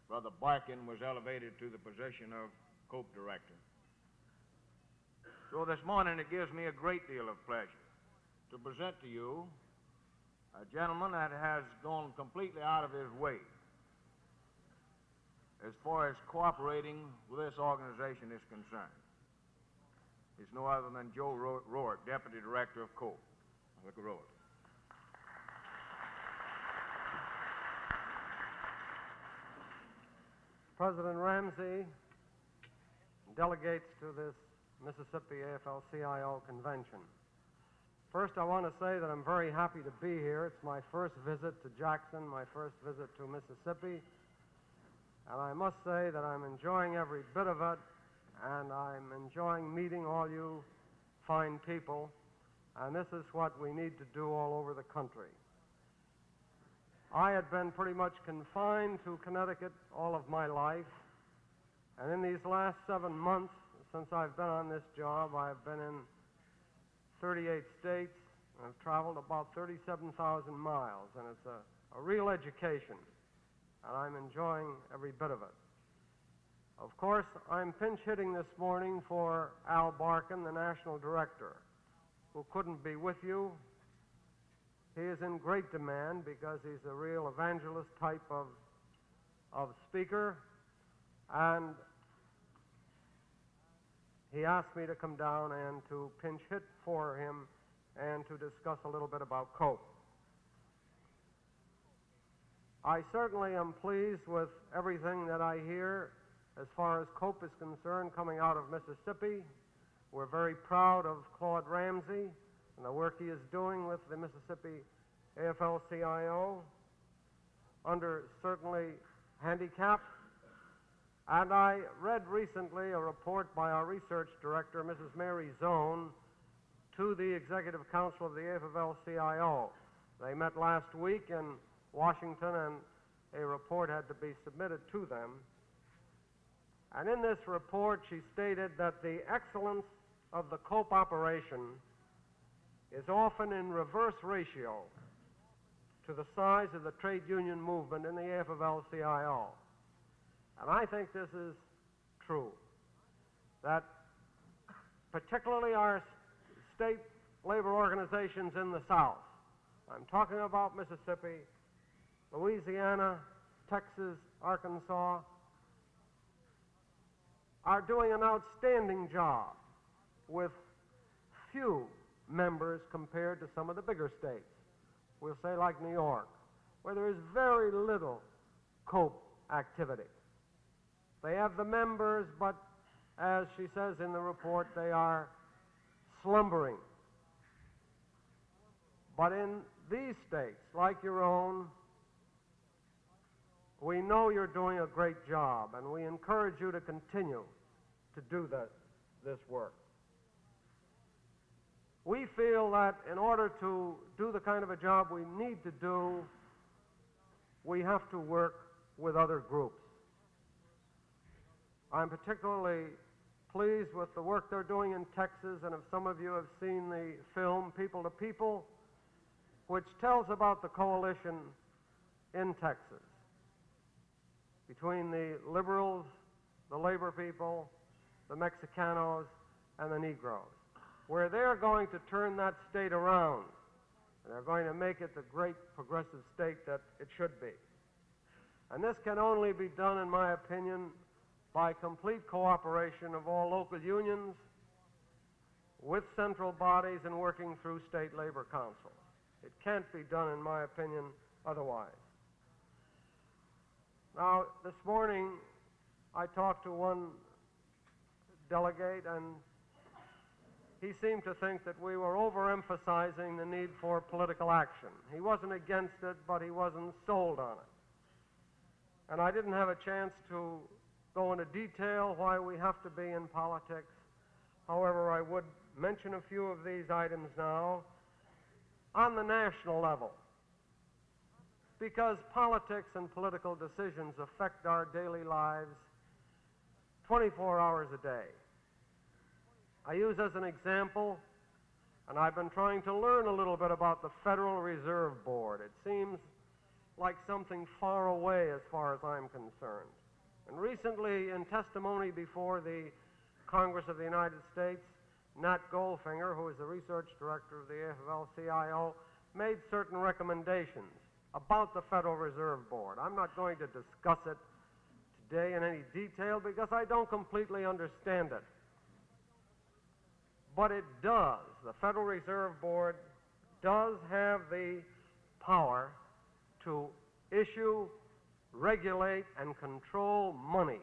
Brother Barkin was elevated to the position of Cope Director. So this morning it gives me a great deal of pleasure to present to you a gentleman that has gone completely out of his way as far as cooperating with this organization is concerned. He's no other than Joe Rourke, Deputy Director of Cope. Look at Rourke. President Ramsey, delegates to this Mississippi AFL-CIO convention. First, I want to say that I'm very happy to be here. It's my first visit to Jackson, my first visit to Mississippi, and I must say that I'm enjoying every bit of it, and I'm enjoying meeting all you fine people, and this is what we need to do all over the country. I had been pretty much confined to Connecticut all of my life, and in these last 7 months since I've been on this job, I've been in 38 states. I've traveled about 37,000 miles, and it's a real education, and I'm enjoying every bit of it. Of course, I'm pinch hitting this morning for Al Barkin, the national director, who couldn't be with you. He is in great demand because he's a real evangelist type of speaker, and he asked me to come down and to pinch hit for him and to discuss a little bit about Cope. I certainly am pleased with everything that I hear as far as Cope is concerned coming out of Mississippi. We're very proud of Claude Ramsey and the work he is doing with the Mississippi AFL-CIO under certainly handicap. And I read recently a report by our research director, Mrs. Mary Zone, to the Executive Council of the AFL-CIO. They met last week in Washington, and a report had to be submitted to them. And in this report, she stated that the excellence of the Cope operation is often in reverse ratio to the size of the trade union movement in the AFL-CIO. And I think this is true, that particularly our state labor organizations in the South, I'm talking about Mississippi, Louisiana, Texas, Arkansas, are doing an outstanding job with few members compared to some of the bigger states. We'll say like New York, where there is very little Cope activity. They have the members, but as she says in the report, they are slumbering. But in these states, like your own, we know you're doing a great job, and we encourage you to continue to do this work. We feel that in order to do the kind of a job we need to do, we have to work with other groups. I'm particularly pleased with the work they're doing in Texas, and if some of you have seen the film People to People, which tells about the coalition in Texas between the liberals, the labor people, the Mexicanos, and the Negroes, where they're going to turn that state around, and they're going to make it the great progressive state that it should be. And this can only be done, in my opinion, by complete cooperation of all local unions with central bodies and working through state labor councils. It can't be done, in my opinion, otherwise. Now, this morning, I talked to one delegate, and he seemed to think that we were overemphasizing the need for political action. He wasn't against it, but he wasn't sold on it. And I didn't have a chance to go into detail why we have to be in politics. However, I would mention a few of these items now on the national level, because politics and political decisions affect our daily lives 24 hours a day. I use as an example, and I've been trying to learn a little bit about the Federal Reserve Board. It seems like something far away as far as I'm concerned. And recently, in testimony before the Congress of the United States, Nat Goldfinger, who is the research director of the AFL-CIO, made certain recommendations about the Federal Reserve Board. I'm not going to discuss it today in any detail because I don't completely understand it. But it does. The Federal Reserve Board does have the power to issue, regulate, and control money.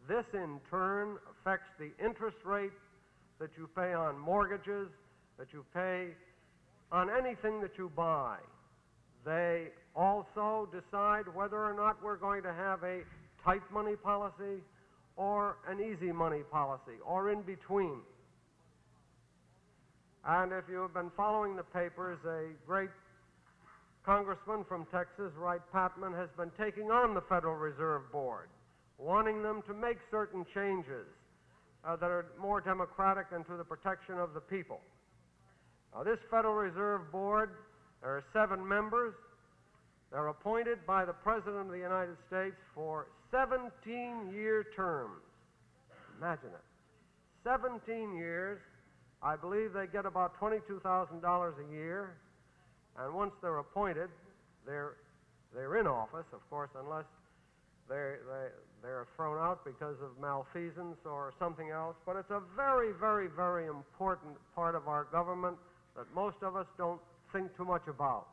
This, in turn, affects the interest rate that you pay on mortgages, that you pay on anything that you buy. They also decide whether or not we're going to have a tight money policy or an easy money policy, or in between. And if you have been following the papers, a great congressman from Texas, Wright Patman, has been taking on the Federal Reserve Board, wanting them to make certain changes that are more democratic and to the protection of the people. Now, this Federal Reserve Board, there are 7 members. They're appointed by the President of the United States for 17-year terms. Imagine it. 17 years. I believe they get about $22,000 a year. And once they're appointed, they're in office, of course, unless they're thrown out because of malfeasance or something else. But it's a very, very, very important part of our government that most of us don't think too much about.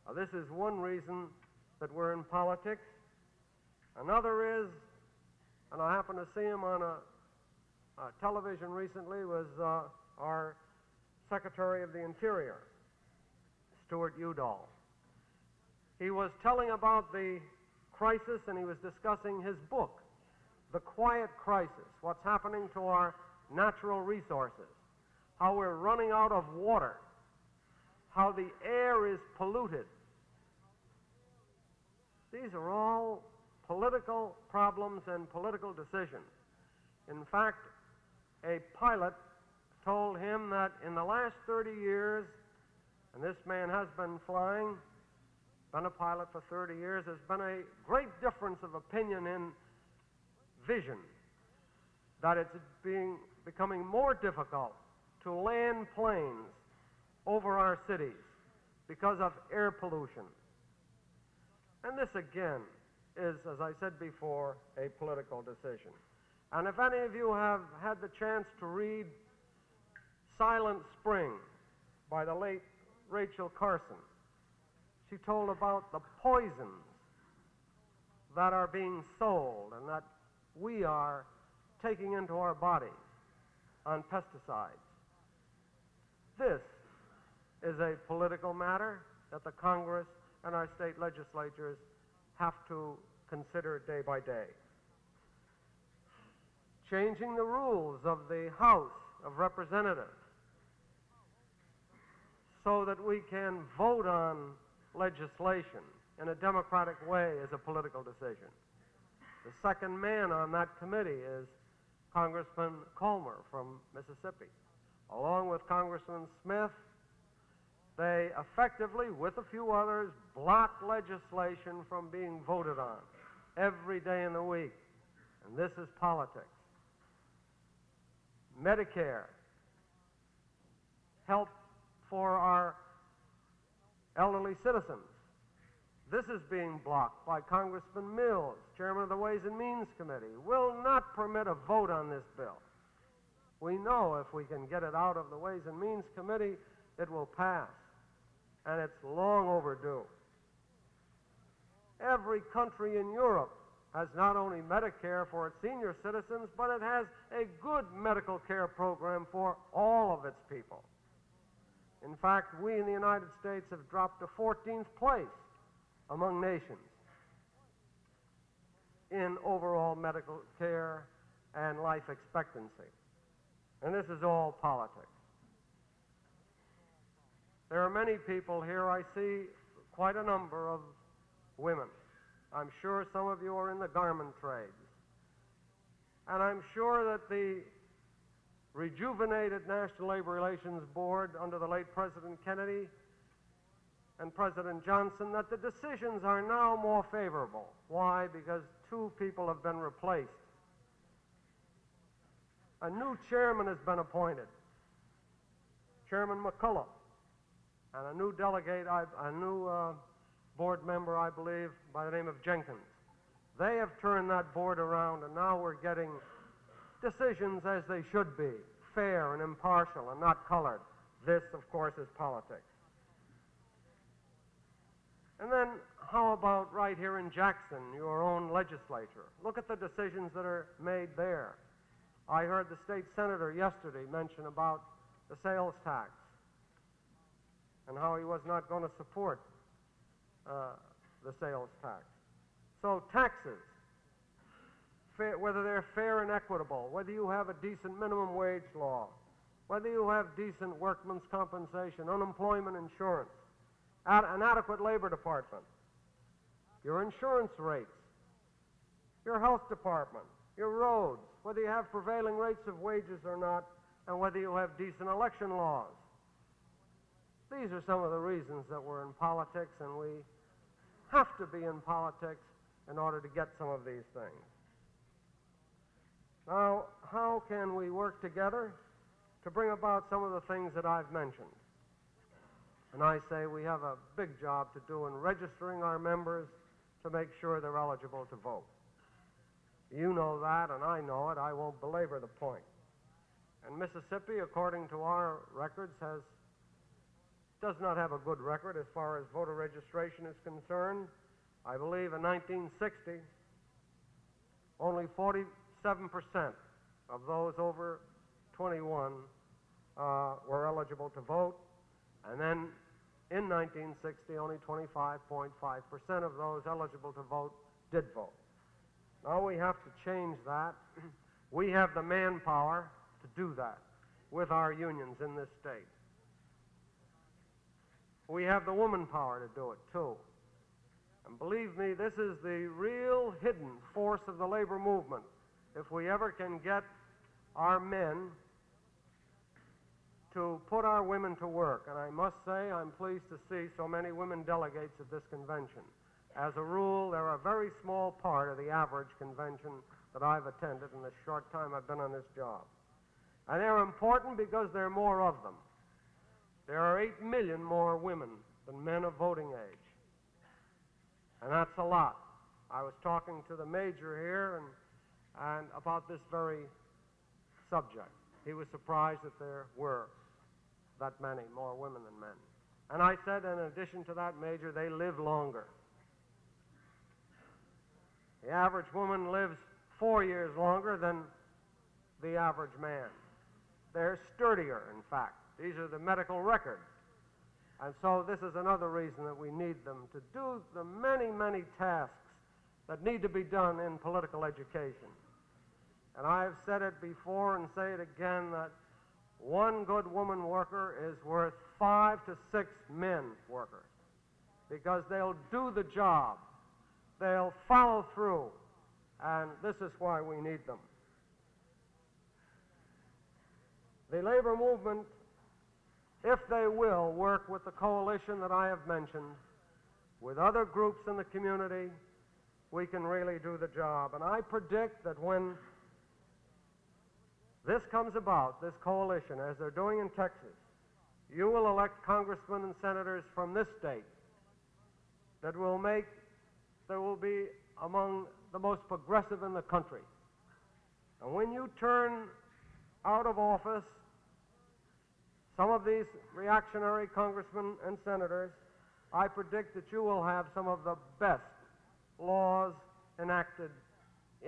Now, this is one reason that we're in politics. Another is, and I happened to see him on a television recently, was our Secretary of the Interior, Stuart Udall. He was telling about the crisis, and he was discussing his book, The Quiet Crisis, what's happening to our natural resources, how we're running out of water, how the air is polluted. These are all political problems and political decisions. In fact, a pilot told him that in the last 30 years, and this man has been flying, been a pilot for 30 years, there's been a great difference of opinion in vision, that it's becoming more difficult to land planes over our cities because of air pollution. And this, again, is, as I said before, a political decision. And if any of you have had the chance to read Silent Spring by the late Rachel Carson, she told about the poisons that are being sold and that we are taking into our bodies on pesticides. This is a political matter that the Congress and our state legislatures have to consider day by day. Changing the rules of the House of Representatives so that we can vote on legislation in a democratic way is a political decision. The second man on that committee is Congressman Comer from Mississippi. Along with Congressman Smith, they effectively, with a few others, block legislation from being voted on every day in the week. And this is politics. Medicare, help for our elderly citizens. This is being blocked by Congressman Mills, chairman of the Ways and Means Committee, will not permit a vote on this bill. We know if we can get it out of the Ways and Means Committee, it will pass, and it's long overdue. Every country in Europe has not only Medicare for its senior citizens, but it has a good medical care program for all of its people. In fact, we in the United States have dropped to 14th place among nations in overall medical care and life expectancy. And this is all politics. There are many people here. I see quite a number of women. I'm sure some of you are in the garment trades. And I'm sure that the rejuvenated National Labor Relations Board under the late President Kennedy and President Johnson that the decisions are now more favorable. Why? Because two people have been replaced. A new chairman has been appointed, Chairman McCullough, and a new delegate, a new board member, I believe, by the name of Jenkins. They have turned that board around, and now we're getting decisions as they should be, fair and impartial and not colored. This, of course, is politics. And then how about right here in Jackson, your own legislature? Look at the decisions that are made there. I heard the state senator yesterday mention about the sales tax and how he was not going to support the sales tax. So taxes, whether they're fair and equitable, whether you have a decent minimum wage law, whether you have decent workman's compensation, unemployment insurance, an adequate labor department, your insurance rates, your health department, your roads, whether you have prevailing rates of wages or not, and whether you have decent election laws. These are some of the reasons that we're in politics, and we have to be in politics in order to get some of these things. Now, how can we work together to bring about some of the things that I've mentioned? And I say we have a big job to do in registering our members to make sure they're eligible to vote. You know that, and I know it. I won't belabor the point. And Mississippi, according to our records, does not have a good record as far as voter registration is concerned. I believe in 1960, only 47% of those over 21 were eligible to vote. And then in 1960, only 25.5% of those eligible to vote did vote. Now we have to change that. We have the manpower to do that with our unions in this state. We have the woman power to do it, too. And believe me, this is the real hidden force of the labor movement. If we ever can get our men to put our women to work, and I must say I'm pleased to see so many women delegates at this convention. As a rule, they're a very small part of the average convention that I've attended in the short time I've been on this job. And they're important because there are more of them. There are 8 million more women than men of voting age. And that's a lot. I was talking to the major here and about this very subject. He was surprised that there were that many more women than men. And I said, in addition to that, Major, they live longer. The average woman lives 4 years longer than the average man. They're sturdier, in fact. These are the medical records. And so this is another reason that we need them to do the many, many tasks that need to be done in political education. And I've said it before and say it again that one good woman worker is worth 5 to 6 men workers, because they'll do the job. They'll follow through. And this is why we need them. The labor movement, if they will work with the coalition that I have mentioned, with other groups in the community, we can really do the job. And I predict that when this comes about, this coalition, as they're doing in Texas, you will elect congressmen and senators from this state that will be among the most progressive in the country. And when you turn out of office some of these reactionary congressmen and senators, I predict that you will have some of the best laws enacted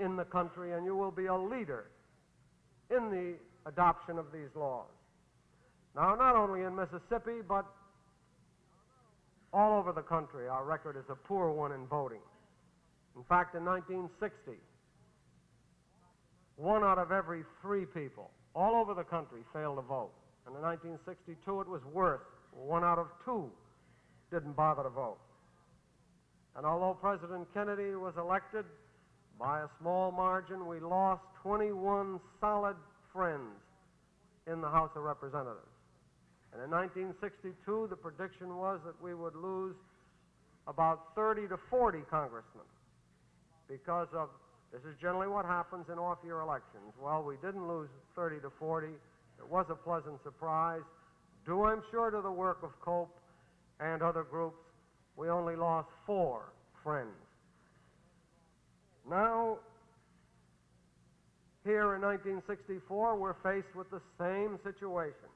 in the country, and you will be a leader in the adoption of these laws. Now, not only in Mississippi, but all over the country, our record is a poor one in voting. In fact, in 1960, 1 out of every 3 people all over the country failed to vote. And in 1962, it was worse. 1 out of 2 didn't bother to vote. And although President Kennedy was elected by a small margin, we lost 21 solid friends in the House of Representatives. And in 1962, the prediction was that we would lose about 30 to 40 congressmen because of, this is generally what happens in off-year elections. Well, we didn't lose 30 to 40. It was a pleasant surprise, due, I'm sure, to the work of Cope and other groups. We only lost 4 friends. Now, here in 1964, we're faced with the same situation.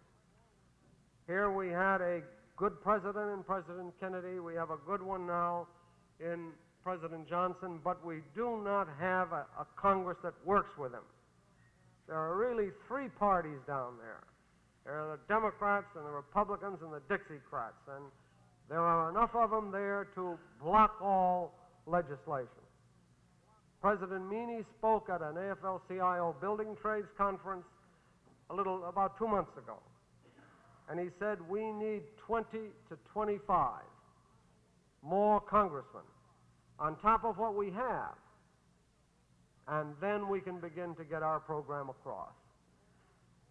Here we had a good president in President Kennedy. We have a good one now in President Johnson, but we do not have a Congress that works with him. There are really 3 parties down there. There are the Democrats and the Republicans and the Dixiecrats, and there are enough of them there to block all legislation. President Meany spoke at an AFL-CIO building trades conference about 2 months ago, and he said we need 20 to 25 more congressmen on top of what we have, and then we can begin to get our program across.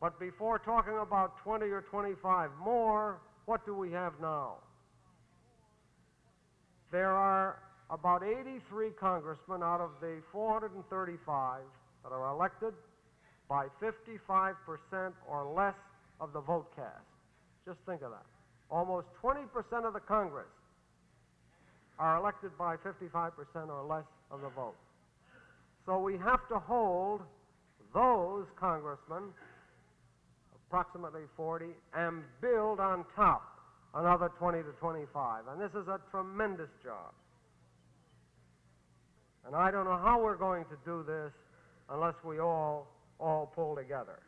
But before talking about 20 or 25 more, what do we have now? There are about 83 congressmen out of the 435 that are elected by 55% or less of the vote cast. Just think of that. Almost 20% of the Congress are elected by 55% or less of the vote. So we have to hold those congressmen, approximately 40, and build on top another 20 to 25. And this is a tremendous job. And I don't know how we're going to do this unless we all pull together.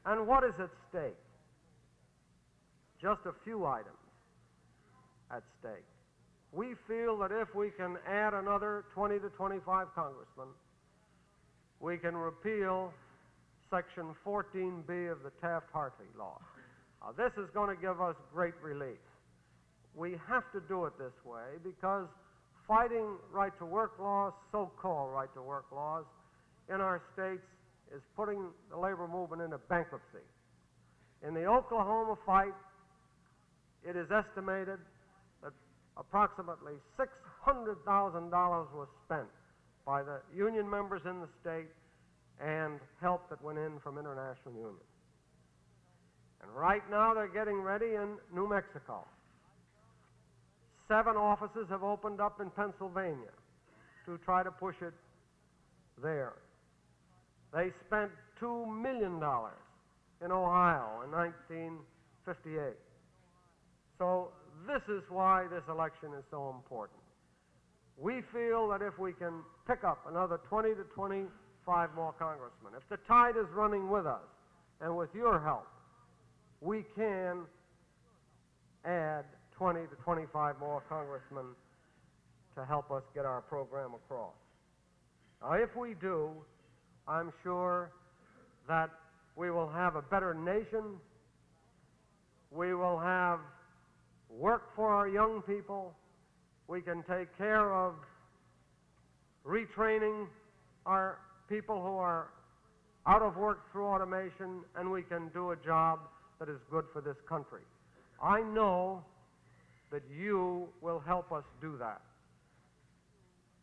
And what is at stake? Just a few items at stake. We feel that if we can add another 20 to 25 congressmen, we can repeal Section 14B of the Taft-Hartley law. This is going to give us great relief. We have to do it this way because fighting right-to-work laws, so-called right-to-work laws, in our states is putting the labor movement into bankruptcy. In the Oklahoma fight, it is estimated that approximately $600,000 was spent by the union members in the state and help that went in from international unions. And right now they're getting ready in New Mexico. 7 offices have opened up in Pennsylvania to try to push it there. They spent $2 million in Ohio in 1958. So this is why this election is so important. We feel that if we can pick up another 20 to 25 more congressmen, if the tide is running with us and with your help, we can add 20 to 25 more congressmen to help us get our program across. Now, if we do, I'm sure that we will have a better nation. We will have work for our young people. We can take care of retraining our people who are out of work through automation, and we can do a job that is good for this country. I know that you will help us do that.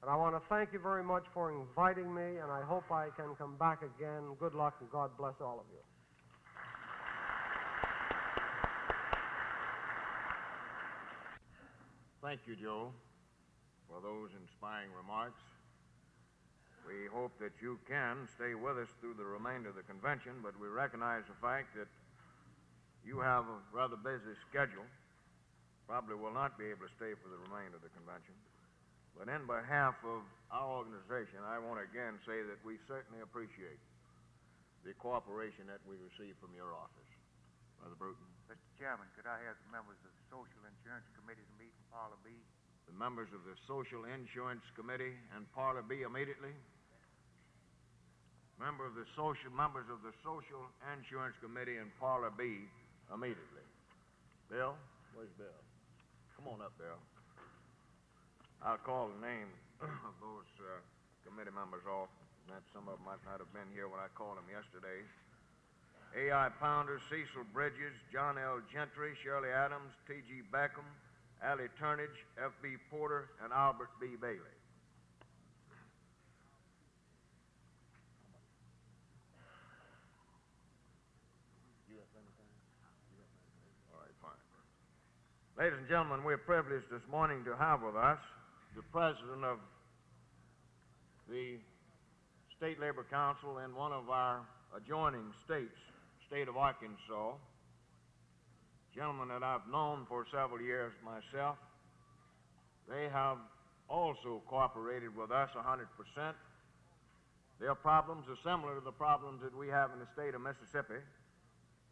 And I want to thank you very much for inviting me, and I hope I can come back again. Good luck, and God bless all of you. Thank you, Joe, for those inspiring remarks. We hope that you can stay with us through the remainder of the convention, but we recognize the fact that you have a rather busy schedule. Probably will not be able to stay for the remainder of the convention. But in behalf of our organization, I want to again say that we certainly appreciate the cooperation that we receive from your office. Brother Bruton. Mr. Chairman, could I have the members of the Social Insurance Committee to meet in Parlor B? The members of the Social Insurance Committee and Parlor B immediately. Members of the Social Insurance Committee and Parlor B immediately. Bill? Where's Bill? Come on up, Bill. I'll call the name of those committee members off. That some of them might not have been here when I called them yesterday. A.I. Pounder, Cecil Bridges, John L. Gentry, Shirley Adams, T.G. Beckham, Allie Turnage, F.B. Porter, and Albert B. Bailey. All right, fine. Ladies and gentlemen, we're privileged this morning to have with us the president of the State Labor Council in one of our adjoining states, state of Arkansas, gentlemen that I've known for several years myself. They have also cooperated with us 100%. Their problems are similar to the problems that we have in the state of Mississippi,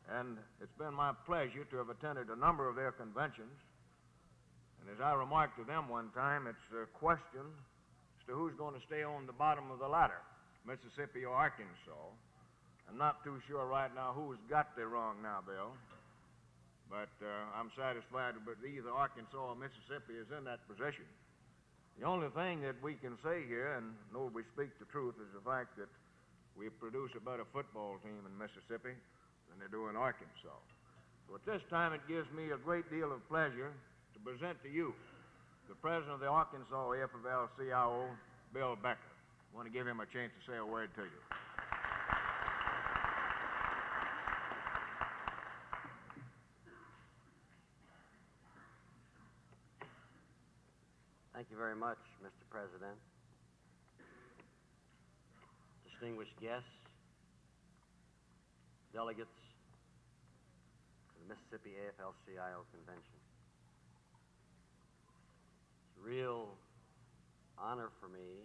and it's been my pleasure to have attended a number of their conventions. And as I remarked to them one time, it's a question as to who's going to stay on the bottom of the ladder, Mississippi or Arkansas. I'm not too sure right now who's got there wrong now, Bill, but I'm satisfied that either Arkansas or Mississippi is in that position. The only thing that we can say here, and know we speak the truth, is the fact that we produce a better football team in Mississippi than they do in Arkansas. So at this time, it gives me a great deal of pleasure to present to you the president of the Arkansas AFL-CIO, Bill Becker. I want to give him a chance to say a word to you. Thank you very much, Mr. President. Distinguished guests, delegates to the Mississippi AFL-CIO Convention. It's a real honor for me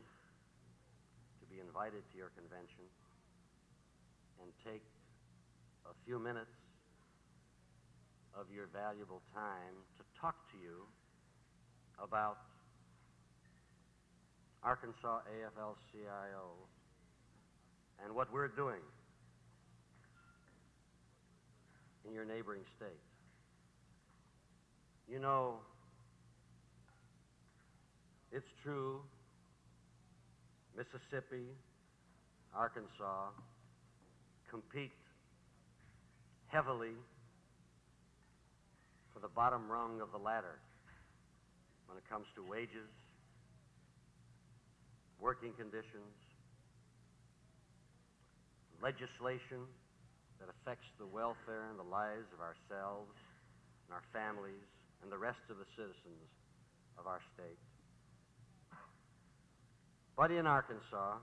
to be invited to your convention and take a few minutes of your valuable time to talk to you about Arkansas AFL-CIO and what we're doing in your neighboring state. You know, it's true, Mississippi, Arkansas compete heavily for the bottom rung of the ladder when it comes to wages, working conditions, legislation that affects the welfare and the lives of ourselves and our families and the rest of the citizens of our state. But in Arkansas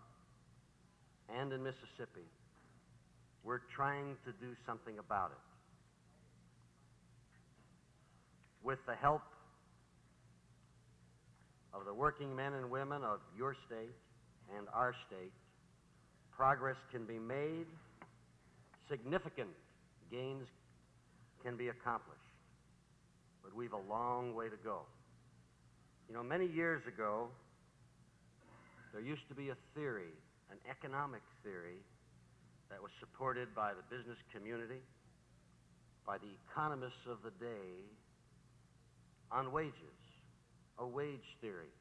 and in Mississippi, we're trying to do something about it. With the help of the working men and women of your state and our state, progress can be made, significant gains can be accomplished, but we've a long way to go. You know, many years ago, there used to be a theory, an economic theory, that was supported by the business community, by the economists of the day, on wages, a wage theory.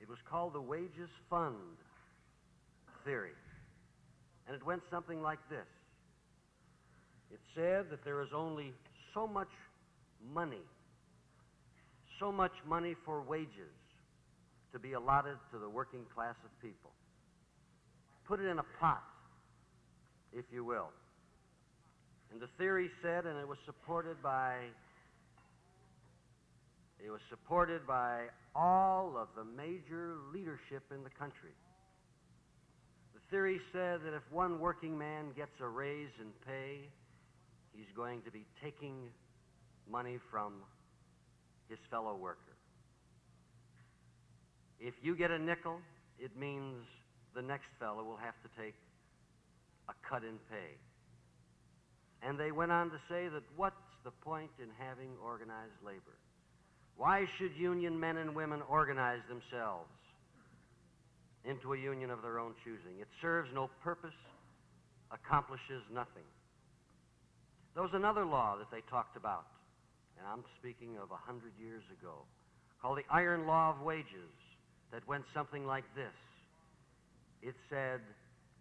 It was called the wages fund theory. And it went something like this. It said that there is only so much money for wages to be allotted to the working class of people. Put it in a pot, if you will. And the theory said, and it was supported by all of the major leadership in the country. The theory said that if one working man gets a raise in pay, he's going to be taking money from his fellow worker. If you get a nickel, it means the next fellow will have to take a cut in pay. And they went on to say that what's the point in having organized labor? Why should union men and women organize themselves into a union of their own choosing? It serves no purpose, accomplishes nothing. There was another law that they talked about, and I'm speaking of 100 years ago, called the Iron Law of Wages, that went something like this. It said,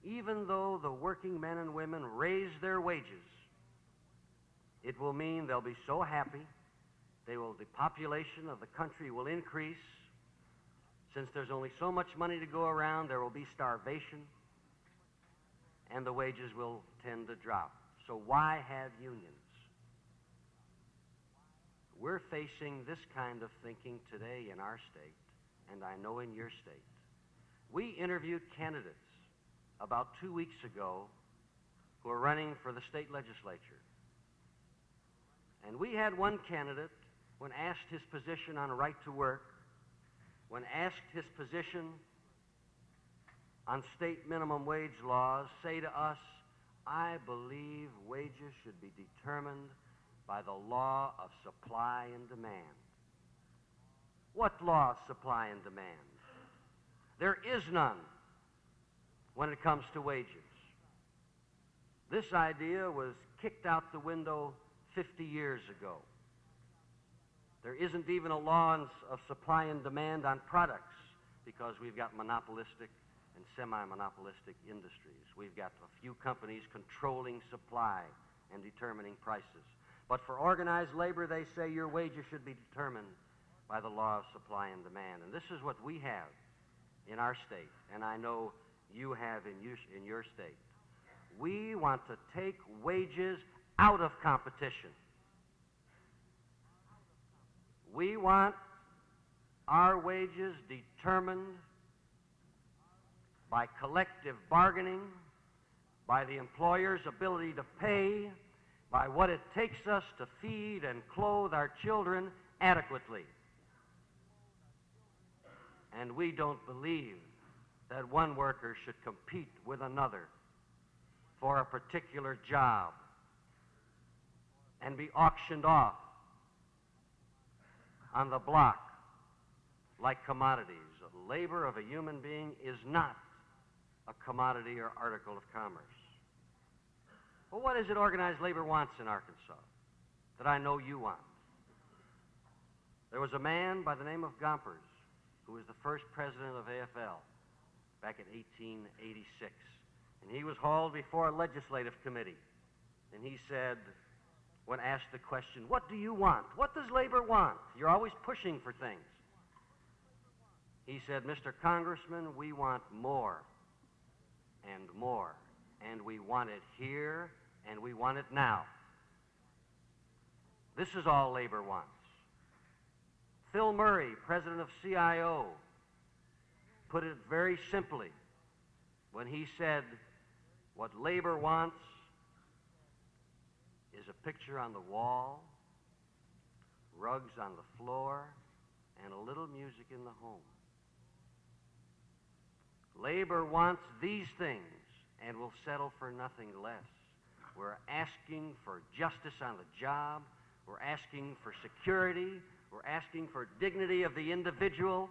even though the working men and women raise their wages, it will mean they'll be so happy, the population of the country will increase. Since there's only so much money to go around, there will be starvation, and the wages will tend to drop. So why have unions? We're facing this kind of thinking today in our state, and I know in your state. We interviewed candidates about 2 weeks ago who are running for the state legislature. And we had one candidate, when asked his position on right to work, when asked his position on state minimum wage laws, say to us, "I believe wages should be determined by the law of supply and demand." What law of supply and demand? There is none when it comes to wages. This idea was kicked out the window 50 years ago. There isn't even a law of supply and demand on products because we've got monopolistic and semi-monopolistic industries. We've got a few companies controlling supply and determining prices. But for organized labor, they say your wages should be determined by the law of supply and demand. And this is what we have in our state, and I know you have in your state. We want to take wages out of competition. We want our wages determined by collective bargaining, by the employer's ability to pay, by what it takes us to feed and clothe our children adequately. And we don't believe that one worker should compete with another for a particular job and be auctioned off on the block like commodities. The labor of a human being is not a commodity or article of commerce. Well, what is it organized labor wants in Arkansas that I know you want? There was a man by the name of Gompers who was the first president of AFL back in 1886. And he was hauled before a legislative committee. And he said, when asked the question, "What do you want? What does labor want? You're always pushing for things." He said, "Mr. Congressman, we want more and more. And we want it here, and we want it now." This is all labor wants. Phil Murray, president of CIO, put it very simply when he said, "What labor wants is a picture on the wall, rugs on the floor, and a little music in the home." Labor wants these things and will settle for nothing less. We're asking for justice on the job. We're asking for security. We're asking for dignity of the individual,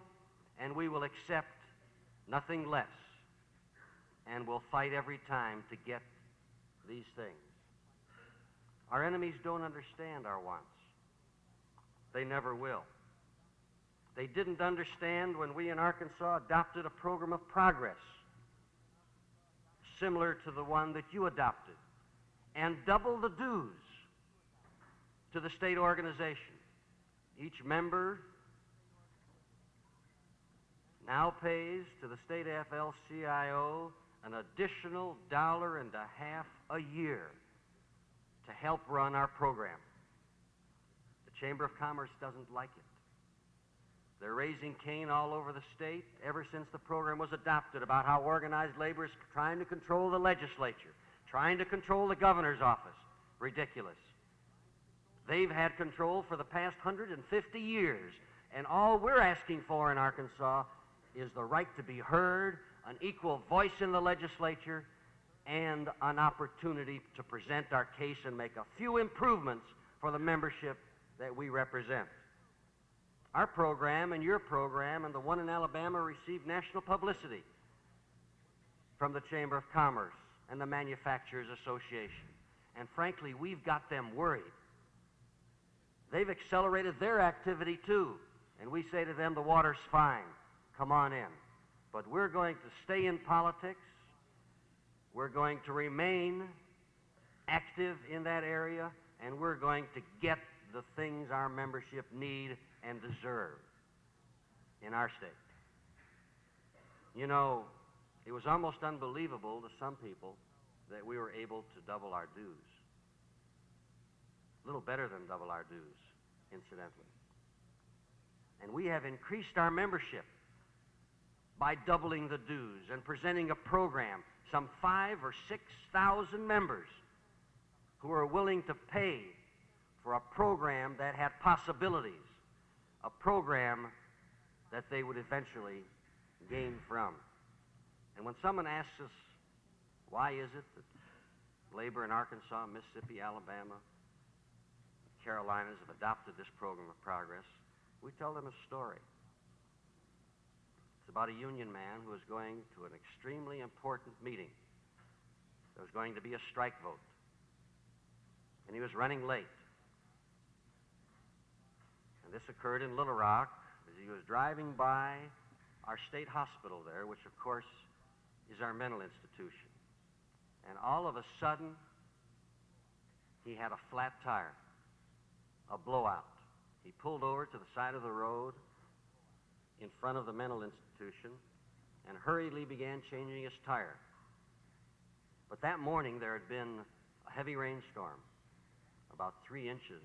and we will accept nothing less. And we'll fight every time to get these things. Our enemies don't understand our wants. They never will. They didn't understand when we in Arkansas adopted a program of progress similar to the one that you adopted and double the dues to the state organization. Each member now pays to the state AFL-CIO an additional $1.50 a year to help run our program. The Chamber of Commerce doesn't like it. They're raising Cain all over the state ever since the program was adopted about how organized labor is trying to control the legislature, trying to control the governor's office. Ridiculous. They've had control for the past 150 years, and all we're asking for in Arkansas is the right to be heard, an equal voice in the legislature, and an opportunity to present our case and make a few improvements for the membership that we represent. Our program and your program and the one in Alabama received national publicity from the Chamber of Commerce and the Manufacturers Association. And frankly, we've got them worried. They've accelerated their activity too. And we say to them, the water's fine. Come on in. But we're going to stay in politics We're going to remain active in that area, and we're going to get the things our membership need and deserve in our state. You know, it was almost unbelievable to some people that we were able to double our dues. A little better than double our dues, incidentally. And we have increased our membership by doubling the dues and presenting a program, some 5,000 or 6,000 members who are willing to pay for a program that had possibilities, a program that they would eventually gain from. And when someone asks us, why is it that labor in Arkansas, Mississippi, Alabama, Carolinas have adopted this program of progress, we tell them a story. It's about a union man who was going to an extremely important meeting. There was going to be a strike vote. And he was running late. And this occurred in Little Rock as he was driving by our state hospital there, which of course is our mental institution. And all of a sudden, he had a flat tire, a blowout. He pulled over to the side of the road in front of the mental institution and hurriedly began changing his tire. But that morning there had been a heavy rainstorm. About 3 inches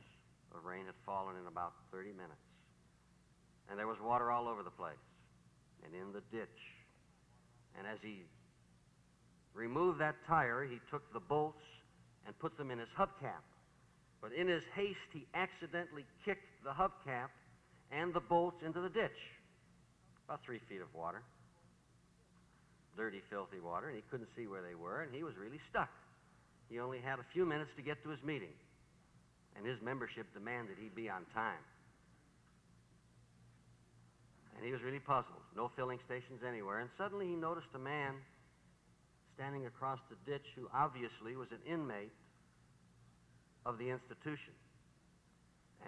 of rain had fallen in about 30 minutes. And there was water all over the place and in the ditch. And as he removed that tire, he took the bolts and put them in his hubcap. But in his haste, he accidentally kicked the hubcap and the bolts into the ditch. About 3 feet of water. Dirty, filthy water, and he couldn't see where they were, and he was really stuck. He only had a few minutes to get to his meeting, and his membership demanded he be on time. And he was really puzzled. No filling stations anywhere, and suddenly he noticed a man standing across the ditch who obviously was an inmate of the institution.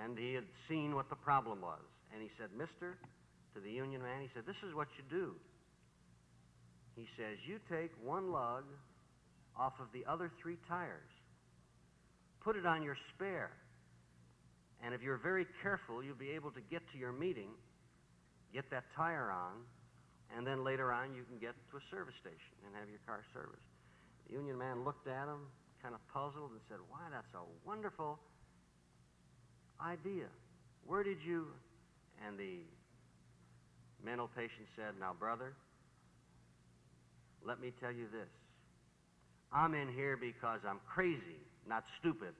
And he had seen what the problem was. And he said, "Mister," to the union man, he said, "this is what you do." He says, "You take one lug off of the other 3 tires, put it on your spare, and if you're very careful, you'll be able to get to your meeting, get that tire on, and then later on you can get to a service station and have your car serviced." The union man looked at him, kind of puzzled, and said, "Why, that's a wonderful idea. Where did you..." And the mental patient said, "Now, brother, let me tell you this. I'm in here because I'm crazy, not stupid."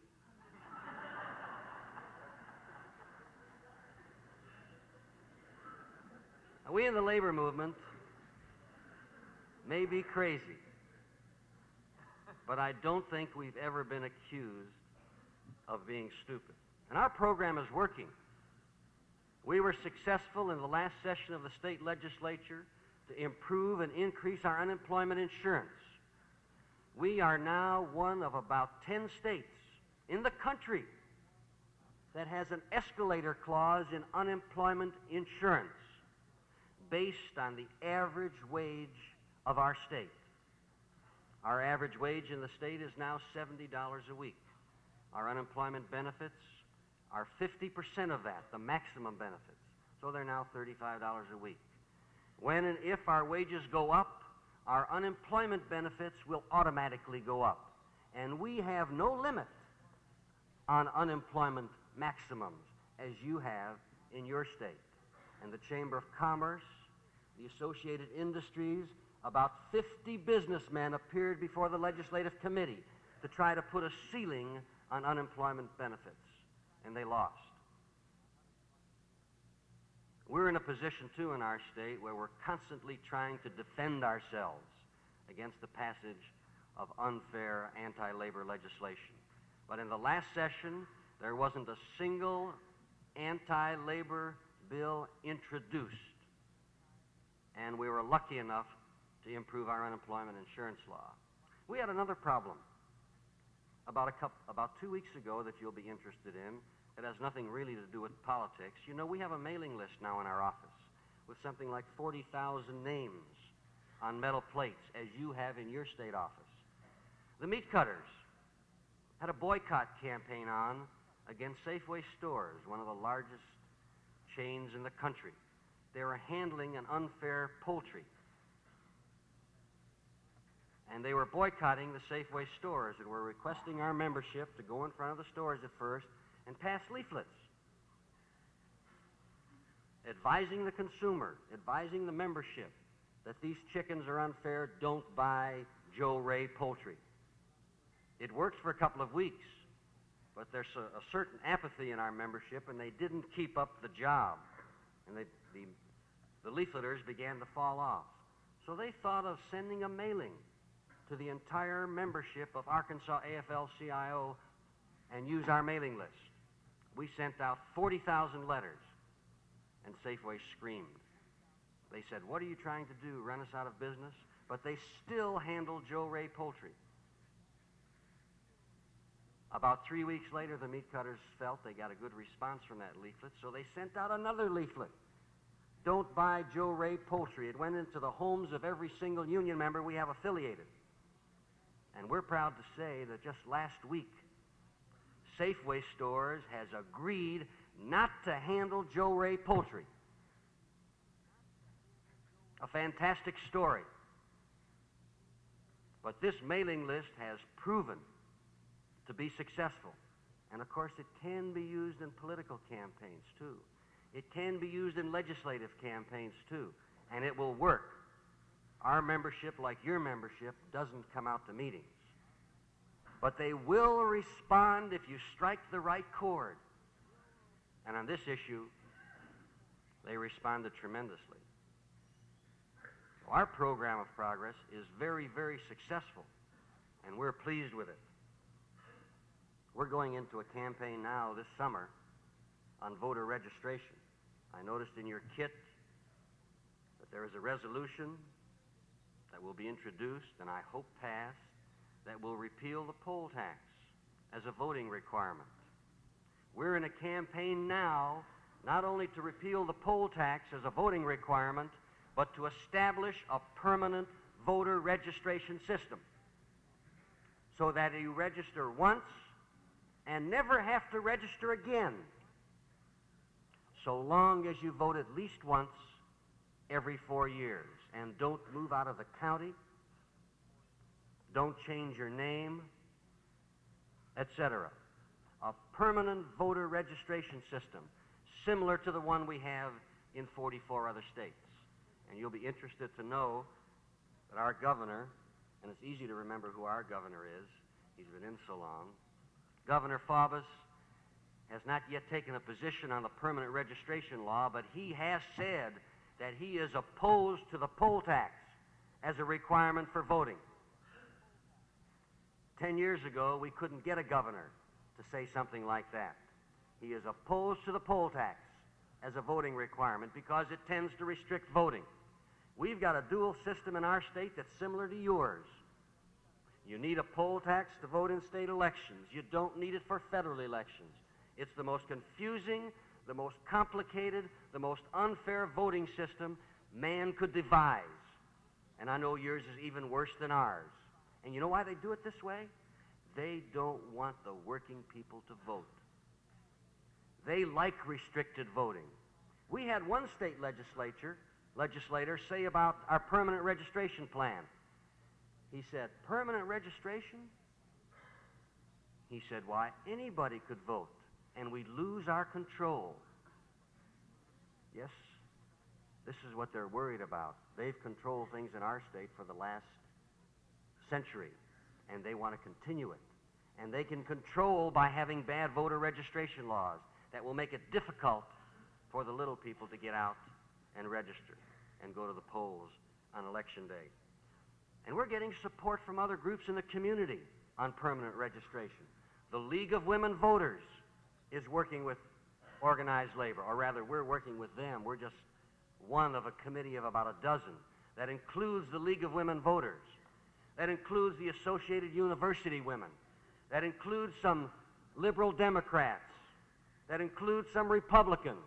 Now, we in the labor movement may be crazy, but I don't think we've ever been accused of being stupid. And our program is working. We were successful in the last session of the state legislature to improve and increase our unemployment insurance. We are now one of about 10 states in the country that has an escalator clause in unemployment insurance based on the average wage of our state. Our average wage in the state is now $70 a week. Our unemployment benefits are 50% of that, the maximum benefits. So they're now $35 a week. When and if our wages go up, our unemployment benefits will automatically go up. And we have no limit on unemployment maximums as you have in your state. And the Chamber of Commerce, the Associated Industries, about 50 businessmen appeared before the Legislative Committee to try to put a ceiling on unemployment benefits, and they lost. We're in a position, too, in our state where we're constantly trying to defend ourselves against the passage of unfair anti-labor legislation. But in the last session, there wasn't a single anti-labor bill introduced, and we were lucky enough to improve our unemployment insurance law. We had another problem about 2 weeks ago that you'll be interested in. It has nothing really to do with politics. You know, we have a mailing list now in our office with something like 40,000 names on metal plates, as you have in your state office. The meat cutters had a boycott campaign on against Safeway stores, one of the largest chains in the country. They were handling an unfair poultry. And they were boycotting the Safeway stores and were requesting our membership to go in front of the stores at first and pass leaflets advising the consumer, advising the membership that these chickens are unfair, don't buy Joe Ray poultry. It worked for a couple of weeks, but there's a certain apathy in our membership, and they didn't keep up the job. And the leafleters began to fall off. So they thought of sending a mailing to the entire membership of Arkansas AFL-CIO and use our mailing list. We sent out 40,000 letters, and Safeway screamed. They said, "What are you trying to do, run us out of business?" But they still handled Joe Ray poultry. About 3 weeks later, the meat cutters felt they got a good response from that leaflet, so they sent out another leaflet. Don't buy Joe Ray poultry. It went into the homes of every single union member we have affiliated. And we're proud to say that just last week, Safeway stores has agreed not to handle Joe Ray poultry. A fantastic story. But this mailing list has proven to be successful. And of course, it can be used in political campaigns too. It can be used in legislative campaigns too. And it will work. Our membership, like your membership, doesn't come out to meetings. But they will respond if you strike the right chord. And on this issue, they responded tremendously. So our program of progress is very, very successful, and we're pleased with it. We're going into a campaign now this summer on voter registration. I noticed in your kit that there is a resolution that will be introduced, and I hope passed, that will repeal the poll tax as a voting requirement. We're in a campaign now not only to repeal the poll tax as a voting requirement, but to establish a permanent voter registration system so that you register once and never have to register again, so long as you vote at least once every 4 years. And don't move out of the county, don't change your name, etc. A permanent voter registration system similar to the one we have in 44 other states. And you'll be interested to know that our governor, and it's easy to remember who our governor is, he's been in so long, Governor Faubus has not yet taken a position on the permanent registration law, but he has said that he is opposed to the poll tax as a requirement for voting. 10 years ago, we couldn't get a governor to say something like that. He is opposed to the poll tax as a voting requirement because it tends to restrict voting. We've got a dual system in our state that's similar to yours. You need a poll tax to vote in state elections. You don't need it for federal elections. It's the most confusing, the most complicated, the most unfair voting system man could devise. And I know yours is even worse than ours. And you know why they do it this way? They don't want the working people to vote. They like restricted voting. We had one state legislator say about our permanent registration plan. He said, "Permanent registration?" He said, "Why, anybody could vote, and we'd lose our control." Yes, this is what they're worried about. They've controlled things in our state for the last century, and they want to continue it. And they can control by having bad voter registration laws that will make it difficult for the little people to get out and register and go to the polls on election day. And we're getting support from other groups in the community on permanent registration. The League of Women Voters is working with organized labor, or rather, we're working with them. We're just one of a committee of about a dozen. That includes the League of Women Voters. That includes the Associated University Women. That includes some liberal Democrats. That includes some Republicans.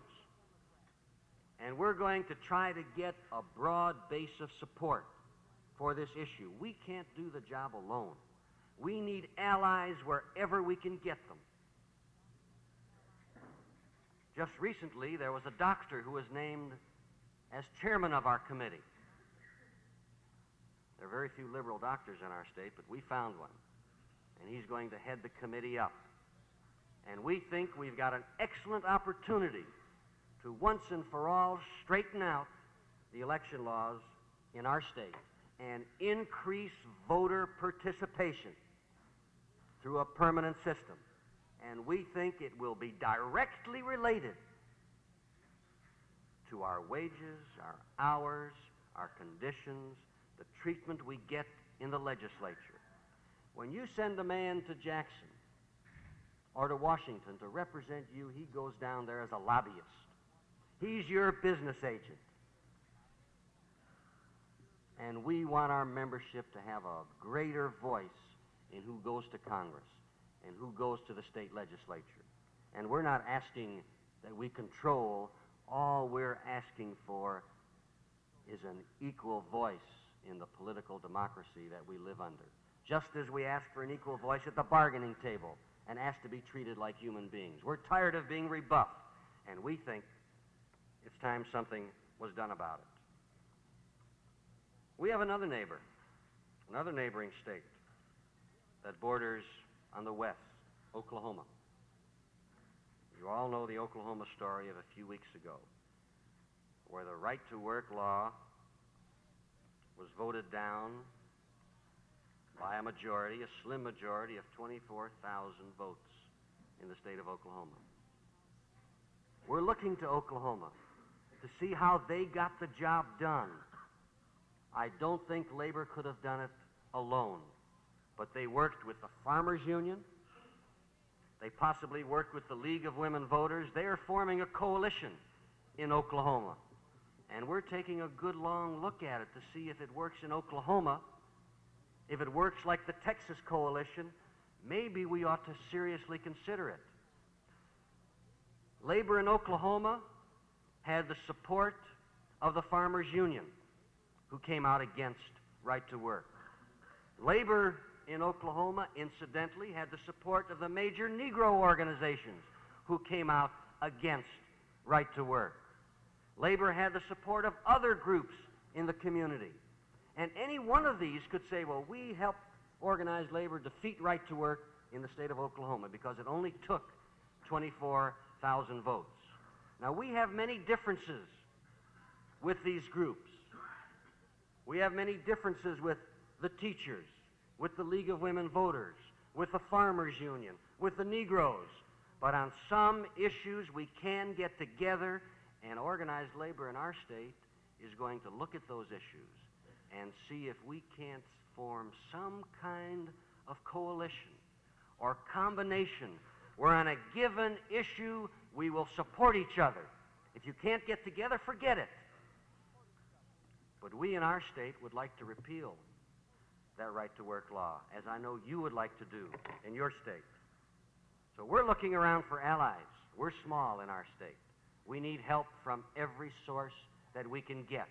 And we're going to try to get a broad base of support for this issue. We can't do the job alone. We need allies wherever we can get them. Just recently, there was a doctor who was named as chairman of our committee. There are very few liberal doctors in our state, but we found one, and he's going to head the committee up. And we think we've got an excellent opportunity to once and for all straighten out the election laws in our state and increase voter participation through a permanent system. And we think it will be directly related to our wages, our hours, our conditions, the treatment we get in the legislature. When you send a man to Jackson or to Washington to represent you, he goes down there as a lobbyist. He's your business agent. And we want our membership to have a greater voice in who goes to Congress and who goes to the state legislature. And we're not asking that we control. All we're asking for is an equal voice in the political democracy that we live under. Just as we ask for an equal voice at the bargaining table and ask to be treated like human beings. We're tired of being rebuffed, and we think it's time something was done about it. We have another neighboring state that borders on the west, Oklahoma. You all know the Oklahoma story of a few weeks ago, where the right-to-work law was voted down by a majority, a slim majority of 24,000 votes in the state of Oklahoma. We're looking to Oklahoma to see how they got the job done. I don't think labor could have done it alone, but they worked with the Farmers Union. They possibly worked with the League of Women Voters. They are forming a coalition in Oklahoma. And we're taking a good long look at it to see if it works in Oklahoma. If it works like the Texas coalition, maybe we ought to seriously consider it. Labor in Oklahoma had the support of the Farmers Union, who came out against right to work. Labor in Oklahoma, incidentally, had the support of the major Negro organizations, who came out against right to work. Labor had the support of other groups in the community. And any one of these could say, well, we helped organized labor defeat right to work in the state of Oklahoma because it only took 24,000 votes. Now, we have many differences with these groups. We have many differences with the teachers, with the League of Women Voters, with the Farmers Union, with the Negroes. But on some issues, we can get together, and organized labor in our state is going to look at those issues and see if we can't form some kind of coalition or combination where on a given issue we will support each other. If you can't get together, forget it. But we in our state would like to repeal that right-to-work law, as I know you would like to do in your state. So we're looking around for allies. We're small in our state. We need help from every source that we can get,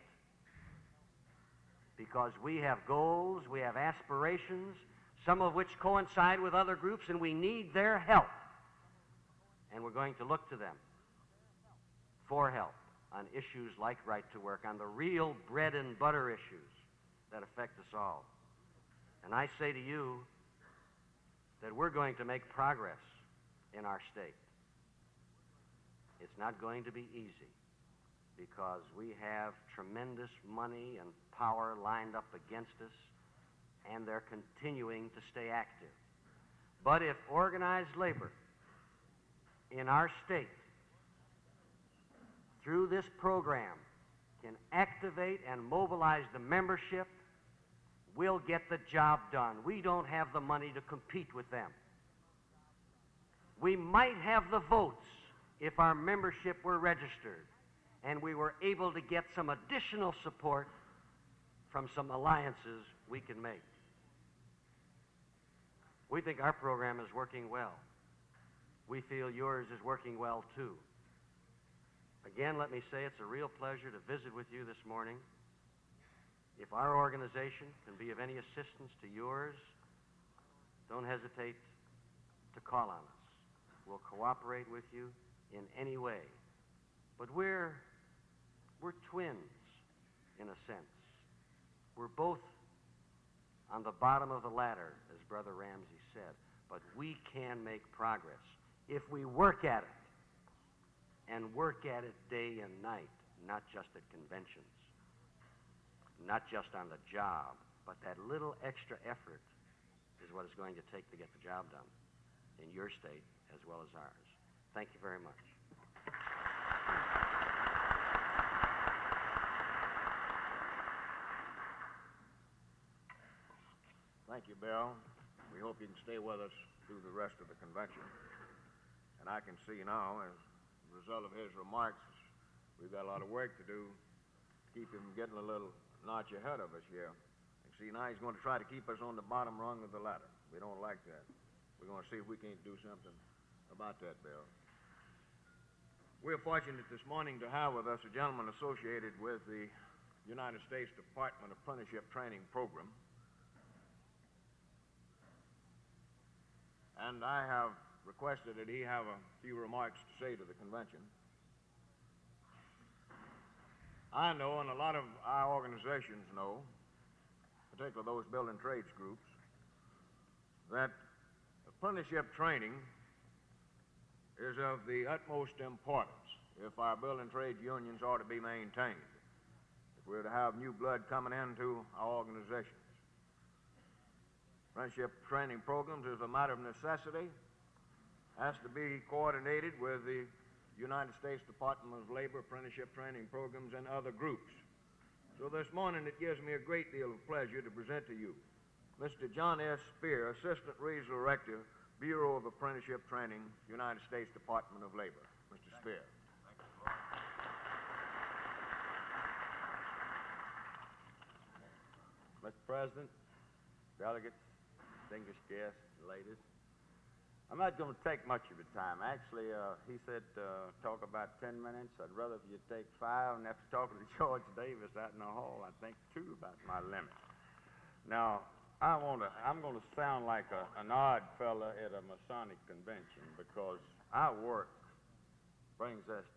because we have goals, we have aspirations, some of which coincide with other groups, and we need their help. And we're going to look to them for help on issues like right to work, on the real bread and butter issues that affect us all. And I say to you that we're going to make progress in our state. It's not going to be easy because we have tremendous money and power lined up against us, and they're continuing to stay active. But if organized labor in our state, through this program, can activate and mobilize the membership, we'll get the job done. We don't have the money to compete with them. We might have the votes if our membership were registered and we were able to get some additional support from some alliances we can make. We think our program is working well. We feel yours is working well too. Again, let me say it's a real pleasure to visit with you this morning. If our organization can be of any assistance to yours, don't hesitate to call on us. We'll cooperate with you in any way. But we're twins, in a sense. We're both on the bottom of the ladder, as Brother Ramsey said, but we can make progress if we work at it, and work at it day and night, not just at conventions, not just on the job, but that little extra effort is what it's going to take to get the job done in your state as well as ours. Thank you very much. Thank you, Bill. We hope you can stay with us through the rest of the convention. And I can see now, as a result of his remarks, we've got a lot of work to do to keep him getting a little notch ahead of us here. And see, now he's going to try to keep us on the bottom rung of the ladder. We don't like that. We're going to see if we can't do something about that, Bill. We're fortunate this morning to have with us a gentleman associated with the United States Department Apprenticeship Training Program. And I have requested that he have a few remarks to say to the convention. I know, and a lot of our organizations know, particularly those building trades groups, that apprenticeship training is of the utmost importance if our building trades unions are to be maintained, if we're to have new blood coming into our organizations. Apprenticeship training programs is a matter of necessity, has to be coordinated with the United States Department of Labor apprenticeship training programs and other groups. So this morning it gives me a great deal of pleasure to present to you Mr. John S. Spear, Assistant Regional Director, Bureau of Apprenticeship Training, United States Department of Labor. Mr. Spear. Mr. President, delegates, distinguished guests, ladies, I'm not going to take much of your time. Actually, he said talk about 10 minutes. I'd rather you take 5, and after talking to George Davis out in the hall, I think 2 about my limit. Now, I'm going to sound like an odd fella at a Masonic convention because our work brings us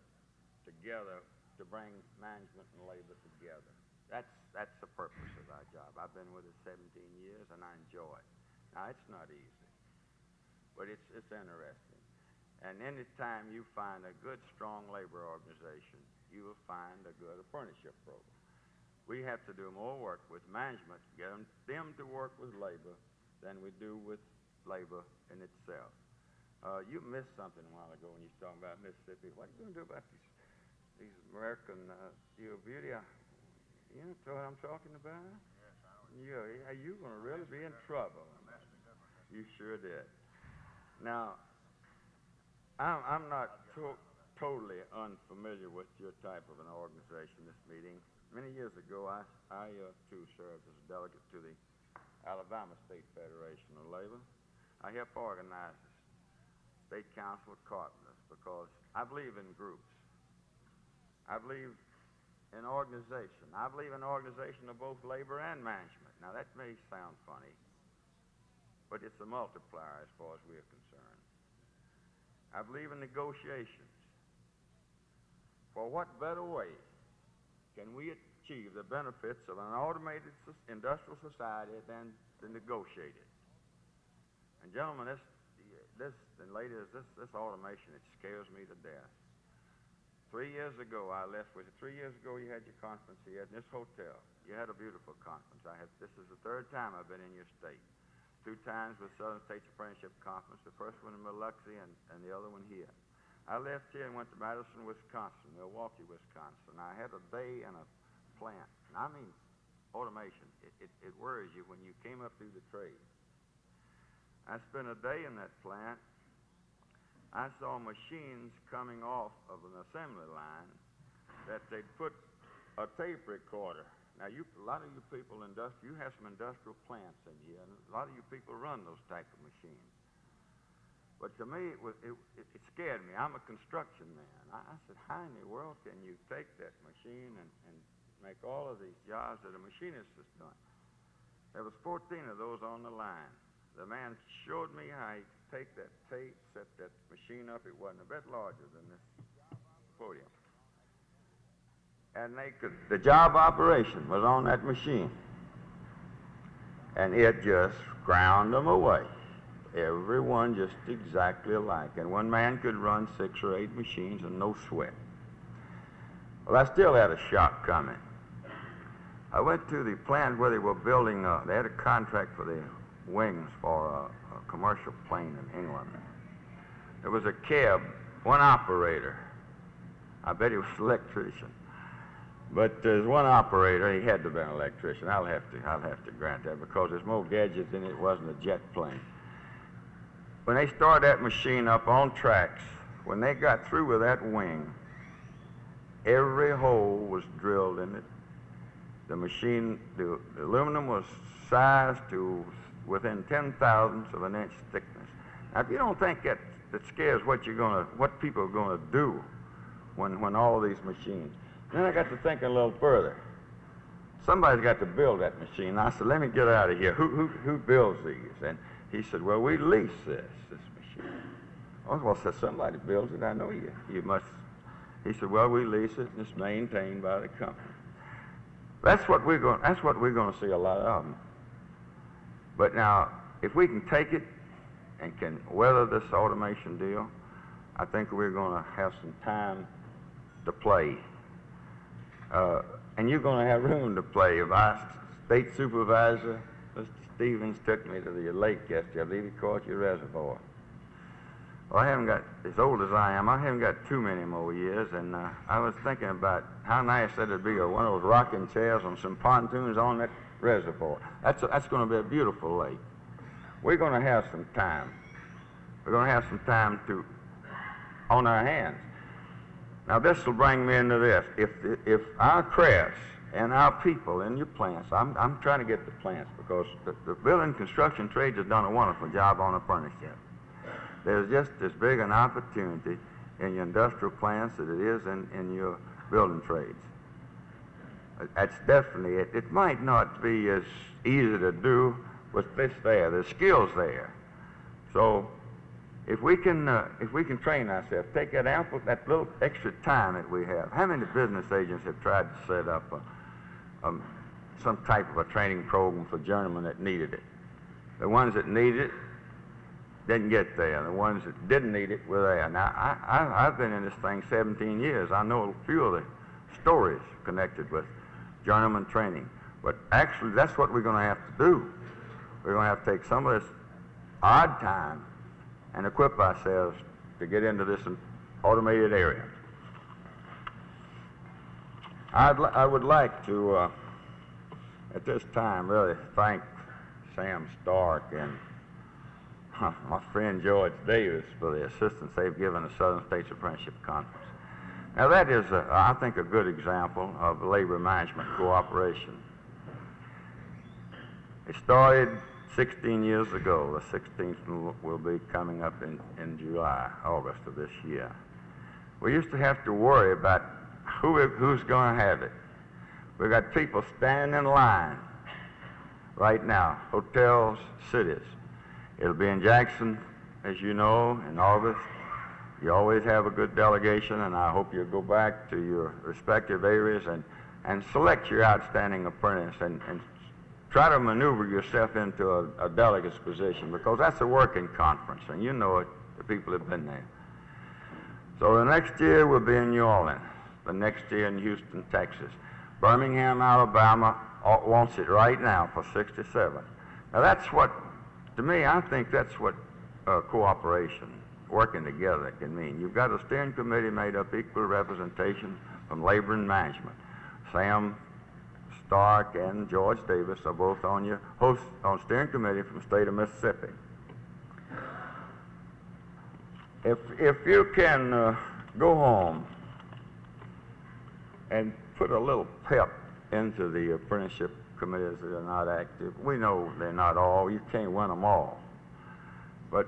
together to bring management and labor together. That's the purpose of our job. I've been with it 17 years, and I enjoy it. Now, it's not easy, but it's interesting. And any time you find a good, strong labor organization, you will find a good apprenticeship program. We have to do more work with management to get them to work with labor than we do with labor in itself. You missed something a while ago when you were talking about Mississippi. What are you going to do about these American Steel Beauty? You know what I'm talking about? Yes, I know. You're going to really be in trouble. You sure did. Now, I'm not totally unfamiliar with your type of an organization, this meeting. Many years ago, I too served as a delegate to the Alabama State Federation of Labor. I helped organize the State Council of Carpenters because I believe in groups. I believe in organization. I believe in organization of both labor and management. Now, that may sound funny, but it's a multiplier as far as we're concerned. I believe in negotiations. For what better way can we achieve the benefits of an automated industrial society than to negotiate it? And gentlemen, and ladies, this automation, it scares me to death. 3 years ago, I left with you. 3 years ago, you had your conference here at this hotel. You had a beautiful conference. This is the 3rd time I've been in your state. 2 times with Southern States Apprenticeship Conference, the first one in Biloxi and the other one here. I left here and went to Madison, Wisconsin, Milwaukee, Wisconsin. I had a day in a plant. And I mean, automation. It worries you when you came up through the trade. I spent a day in that plant. I saw machines coming off of an assembly line that they'd put a tape recorder. Now, a lot of you people, you have some industrial plants in here, and a lot of you people run those type of machines. But to me, it scared me. I'm a construction man. I said, how in the world can you take that machine and make all of these jobs that a machinist has done? There was 14 of those on the line. the man showed me how he take that tape, set that machine up. It wasn't a bit larger than this podium. And the job operation was on that machine. And it just ground them away. Every one just exactly alike. And one man could run 6 or 8 machines and no sweat. Well, I still had a shock coming. I went to the plant where they were building, they had a contract for the wings for a commercial plane in England. There was a cab, one operator. I bet he was an electrician. But there's one operator, he had to have been an electrician. I'll have to grant that because there's more gadgets in it. It wasn't a jet plane. When they started that machine up on tracks, when they got through with that wing, every hole was drilled in it. The machine, the aluminum was sized to within 10,000ths of an inch thickness. Now, if you don't think that scares what people are gonna do when all these machines. Then I got to thinking a little further. Somebody's got to build that machine. I said, let me get out of here. Who builds these? And he said, well, we lease this machine. Oh, well, I said, somebody builds it. I know you must. He said, well, we lease it, and it's maintained by the company. That's what we're going to see a lot of them. But now, if we can take it and can weather this automation deal, I think we're going to have some time to play. And you're going to have room to play. If our state supervisor, Mr. Stevens, took me to the lake yesterday, I believe he caught your reservoir. Well, I haven't got, as old as I am, I haven't got too many more years, and I was thinking about how nice that would be, one of those rocking chairs on some pontoons on that reservoir. That's going to be a beautiful lake. We're going to have some time. We're going to have some time on our hands. Now, this will bring me into this. If our crafts and our people in your plants, I'm trying to get the plants because the building construction trades have done a wonderful job on apprenticeship. There's just as big an opportunity in your industrial plants as it is in your building trades. That's definitely it. It might not be as easy to do with this there. There's skills there. So if we can train ourselves, take that little extra time that we have. How many business agents have tried to set up some type of a training program for journeymen that needed it? The ones that needed it didn't get there. The ones that didn't need it were there. Now, I've been in this thing 17 years. I know a few of the stories connected with journeyman training. But actually, that's what we're going to have to do. We're going to have to take some of this odd time and equip ourselves to get into this automated area. I would like to, at this time, really thank Sam Stark and my friend George Davis for the assistance they've given the Southern States Apprenticeship Conference. Now that is, I think, a good example of labor management cooperation. It started 16 years ago. The 16th will be coming up in July, August of this year. We used to have to worry about who's going to have it. We've got people standing in line right now, hotels, cities. It'll be in Jackson, as you know, in August. You always have a good delegation, and I hope you'll go back to your respective areas and select your outstanding apprentice and try to maneuver yourself into a delegate's position, because that's a working conference, and you know it, the people have been there. So the next year we'll be in New Orleans, the next year in Houston, Texas. Birmingham, Alabama wants it right now for 67. Now that's what, to me, I think that's what cooperation, working together can mean. You've got a steering committee made up equal representation from labor and management. Sam Stark and George Davis are both on your steering committee from the state of Mississippi. If you can go home and put a little pep into the apprenticeship committees that are not active, we know they're not all. You can't win them all. But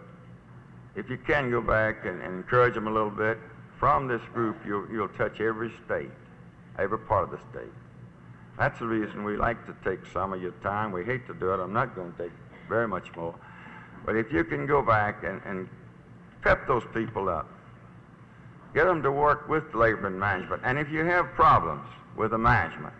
if you can go back and encourage them a little bit, from this group you'll touch every state, every part of the state. That's the reason we like to take some of your time. We hate to do it. I'm not going to take very much more. But if you can go back and pep those people up, get them to work with labor and management, and if you have problems with the management,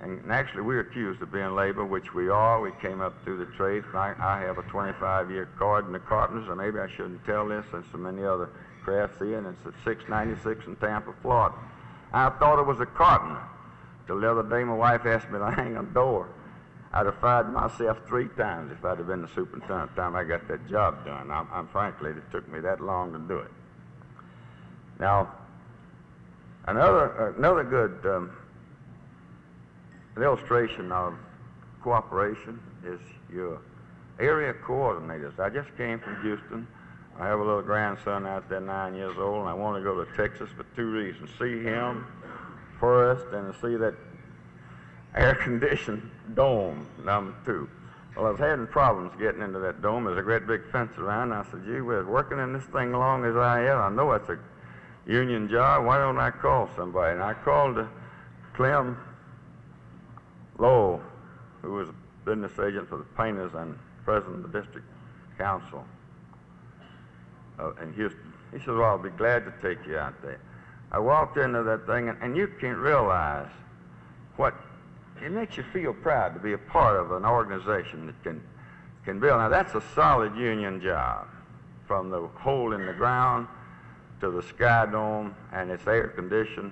and actually we're accused of being labor, which we are. We came up through the trades. I have a 25-year card in the carpenters, and maybe I shouldn't tell this, and so many other crafts here, and it's at 696 in Tampa, Florida. I thought it was a carpenter till the other day my wife asked me to hang a door. I'd have fired myself 3 times if I'd have been the superintendent the time I got that job done. I'm frankly, it took me that long to do it. Now, another good illustration of cooperation is your area coordinators. I just came from Houston. I have a little grandson out there, 9 years old, and I want to go to Texas for 2 reasons. See him first, and to see that air-conditioned dome, number 2. Well, I was having problems getting into that dome. There's a great big fence around. And I said, gee, we're working in this thing long as I am. I know it's a union job. Why don't I call somebody? And I called Clem Lowell, who was a business agent for the painters and president of the district council in Houston. He said, well, I'll be glad to take you out there. I walked into that thing, and you can't realize what, it makes you feel proud to be a part of an organization that can build. Now, that's a solid union job, from the hole in the ground to the sky dome, and it's air conditioned.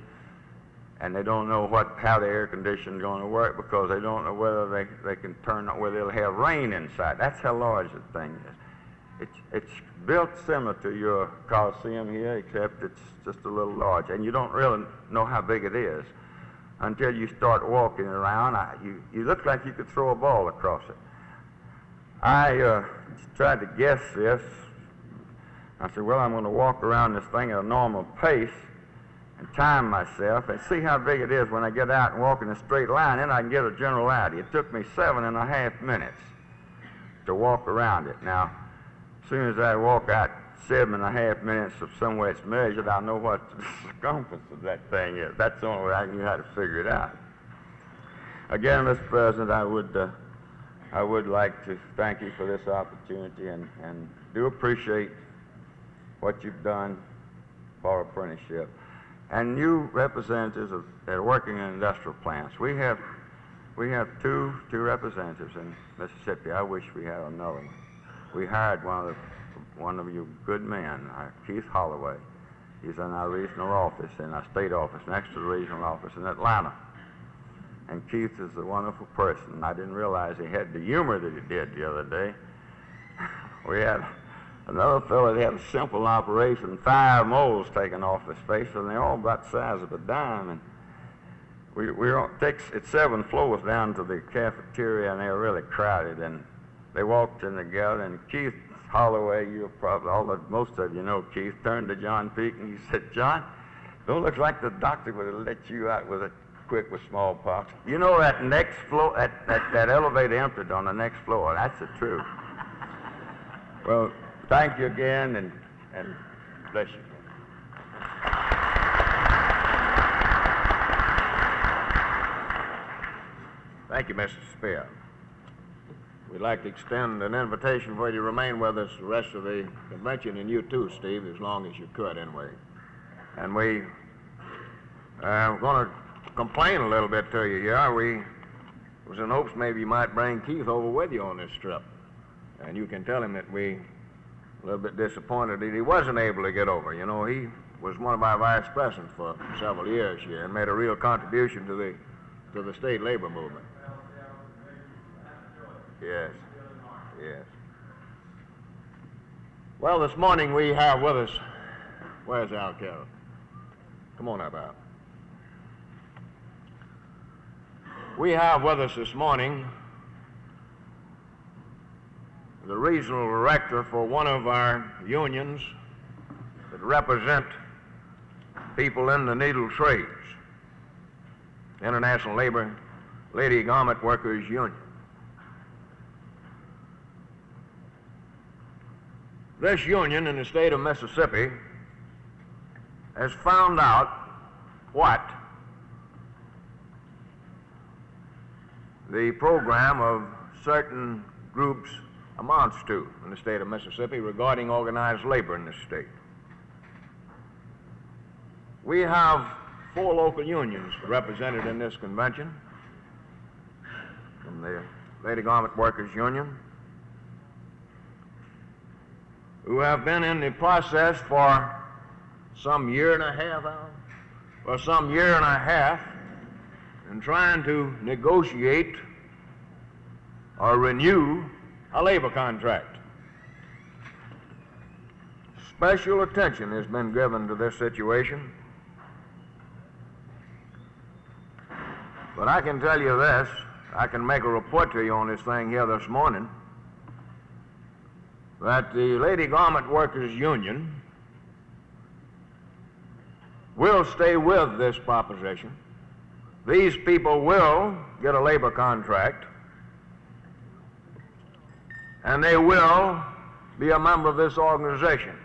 And they don't know how the air conditioning is going to work because they don't know whether they can turn on, whether they'll have rain inside. That's how large the thing is. It's built similar to your Coliseum here, except it's just a little larger. And you don't really know how big it is until you start walking around. You look like you could throw a ball across it. I tried to guess this. I said, well, I'm going to walk around this thing at a normal pace and time myself and see how big it is when I get out and walk in a straight line. Then I can get a general idea. It took me 7.5 minutes to walk around it. Now, as soon as I walk out 7.5 minutes of somewhere it's measured, I know what the circumference of that thing is. That's the only way I knew how to figure it out. Again, Mr. President, I would like to thank you for this opportunity and do appreciate what you've done for apprenticeship. And you representatives that are working in industrial plants, we have two representatives in Mississippi. I wish we had another one. We hired one of you good men, Keith Holloway. He's in our regional office, in our state office, next to the regional office in Atlanta. And Keith is a wonderful person. I didn't realize he had the humor that he did the other day. We had another fellow that had a simple operation, 5 moles taken off his face, and they're all about the size of a dime. And it's 7 floors down to the cafeteria, and they're really crowded. And they walked in together, and Keith Holloway, most of you know Keith, turned to John Peake, and he said, John, don't look like the doctor would have let you out with it quick with smallpox. You know that next floor, that elevator emptied on the next floor. That's the truth. Well, thank you again, and bless you. Thank you, Mr. Spear. We'd like to extend an invitation for you to remain with us the rest of the convention, and you too, Steve, as long as you could, anyway. And we're going to complain a little bit to you here. We was in hopes maybe you might bring Keith over with you on this trip. And you can tell him that we a little bit disappointed that he wasn't able to get over. You know, he was one of our vice presidents for several years here and made a real contribution to the state labor movement. Yes, yes. Well, this morning we have with us, where's Al Carroll? Come on up, Al. We have with us this morning the regional director for one of our unions that represent people in the needle trades, International Labor Lady Garment Workers Union. This union in the state of Mississippi has found out what the program of certain groups amounts to in the state of Mississippi regarding organized labor in this state. We have 4 local unions represented in this convention, from the Lady Garment Workers Union, who have been in the process for some year and a half in trying to negotiate or renew a labor contract. Special attention has been given to this situation. But I can tell you this, I can make a report to you on this thing here this morning, that the Lady Garment Workers Union will stay with this proposition. These people will get a labor contract, and they will be a member of this organization.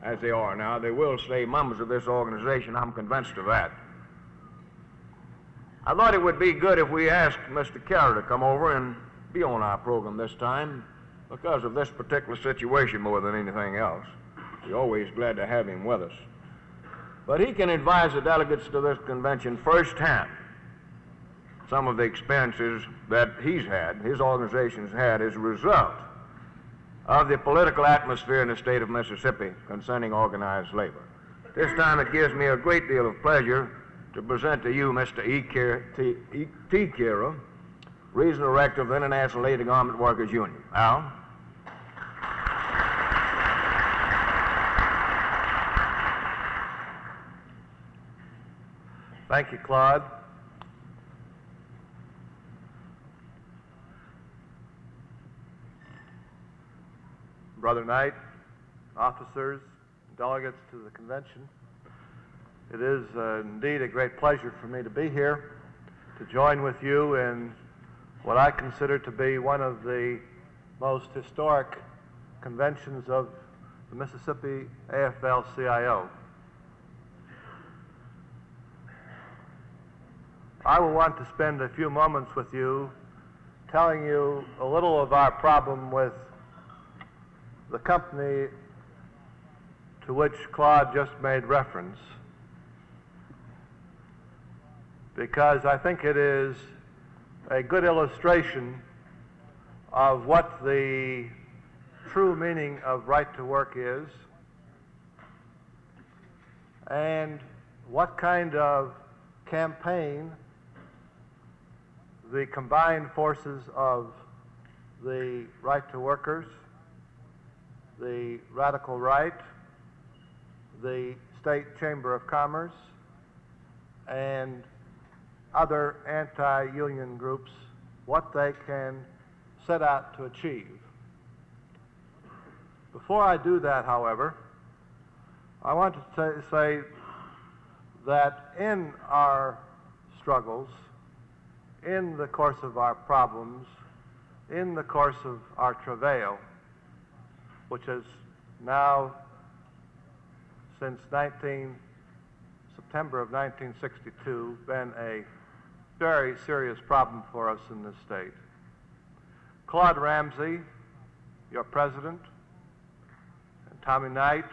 As they are now, they will stay members of this organization. I'm convinced of that. I thought it would be good if we asked Mr. Carey to come over and be on our program this time because of this particular situation more than anything else. We're always glad to have him with us. But he can advise the delegates to this convention firsthand some of the experiences that he's had, his organization's had, as a result of the political atmosphere in the state of Mississippi concerning organized labor. This time it gives me a great deal of pleasure to present to you Mr. T. Kira, Regional Director of the International Lady Garment Workers Union. Al? Thank you, Claude. Brother Knight, officers, delegates to the convention, it is indeed a great pleasure for me to be here to join with you in what I consider to be one of the most historic conventions of the Mississippi AFL-CIO. I will want to spend a few moments with you telling you a little of our problem with the company to which Claude just made reference, because I think it is a good illustration of what the true meaning of right to work is and what kind of campaign the combined forces of the right to workers, the radical right, the State Chamber of Commerce, and other anti-union groups, what they can set out to achieve. Before I do that, however, I want to say that in our struggles, in the course of our problems, in the course of our travail, which has now, since September of 1962, been a very serious problem for us in this state. Claude Ramsey, your president, and Tommy Knight,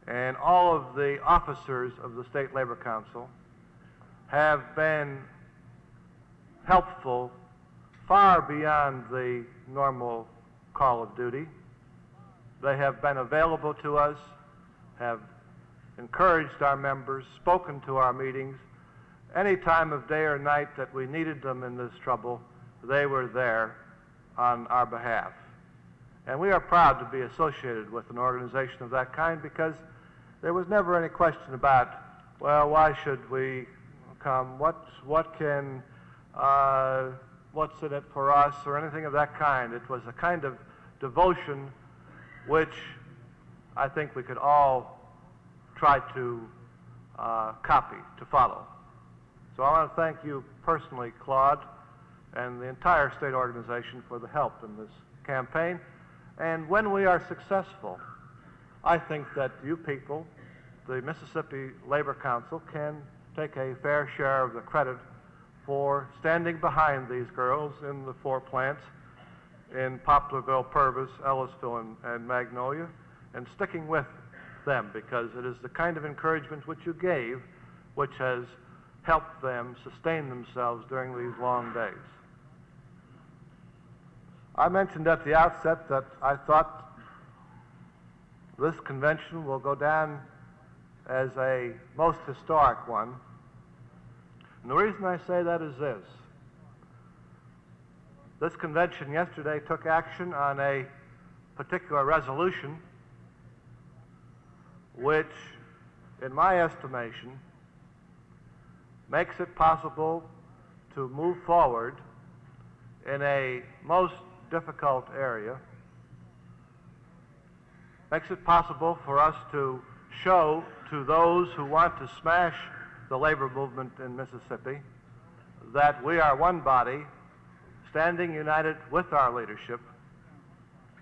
and all of the officers of the State Labor Council have been helpful far beyond the normal call of duty. They have been available to us, have encouraged our members, spoken to our meetings. Any time of day or night that we needed them in this trouble, they were there on our behalf. And we are proud to be associated with an organization of that kind because there was never any question about, well, why should we come? What's in it for us or anything of that kind. It was a kind of devotion which I think we could all try to copy, to follow. So I want to thank you personally, Claude, and the entire state organization for the help in this campaign. And when we are successful, I think that you people, the Mississippi Labor Council, can take a fair share of the credit for standing behind these girls in the 4 plants in Poplarville, Purvis, Ellisville, and Magnolia, and sticking with them, because it is the kind of encouragement which you gave which has helped them sustain themselves during these long days. I mentioned at the outset that I thought this convention will go down as a most historic one. And the reason I say that is this. This convention yesterday took action on a particular resolution which, in my estimation, makes it possible to move forward in a most difficult area, makes it possible for us to show to those who want to smash the labor movement in Mississippi that we are one body, standing united with our leadership.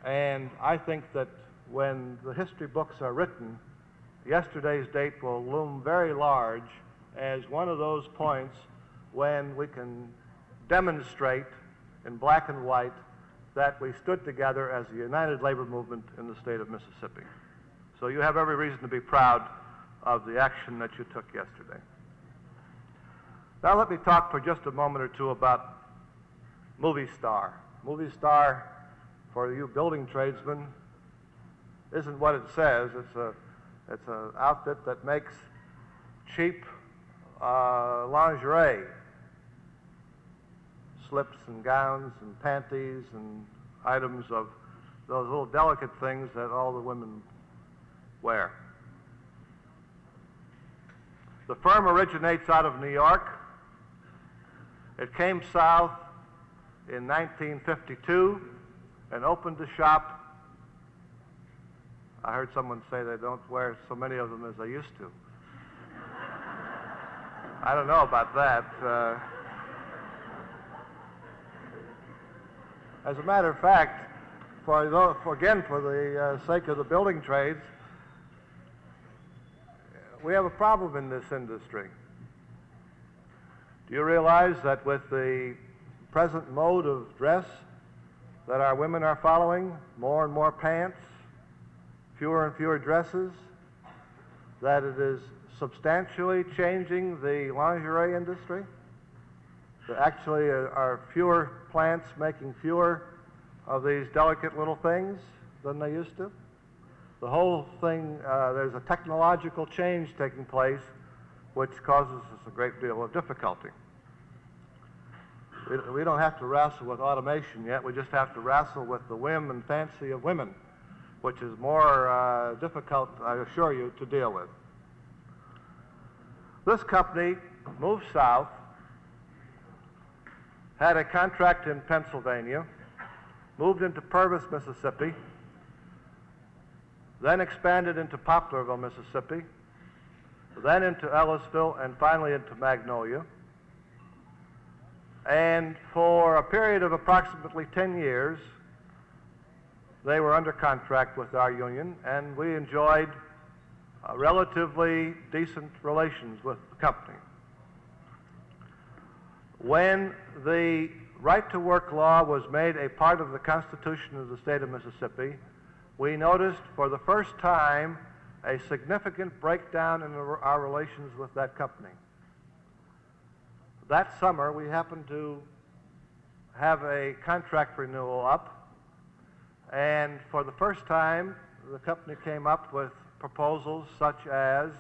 And I think that when the history books are written, yesterday's date will loom very large as one of those points when we can demonstrate in black and white that we stood together as a united labor movement in the state of Mississippi. So you have every reason to be proud of the action that you took yesterday. Now let me talk for just a moment or two about Movie Star. Movie Star, for you building tradesmen, isn't what it says. It's an outfit that makes cheap lingerie, slips and gowns and panties and items of those little delicate things that all the women wear. The firm originates out of New York. It came south in 1952 and opened a shop. I heard someone say they don't wear so many of them as they used to. I don't know about that. As a matter of fact, for the sake of the building trades, we have a problem in this industry. Do you realize that with the present mode of dress that our women are following, more and more pants, fewer and fewer dresses, that it is substantially changing the lingerie industry? There actually are fewer plants making fewer of these delicate little things than they used to. The whole thing, there's a technological change taking place which causes us a great deal of difficulty. We don't have to wrestle with automation yet. We just have to wrestle with the whim and fancy of women, which is more difficult, I assure you, to deal with. This company moved south, had a contract in Pennsylvania, moved into Purvis, Mississippi, then expanded into Poplarville, Mississippi, then into Ellisville, and finally into Magnolia. And for a period of approximately 10 years, they were under contract with our union, and we enjoyed relatively decent relations with the company. When the right-to-work law was made a part of the Constitution of the state of Mississippi, we noticed for the first time a significant breakdown in our relations with that company. That summer, we happened to have a contract renewal up, and for the first time, the company came up with proposals such as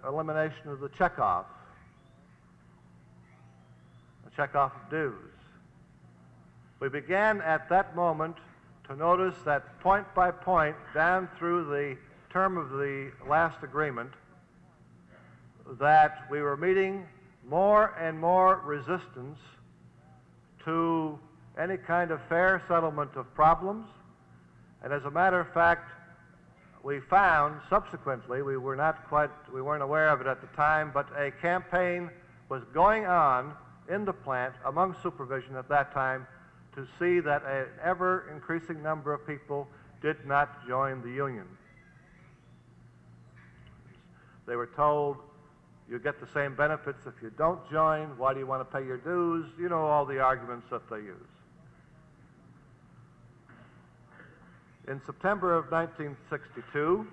elimination of the checkoff of dues. We began at that moment to notice that point by point, down through the term of the last agreement, that we were meeting more and more resistance to any kind of fair settlement of problems. And as a matter of fact, we found subsequently, we weren't aware of it at the time, but a campaign was going on in the plant among supervision at that time to see that an ever-increasing number of people did not join the union. They were told, you get the same benefits if you don't join. Why do you want to pay your dues? You know all the arguments that they use. In September of 1962,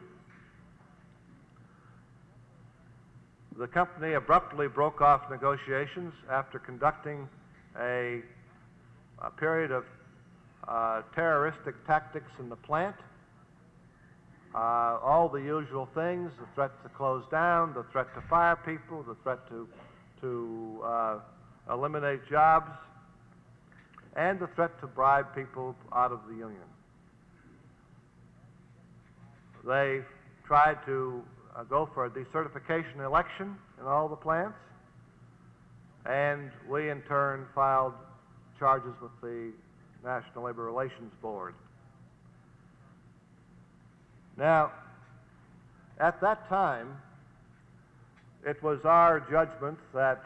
the company abruptly broke off negotiations after conducting a period of terroristic tactics in the plant. All the usual things, the threat to close down, the threat to fire people, the threat to eliminate jobs, and the threat to bribe people out of the union. They tried to go for a decertification election in all the plants, and we in turn filed charges with the National Labor Relations Board. Now, at that time, it was our judgment that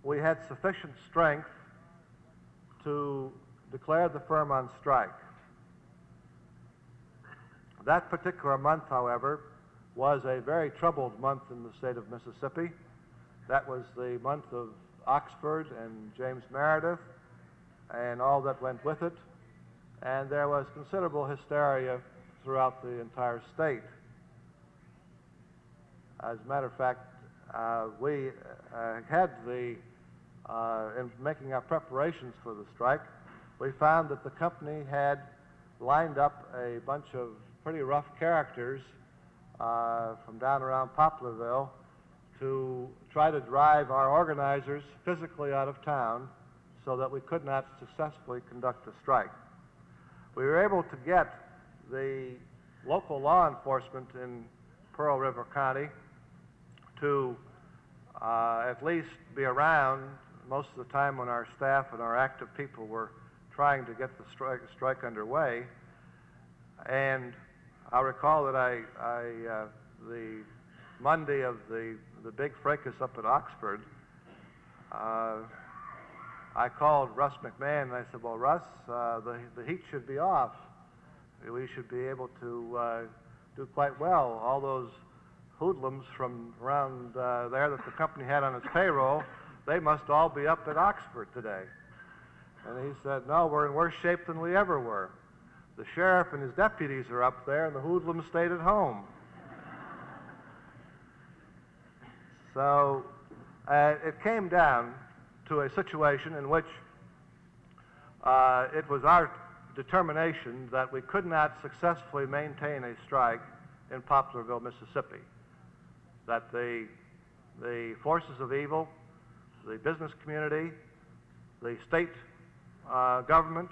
we had sufficient strength to declare the firm on strike. That particular month, however, was a very troubled month in the state of Mississippi. That was the month of Oxford and James Meredith and all that went with it, and there was considerable hysteria throughout the entire state. As a matter of fact, we had in making our preparations for the strike, we found that the company had lined up a bunch of pretty rough characters from down around Poplarville to try to drive our organizers physically out of town so that we could not successfully conduct a strike. We were able to get the local law enforcement in Pearl River County to at least be around most of the time when our staff and our active people were trying to get the strike underway. And I recall that the Monday of the big fracas up at Oxford, I called Russ McMahon and I said, well, Russ, the heat should be off. We should be able to do quite well. All those hoodlums from around there that the company had on its payroll, they must all be up at Oxford today. And he said, no, we're in worse shape than we ever were. The sheriff and his deputies are up there, and the hoodlums stayed at home. So it came down to a situation in which it was our determination that we could not successfully maintain a strike in Poplarville, Mississippi. That the forces of evil, the business community, the state government,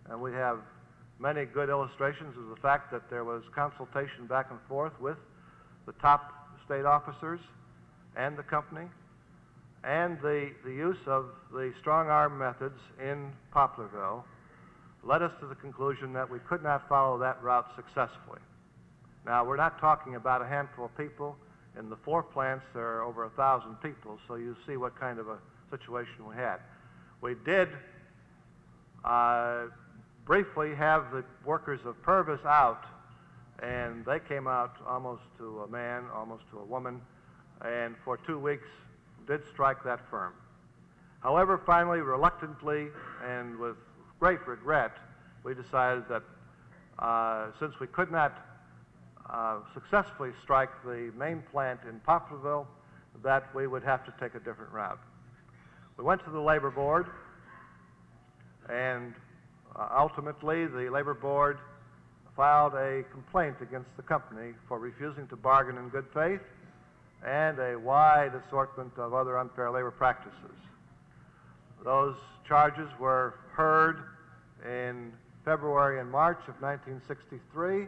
and we have many good illustrations of the fact that there was consultation back and forth with the top state officers and the company, and the use of the strong arm methods in Poplarville led us to the conclusion that we could not follow that route successfully. Now, we're not talking about a handful of people. In the 4 plants, there are over 1,000 people, so you see what kind of a situation we had. We did briefly have the workers of Purvis out, and they came out almost to a man, almost to a woman, and for 2 weeks did strike that firm. However, finally, reluctantly and with great regret, we decided that since we could not successfully strike the main plant in Poplarville, that we would have to take a different route. We went to the Labor Board, and ultimately the Labor Board filed a complaint against the company for refusing to bargain in good faith and a wide assortment of other unfair labor practices. Those charges were heard in February and March of 1963,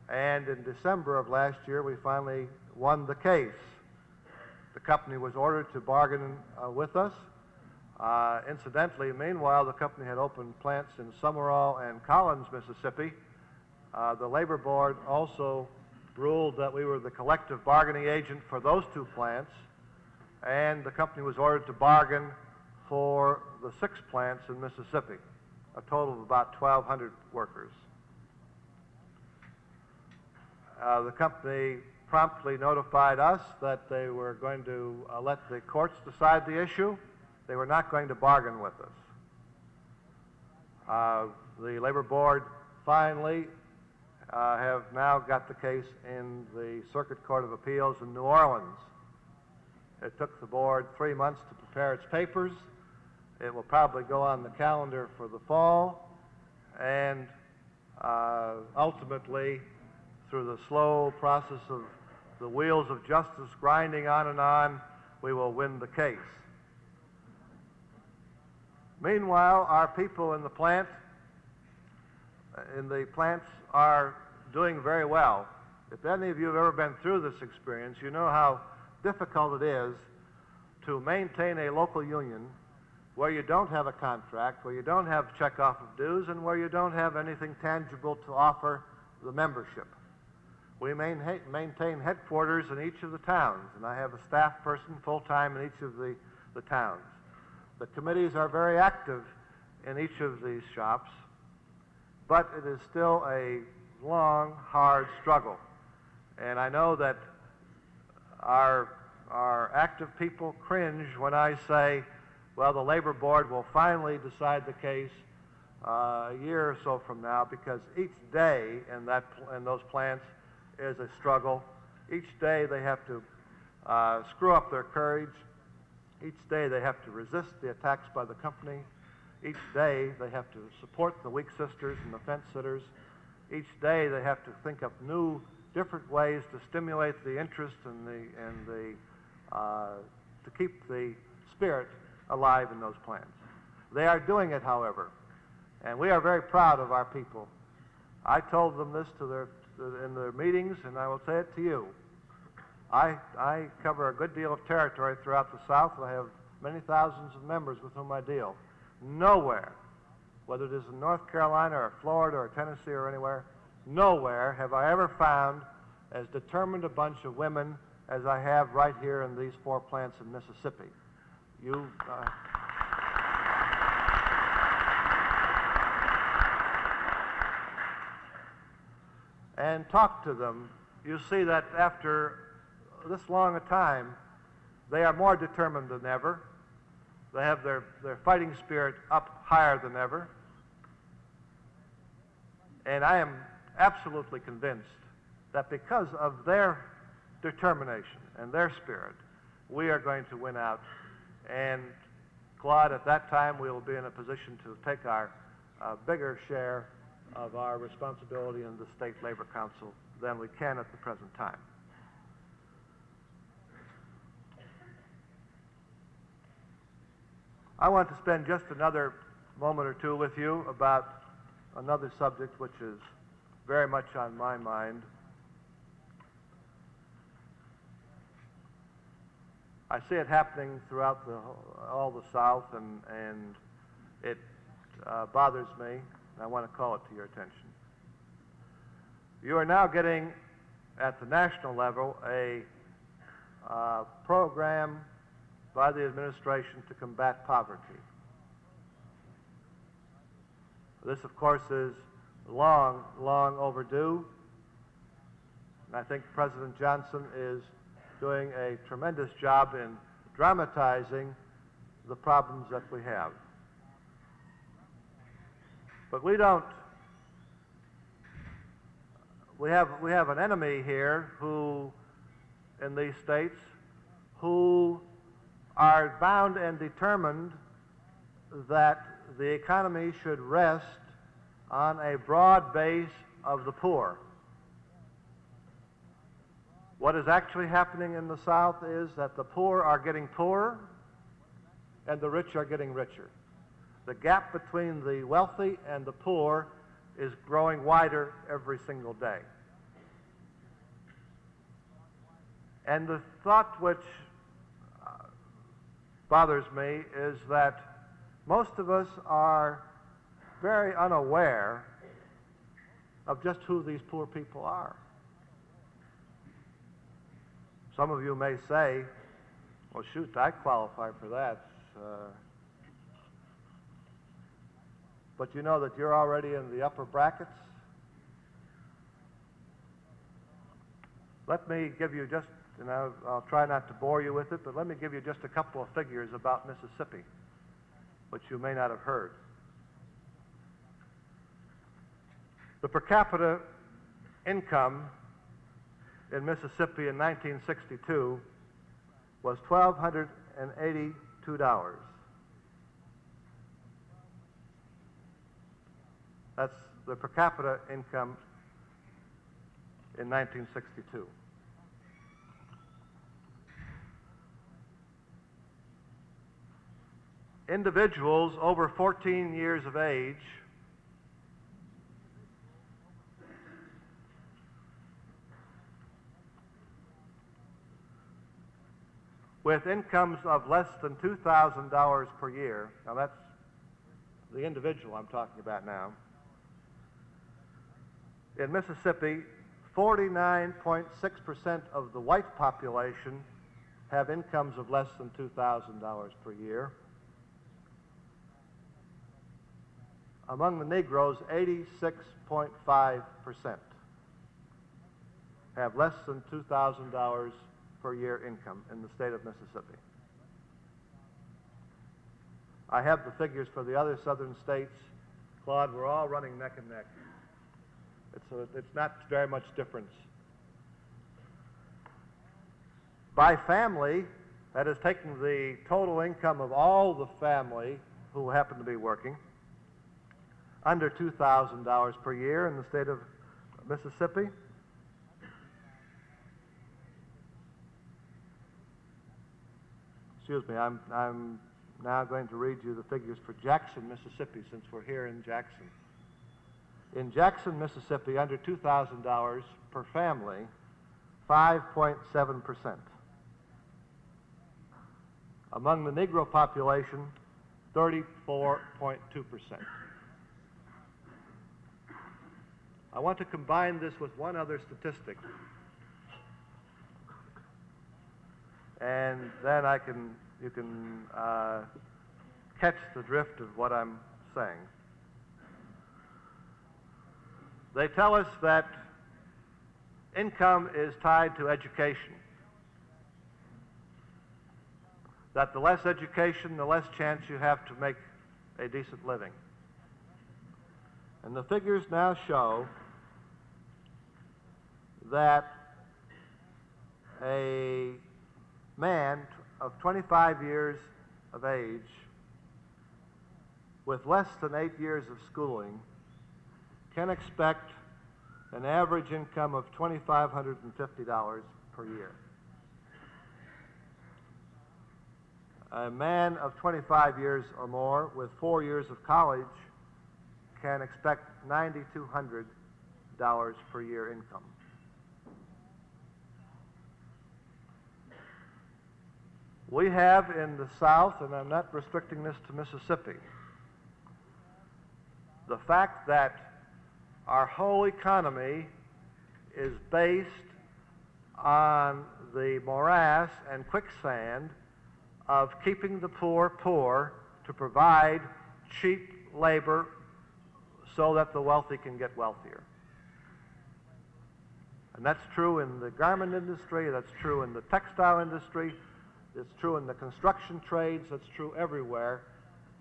and in December of last year we finally won the case. The company was ordered to bargain with us. Incidentally, meanwhile, the company had opened plants in Summerall and Collins, Mississippi. The Labor Board also ruled that we were the collective bargaining agent for those 2 plants, and the company was ordered to bargain for the 6 plants in Mississippi, a total of about 1,200 workers. The company promptly notified us that they were going to let the courts decide the issue. They were not going to bargain with us. The Labor Board finally have now got the case in the Circuit Court of Appeals in New Orleans. It took the board 3 months to prepare its papers. It will probably go on the calendar for the fall, and ultimately, through the slow process of the wheels of justice grinding on, we will win the case. Meanwhile, our people in the plants are doing very well. If any of you have ever been through this experience, you know how difficult it is to maintain a local union where you don't have a contract, where you don't have checkoff of dues, and where you don't have anything tangible to offer the membership. We maintain headquarters in each of the towns, and I have a staff person full-time in each of the towns. The committees are very active in each of these shops, but it is still a long, hard struggle. And I know that our active people cringe when I say, well, the Labor Board will finally decide the case a year or so from now, because each day in those plants is a struggle. Each day they have to screw up their courage. Each day they have to resist the attacks by the company. Each day they have to support the weak sisters and the fence sitters. Each day they have to think of new, different ways to stimulate the interest and to keep the spirit alive in those plants. They are doing it, however, and we are very proud of our people. I told them this in their meetings, and I will say it to you. I cover a good deal of territory throughout the South. I have many thousands of members with whom I deal. Nowhere, whether it is in North Carolina or Florida or Tennessee or anywhere, nowhere have I ever found as determined a bunch of women as I have right here in these 4 plants in Mississippi. And talk to them, you see that after this long a time, they are more determined than ever. They have their fighting spirit up higher than ever. And I am absolutely convinced that because of their determination and their spirit, we are going to win out. And Claude, at that time, we will be in a position to take our bigger share of our responsibility in the State Labor Council than we can at the present time. I want to spend just another moment or two with you about another subject which is very much on my mind. I see it happening throughout all the South, and it bothers me, and I want to call it to your attention. You are now getting, at the national level, a program by the administration to combat poverty. This, of course, is long, long overdue, and I think President Johnson is doing a tremendous job in dramatizing the problems that we have. But we have an enemy here who, in these states, who are bound and determined that the economy should rest on a broad base of the poor. What is actually happening in the South is that the poor are getting poorer and the rich are getting richer. The gap between the wealthy and the poor is growing wider every single day. And the thought which bothers me is that most of us are very unaware of just who these poor people are. Some of you may say, well, shoot, I qualify for that. But you know that you're already in the upper brackets? Let me give you just, and I'll try not to bore you with it, but let me give you just a couple of figures about Mississippi, which you may not have heard. The per capita income in Mississippi in 1962 was $1,282. That's the per capita income in 1962. Individuals over 14 years of age with incomes of less than $2,000 per year, now that's the individual I'm talking about now, in Mississippi, 49.6% of the white population have incomes of less than $2,000 per year. Among the Negroes, 86.5% have less than $2,000 per year income in the state of Mississippi. I have the figures for the other southern states. Claude, we're all running neck and neck. It's not very much difference. By family, that is taking the total income of all the family who happen to be working, under $2,000 per year in the state of Mississippi. Excuse me, I'm now going to read you the figures for Jackson, Mississippi, since we're here in Jackson. In Jackson, Mississippi, under $2,000 per family, 5.7%. Among the Negro population, 34.2%. I want to combine this with one other statistic, and then you can catch the drift of what I'm saying. They tell us that income is tied to education, that the less education, the less chance you have to make a decent living. And the figures now show that a man of 25 years of age with less than 8 years of schooling can expect an average income of $2,550 per year. A man of 25 years or more with 4 years of college can expect $9,200 per year income. We have in the South, and I'm not restricting this to Mississippi, the fact that our whole economy is based on the morass and quicksand of keeping the poor poor to provide cheap labor so that the wealthy can get wealthier. And that's true in the garment industry, that's true in the textile industry, it's true in the construction trades, that's true everywhere.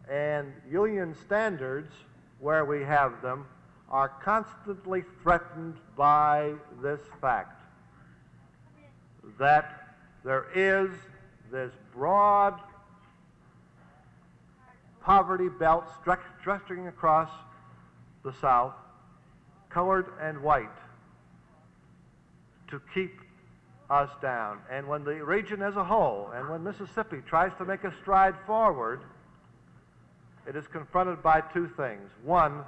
And union standards, where we have them, are constantly threatened by this fact that there is this broad poverty belt stretching across the South, colored and white, to keep us down. And when the region as a whole, and when Mississippi tries to make a stride forward, it is confronted by two things. One,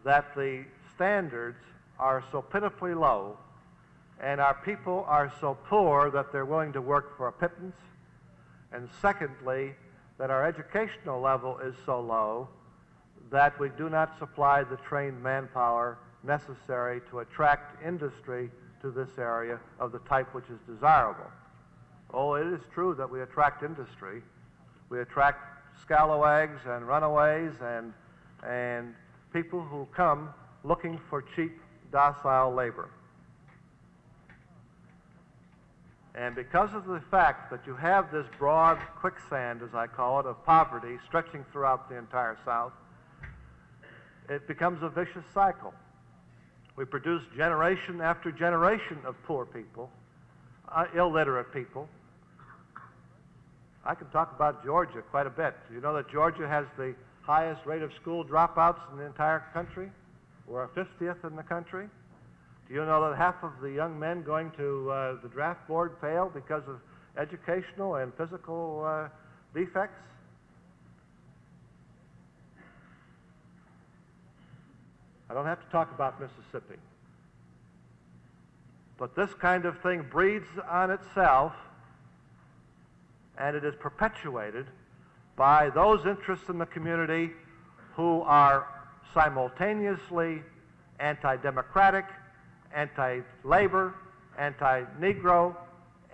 that the standards are so pitifully low and our people are so poor that they're willing to work for a pittance. And secondly, that our educational level is so low that we do not supply the trained manpower necessary to attract industry to this area of the type which is desirable. Oh, it is true that we attract industry. We attract scalawags and runaways and people who come looking for cheap, docile labor. And because of the fact that you have this broad quicksand, as I call it, of poverty stretching throughout the entire South, it becomes a vicious cycle. We produce generation after generation of poor people, illiterate people. I can talk about Georgia quite a bit. You know that Georgia has the highest rate of school dropouts in the entire country? We're 50th in the country. Do you know that half of the young men going to the draft board fail because of educational and physical defects? I don't have to talk about Mississippi. But this kind of thing breeds on itself, and it is perpetuated by those interests in the community who are simultaneously anti-democratic, anti-labor, anti-Negro,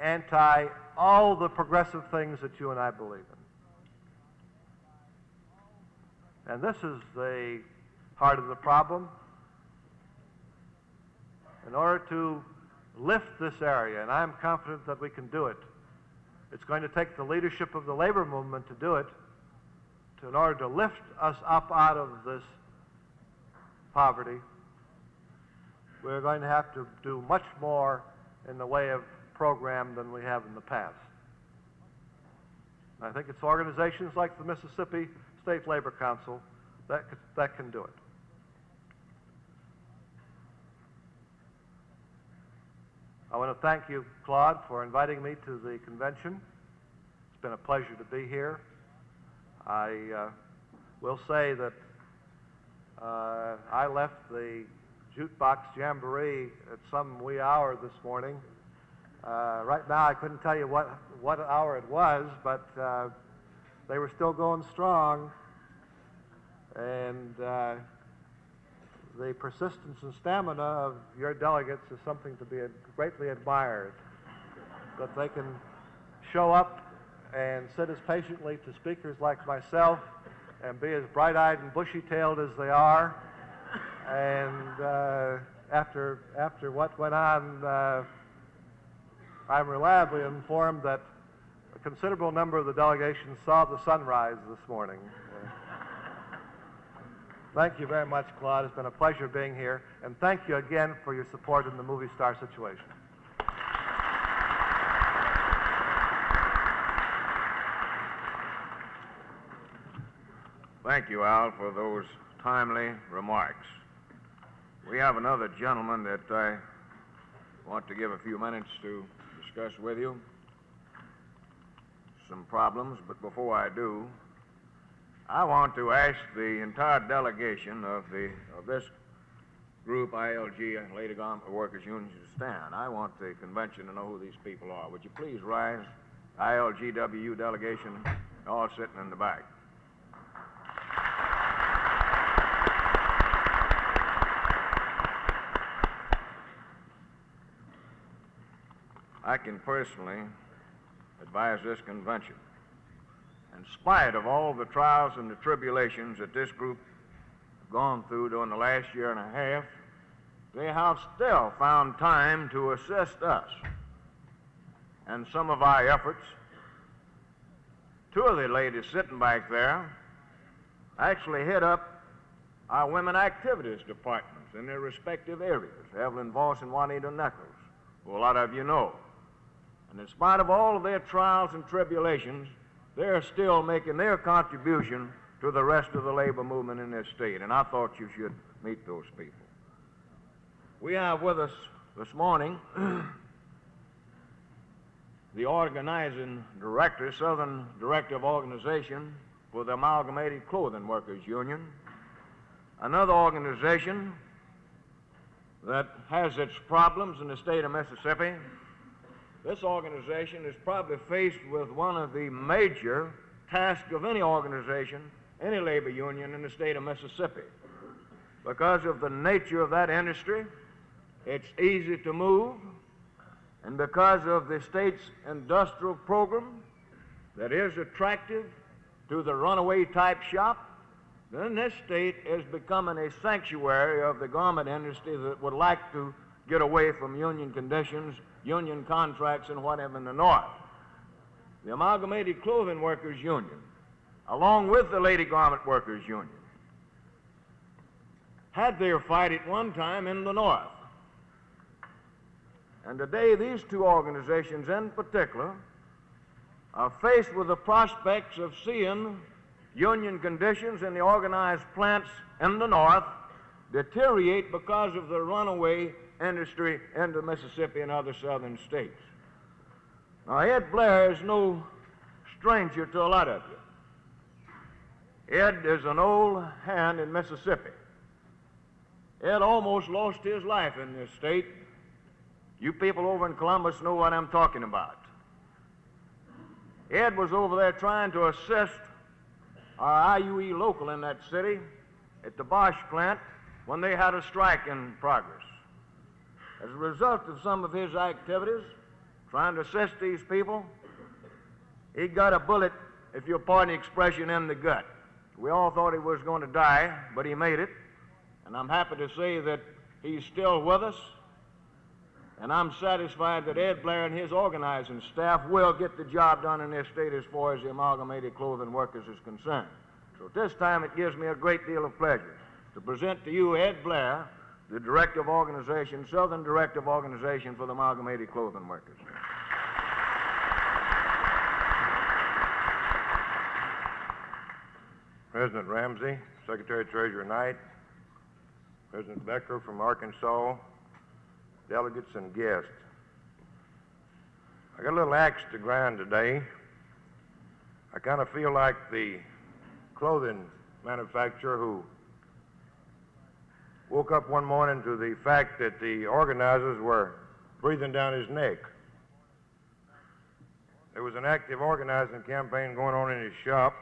anti-all the progressive things that you and I believe in. And this is the heart of the problem. In order to lift this area, and I'm confident that we can do it, it's going to take the leadership of the labor movement to do it, in order to lift us up out of this poverty. We're going to have to do much more in the way of program than we have in the past. I think it's organizations like the Mississippi State Labor Council that can do it. I want to thank you, Claude, for inviting me to the convention. It's been a pleasure to be here. I will say that I left the jukebox jamboree at some wee hour this morning. Right now, I couldn't tell you what hour it was, but they were still going strong. And the persistence and stamina of your delegates is something to be greatly admired. That they can show up and sit as patiently to speakers like myself and be as bright-eyed and bushy-tailed as they are. And after what went on, I'm reliably informed that a considerable number of the delegation saw the sunrise this morning. Thank you very much, Claude. It's been a pleasure being here. And thank you again for your support in the movie star situation. Thank you, Al, for those timely remarks. We have another gentleman that I want to give a few minutes to discuss with you. Some problems, but before I do, I want to ask the entire delegation of this group, ILG, Lady Garment Workers Union, to stand. I want the convention to know who these people are. Would you please rise? ILGWU delegation, all sitting in the back. I can personally advise this convention, in spite of all the trials and the tribulations that this group have gone through during the last year and a half, they have still found time to assist us in some of our efforts. Two of the ladies sitting back there actually head up our women activities departments in their respective areas, Evelyn Voss and Juanita Nichols, who a lot of you know. And in spite of all of their trials and tribulations, they're still making their contribution to the rest of the labor movement in this state, and I thought you should meet those people. We have with us this morning the organizing director, Southern Director of Organization for the Amalgamated Clothing Workers Union, another organization that has its problems in the state of Mississippi. This organization is probably faced with one of the major tasks of any organization, any labor union in the state of Mississippi. Because of the nature of that industry, it's easy to move, and because of the state's industrial program that is attractive to the runaway type shop, then this state is becoming a sanctuary of the garment industry that would like to get away from union conditions, union contracts, and whatever in the North. The Amalgamated Clothing Workers Union, along with the Lady Garment Workers Union, had their fight at one time in the North. And today, these two organizations in particular are faced with the prospects of seeing union conditions in the organized plants in the North deteriorate because of the runaway industry into Mississippi and other southern states. Now, Ed Blair is no stranger to a lot of you. Ed is an old hand in Mississippi. Ed almost lost his life in this state. You people over in Columbus know what I'm talking about. Ed was over there trying to assist our IUE local in that city at the Bosch plant when they had a strike in progress. As a result of some of his activities, trying to assist these people, he got a bullet, if you'll pardon the expression, in the gut. We all thought he was going to die, but he made it. And I'm happy to say that he's still with us. And I'm satisfied that Ed Blair and his organizing staff will get the job done in this state as far as the Amalgamated Clothing Workers is concerned. So at this time, it gives me a great deal of pleasure to present to you Ed Blair, the Director of Organization, Southern Director of Organization for the Amalgamated Clothing Workers. President Ramsey, Secretary Treasurer Knight, President Becker from Arkansas, delegates and guests. I got a little axe to grind today. I kind of feel like the clothing manufacturer who woke up one morning to the fact that the organizers were breathing down his neck. There was an active organizing campaign going on in his shop,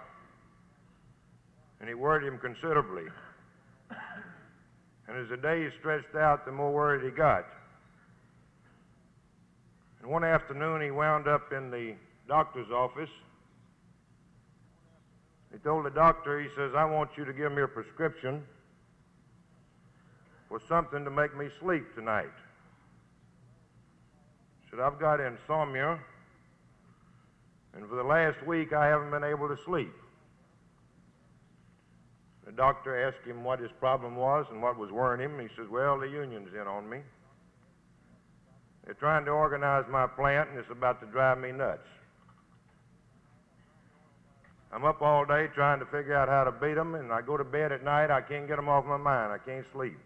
and he worried him considerably. And as the days stretched out, the more worried he got. And one afternoon, he wound up in the doctor's office. He told the doctor, he says, I want you to give me a prescription for something to make me sleep tonight. He said, I've got insomnia, and for the last week, I haven't been able to sleep. The doctor asked him what his problem was and what was worrying him. He says, well, the union's in on me. They're trying to organize my plant, and it's about to drive me nuts. I'm up all day trying to figure out how to beat them, and I go to bed at night, I can't get them off my mind. I can't sleep.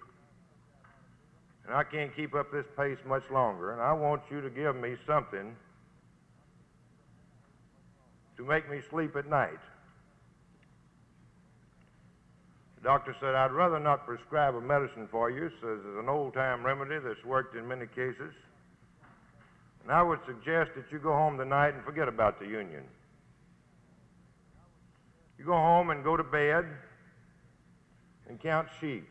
And I can't keep up this pace much longer, and I want you to give me something to make me sleep at night. The doctor said, I'd rather not prescribe a medicine for you. Says it's an old-time remedy that's worked in many cases. And I would suggest that you go home tonight and forget about the union. You go home and go to bed and count sheep.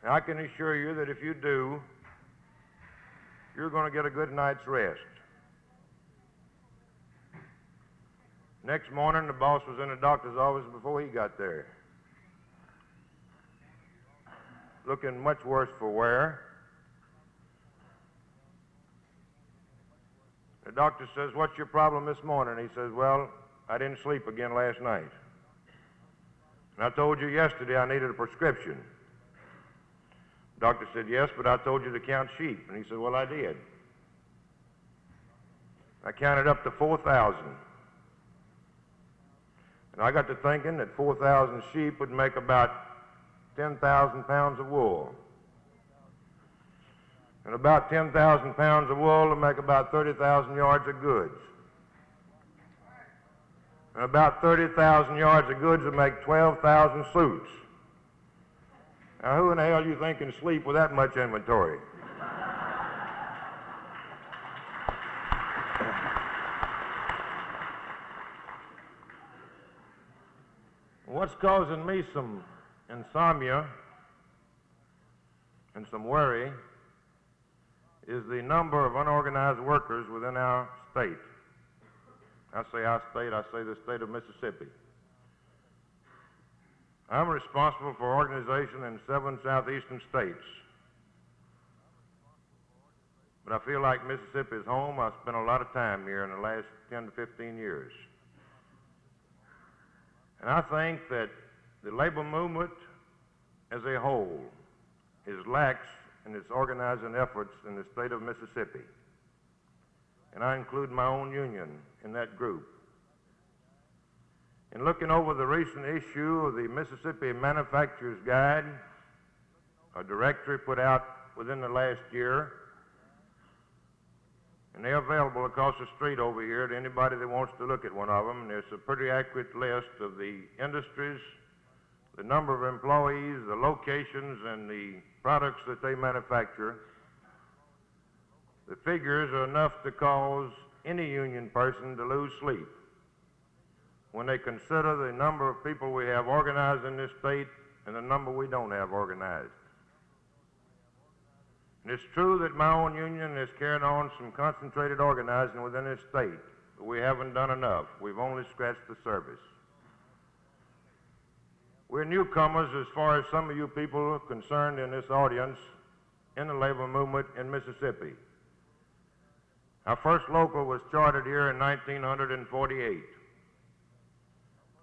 And I can assure you that if you do, you're going to get a good night's rest. Next morning, the boss was in the doctor's office before he got there, looking much worse for wear. The doctor says, what's your problem this morning? He says, well, I didn't sleep again last night. And I told you yesterday I needed a prescription. The doctor said, yes, but I told you to count sheep. And he said, well, I did. I counted up to 4,000. And I got to thinking that 4,000 sheep would make about 10,000 pounds of wool. And about 10,000 pounds of wool would make about 30,000 yards of goods. And about 30,000 yards of goods would make 12,000 suits. Now, who in the hell do you think can sleep with that much inventory? What's causing me some insomnia and some worry is the number of unorganized workers within our state. I say our state, I say the state of Mississippi. I'm responsible for organization in 7 southeastern states. But I feel like Mississippi is home. I've spent a lot of time here in the last 10 to 15 years. And I think that the labor movement as a whole is lax in its organizing efforts in the state of Mississippi, and I include my own union in that group. In looking over the recent issue of the Mississippi Manufacturer's Guide, a directory put out within the last year, and they're available across the street over here to anybody that wants to look at one of them. And there's a pretty accurate list of the industries, the number of employees, the locations, and the products that they manufacture. The figures are enough to cause any union person to lose sleep when they consider the number of people we have organized in this state and the number we don't have organized. And it's true that my own union has carried on some concentrated organizing within this state, but we haven't done enough. We've only scratched the surface. We're newcomers as far as some of you people concerned in this audience in the labor movement in Mississippi. Our first local was chartered here in 1948.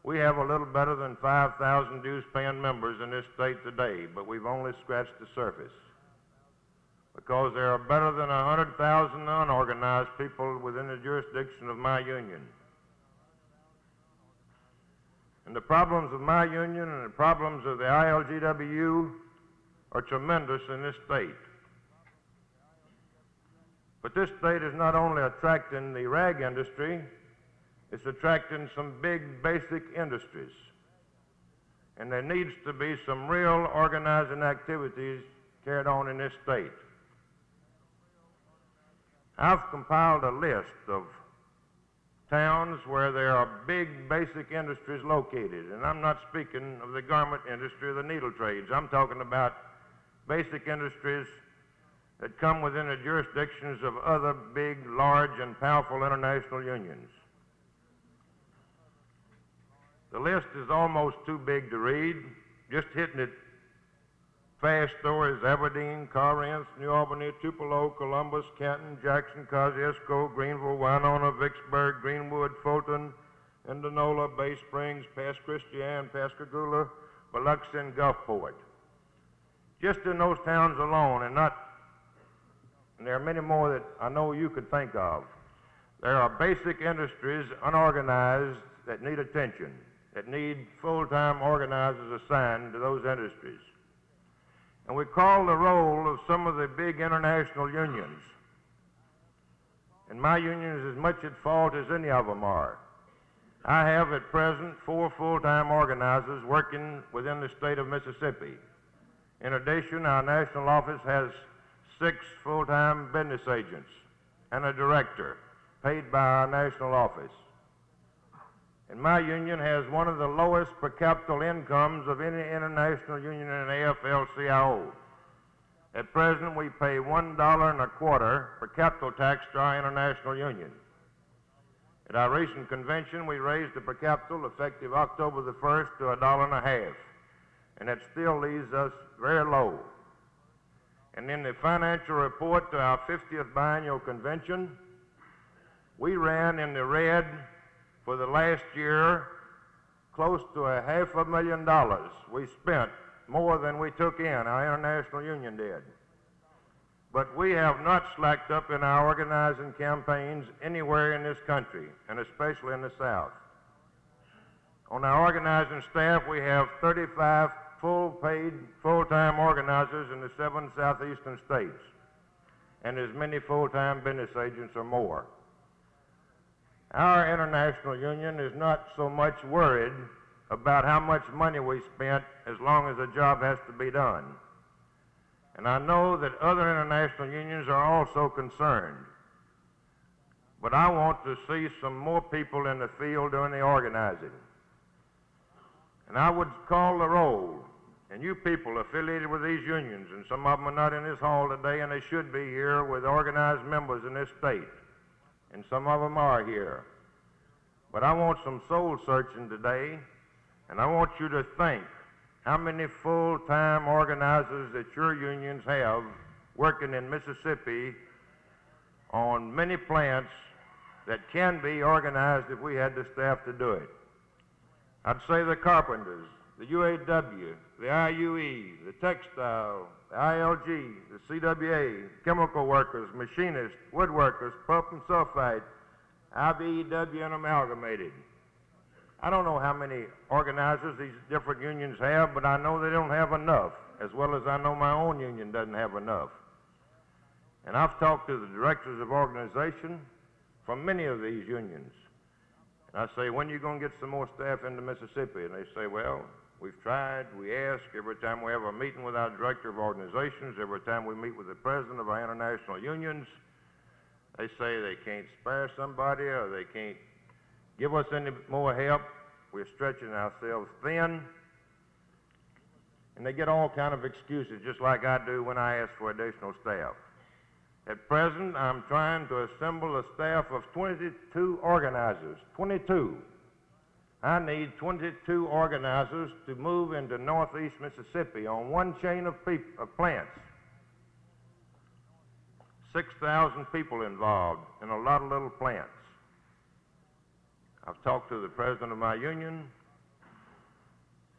We have a little better than 5,000 dues-paying members in this state today, but we've only scratched the surface, because there are better than 100,000 unorganized people within the jurisdiction of my union. And the problems of my union and the problems of the ILGWU are tremendous in this state. But this state is not only attracting the rag industry, it's attracting some big basic industries. And there needs to be some real organizing activities carried on in this state. I've compiled a list of towns where there are big basic industries located, and I'm not speaking of the garment industry or the needle trades. I'm talking about basic industries that come within the jurisdictions of other big, large, and powerful international unions. The list is almost too big to read. Just hitting it fast though is Aberdeen, Corinth, New Albany, Tupelo, Columbus, Canton, Jackson, Kosciuszko, Greenville, Winona, Vicksburg, Greenwood, Fulton, Indianola, Bay Springs, Pass Christian, Pascagoula, Biloxi, and Gulfport. Just in those towns alone, and there are many more that I know you could think of. There are basic industries, unorganized, that need attention, that need full-time organizers assigned to those industries. And we call the roll of some of the big international unions. And my union is as much at fault as any of them are. I have at present 4 full-time organizers working within the state of Mississippi. In addition, our national office has 6 full-time business agents and a director paid by our national office. And my union has one of the lowest per capita incomes of any international union in the AFL-CIO. At present, we pay $1.25 per capita tax to our international union. At our recent convention, we raised the per capita effective October the 1st to $1.50, and that still leaves us very low. And in the financial report to our 50th biennial convention, we ran in the red for the last year close to $500,000. We spent more than we took in, our international union did. But we have not slacked up in our organizing campaigns anywhere in this country, and especially in the South. On our organizing staff, we have 35 full-paid, full-time organizers in the 7 southeastern states, and as many full-time business agents or more. Our international union is not so much worried about how much money we spent as long as the job has to be done. And I know that other international unions are also concerned. But I want to see some more people in the field doing the organizing. And I would call the roll. And you people affiliated with these unions, and some of them are not in this hall today, and they should be here with organized members in this state. And some of them are here. But I want some soul searching today, and I want you to think how many full-time organizers that your unions have working in Mississippi on many plants that can be organized if we had the staff to do it. I'd say the carpenters, the UAW, the IUE, the textile, the ILG, the CWA, chemical workers, machinists, woodworkers, pulp and sulfite, IBEW, and amalgamated. I don't know how many organizers these different unions have, but I know they don't have enough, as well as I know my own union doesn't have enough. And I've talked to the directors of organization from many of these unions. And I say, when are you going to get some more staff into Mississippi? And they say, well, we've tried, we ask, every time we have a meeting with our director of organizations, every time we meet with the president of our international unions, they say they can't spare somebody or they can't give us any more help. We're stretching ourselves thin. And they get all kind of excuses, just like I do when I ask for additional staff. At present, I'm trying to assemble a staff of 22 organizers. 22. I need 22 organizers to move into northeast Mississippi on one chain of plants. 6,000 people involved in a lot of little plants. I've talked to the president of my union,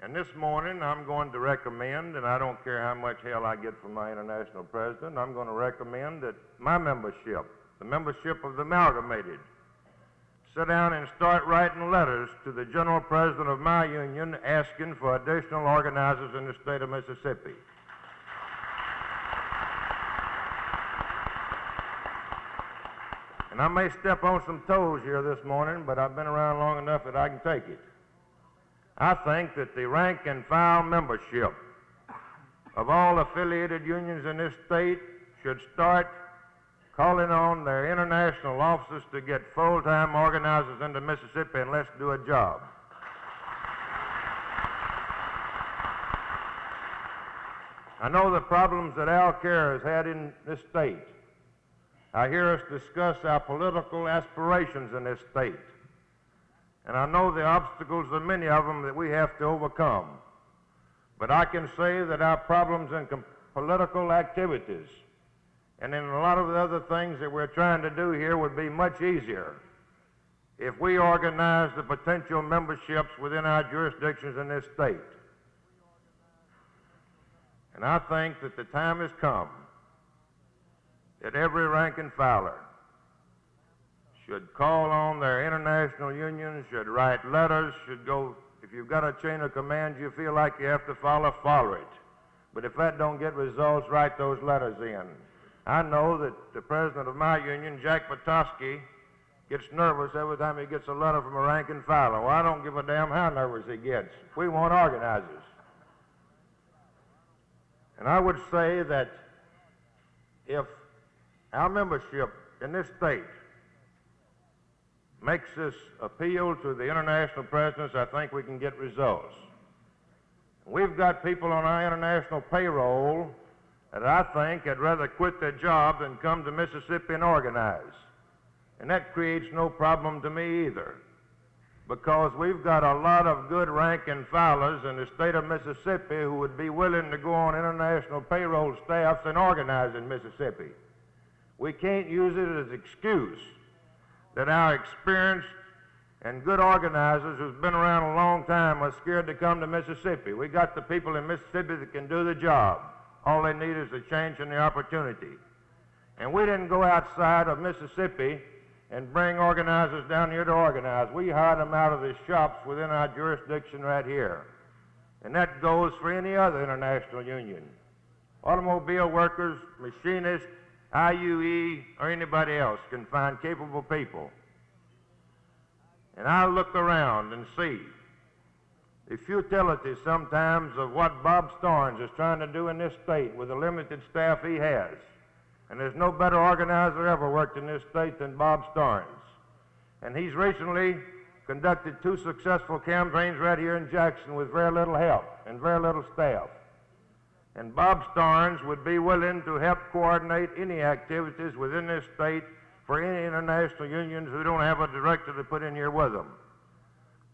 and this morning I'm going to recommend, and I don't care how much hell I get from my international president, I'm going to recommend that my membership, the membership of the amalgamated, sit down and start writing letters to the general president of my union asking for additional organizers in the state of Mississippi. And I may step on some toes here this morning, but I've been around long enough that I can take it. I think that the rank and file membership of all affiliated unions in this state should start calling on their international offices to get full-time organizers into Mississippi, and let's do a job. I know the problems that Al Kerr has had in this state. I hear us discuss our political aspirations in this state. And I know the obstacles, there are many of them that we have to overcome. But I can say that our problems in political activities and in a lot of the other things that we're trying to do here would be much easier if we organize the potential memberships within our jurisdictions in this state. And I think that the time has come that every rank and filer should call on their international unions, should write letters, should go, if you've got a chain of command you feel like you have to follow it. But if that don't get results, write those letters in. I know that the president of my union, Jack Patosky, gets nervous every time he gets a letter from a rank and filer. Well, I don't give a damn how nervous he gets. We want organizers. And I would say that if our membership in this state makes this appeal to the international presidents, I think we can get results. We've got people on our international payroll that I think had rather quit their job than come to Mississippi and organize. And that creates no problem to me either, because we've got a lot of good rank and filers in the state of Mississippi who would be willing to go on international payroll staffs and organize in Mississippi. We can't use it as an excuse that our experienced and good organizers who's been around a long time are scared to come to Mississippi. We got the people in Mississippi that can do the job. All they need is a change and the opportunity. And we didn't go outside of Mississippi and bring organizers down here to organize. We hired them out of the shops within our jurisdiction right here. And that goes for any other international union. Automobile workers, machinists, IUE, or anybody else can find capable people. And I look around and see the futility sometimes of what Bob Starnes is trying to do in this state with the limited staff he has. And there's no better organizer ever worked in this state than Bob Starnes. And he's recently conducted 2 successful campaigns right here in Jackson with very little help and very little staff. And Bob Starnes would be willing to help coordinate any activities within this state for any international unions who don't have a director to put in here with them.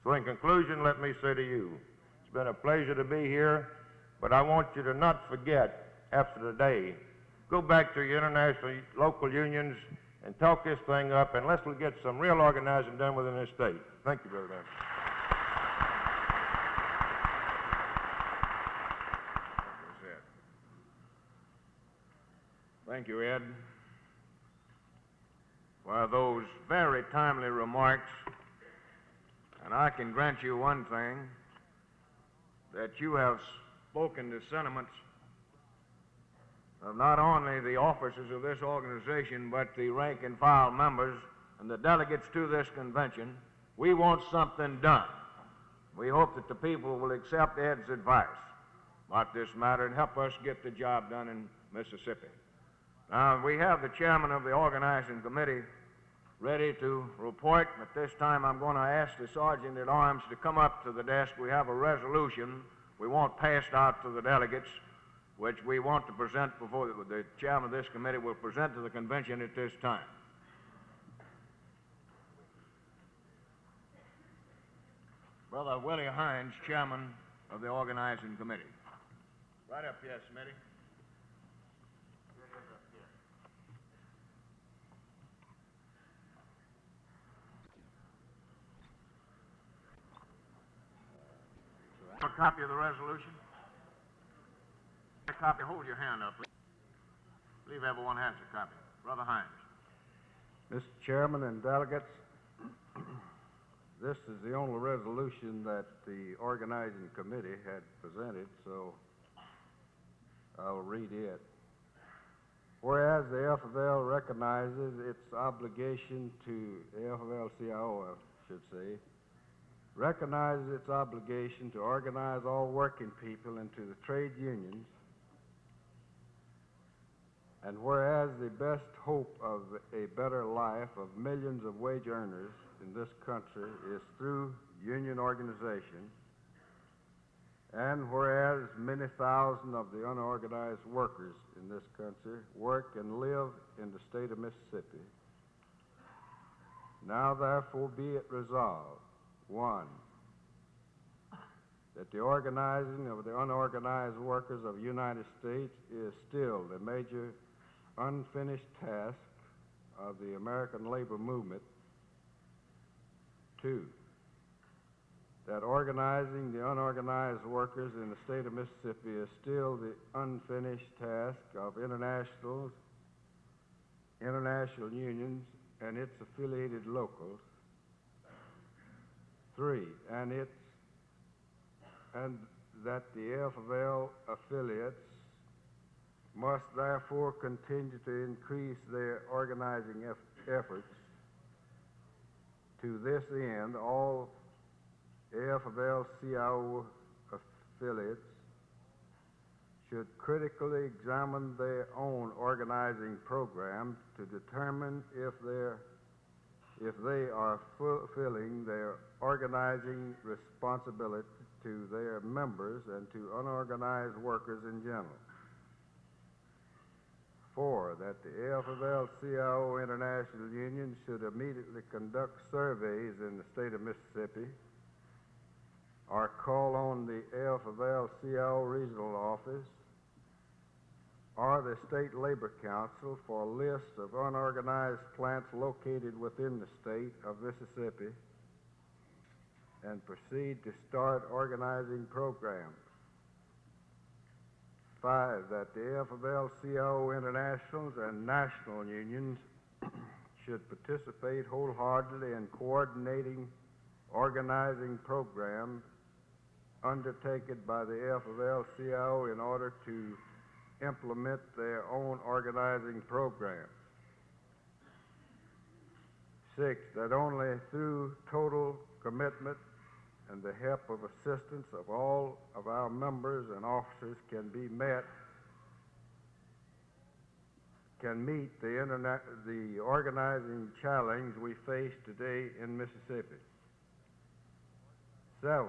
So in conclusion, let me say to you, it's been a pleasure to be here, but I want you to not forget after today, go back to your international local unions and talk this thing up, and let's get some real organizing done within this state. Thank you very much. Thank you, Ed, for those very timely remarks. And I can grant you one thing, that you have spoken the sentiments of not only the officers of this organization, but the rank and file members and the delegates to this convention. We want something done. We hope that the people will accept Ed's advice about this matter and help us get the job done in Mississippi. Now, we have the chairman of the organizing committee ready to report. At this time, I'm going to ask the sergeant at arms to come up to the desk. We have a resolution we want passed out to the delegates, which we want to present before the chairman of this committee will present to the convention at this time. Brother Willie Hines, chairman of the organizing committee. Right up here, Smitty. A copy of the resolution? A copy, hold your hand up. I believe everyone has a copy. Brother Hines. Mr. Chairman and delegates, this is the only resolution that the organizing committee had presented, so I'll read it. Whereas the AFL recognizes its obligation to, the AFL-CIO, I should say, recognizes its obligation to organize all working people into the trade unions, and whereas the best hope of a better life of millions of wage earners in this country is through union organization, and whereas many thousands of the unorganized workers in this country work and live in the state of Mississippi, now therefore be it resolved, 1, that the organizing of the unorganized workers of the United States is still the major unfinished task of the American labor movement. 2, that organizing the unorganized workers in the state of Mississippi is still the unfinished task of international unions and its affiliated locals. 3, and that the AFL affiliates must therefore continue to increase their organizing efforts. To this end, all AFL-CIO affiliates should critically examine their own organizing program to determine if they are fulfilling their organizing responsibility to their members and to unorganized workers in general. 4, that the AFL-CIO International Union should immediately conduct surveys in the state of Mississippi or call on the AFL-CIO Regional Office or the State Labor Council for a list of unorganized plants located within the state of Mississippi and proceed to start organizing programs. 5, that the AFL-CIO internationals and national unions should participate wholeheartedly in coordinating organizing programs undertaken by the AFL-CIO in order to implement their own organizing programs. 6, that only through total commitment and the help of assistance of all of our members and officers can meet the organizing challenge we face today in Mississippi. 7,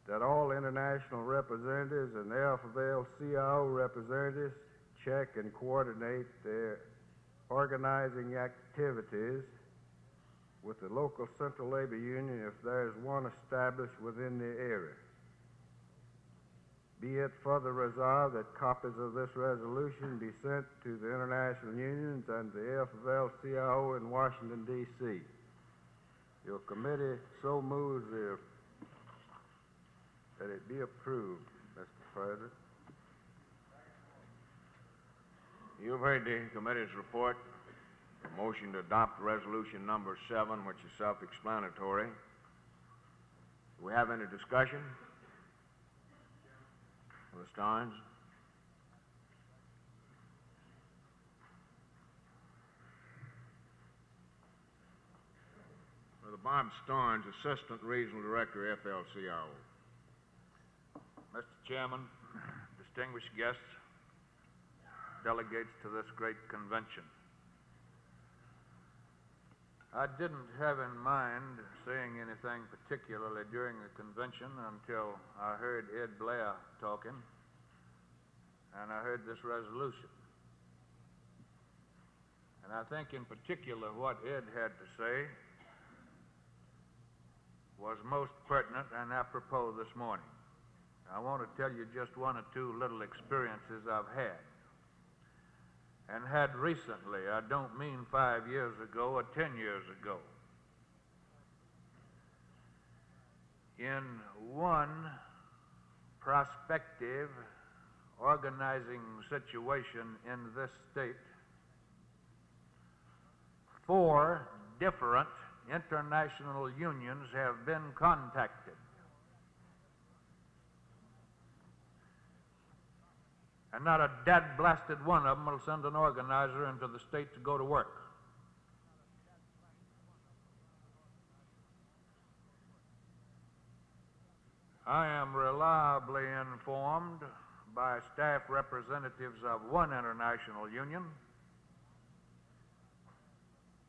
that all international representatives and AFL-CIO representatives check and coordinate their organizing activities with the local Central Labor Union if there is one established within the area. Be it further resolved that copies of this resolution be sent to the international unions and the AFL-CIO in Washington, D.C. Your committee so moves that it be approved, Mr. President. You've heard the committee's report. A motion to adopt resolution number 7, which is self-explanatory. Do we have any discussion? Ms. Starnes? Brother Bob Starnes, Assistant Regional Director, FLCIO. Mr. Chairman, distinguished guests, delegates to this great convention. I didn't have in mind saying anything particularly during the convention until I heard Ed Blair talking, and I heard this resolution. And I think in particular what Ed had to say was most pertinent and apropos this morning. I want to tell you just one or two little experiences I've had. And had recently. I don't mean 5 years ago or 10 years ago. In one prospective organizing situation in this state, 4 different international unions have been contacted. And not a dead-blasted one of them will send an organizer into the state to go to work. I am reliably informed by staff representatives of one international union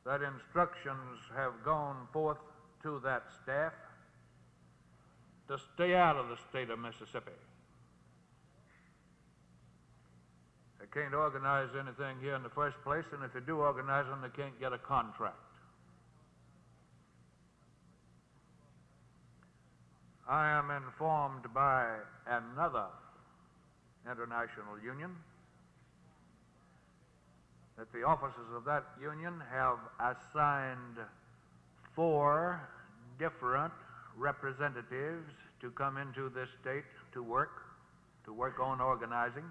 that instructions have gone forth to that staff to stay out of the state of Mississippi. They can't organize anything here in the first place, and if they do organize them, they can't get a contract. I am informed by another international union that the officers of that union have assigned 4 different representatives to come into this state to work on organizing,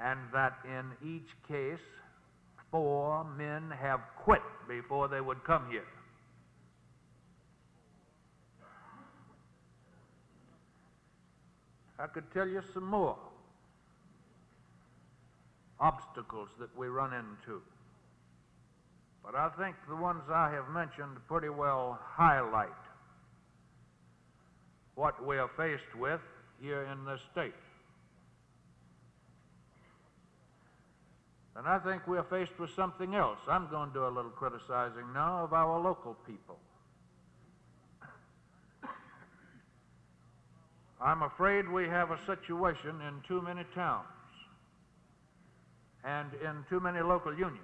and that in each case 4 men have quit before they would come here. I could tell you some more obstacles that we run into, but I think the ones I have mentioned pretty well highlight what we are faced with here in this state. And I think we're faced with something else. I'm going to do a little criticizing now of our local people. I'm afraid we have a situation in too many towns and in too many local unions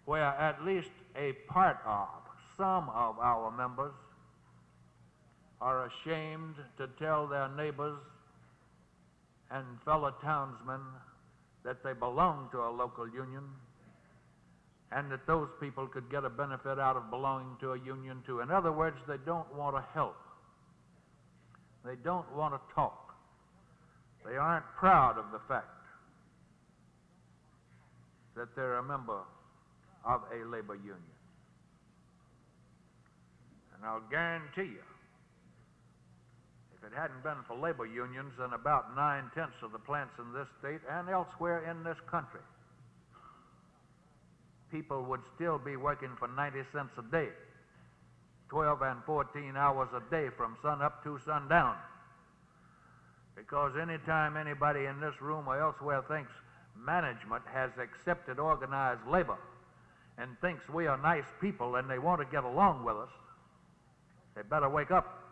where at least a part of, some of our members are ashamed to tell their neighbors and fellow townsmen that they belong to a local union and that those people could get a benefit out of belonging to a union too. In other words, they don't want to help. They don't want to talk. They aren't proud of the fact that they're a member of a labor union. And I'll guarantee you, if it hadn't been for labor unions in about 9/10 of the plants in this state and elsewhere in this country, people would still be working for 90 cents a day, 12 and 14 hours a day from sun up to sundown. Because anytime anybody in this room or elsewhere thinks management has accepted organized labor and thinks we are nice people and they want to get along with us, they better wake up.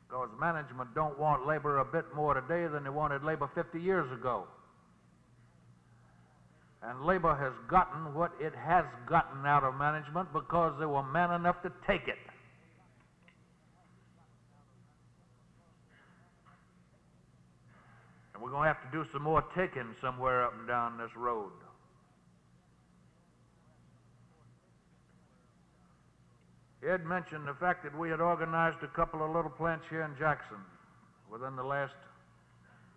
Because management don't want labor a bit more today than they wanted labor 50 years ago. And labor has gotten what it has gotten out of management because they were man enough to take it. And we're going to have to do some more taking somewhere up and down this road. Ed mentioned the fact that we had organized a couple of little plants here in Jackson. within the last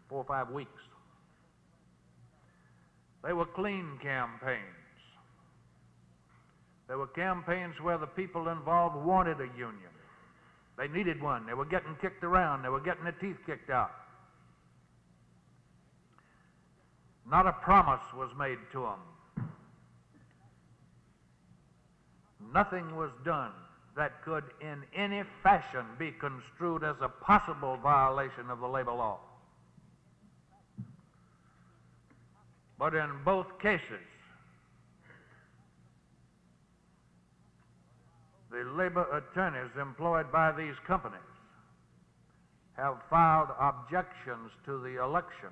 4 or 5 weeks. They were clean campaigns. They were campaigns where the people involved wanted a union. They needed one. They were getting kicked around. They were getting their teeth kicked out. Not a promise was made to them. Nothing was done that could in any fashion be construed as a possible violation of the labor law. But in both cases, the labor attorneys employed by these companies have filed objections to the election,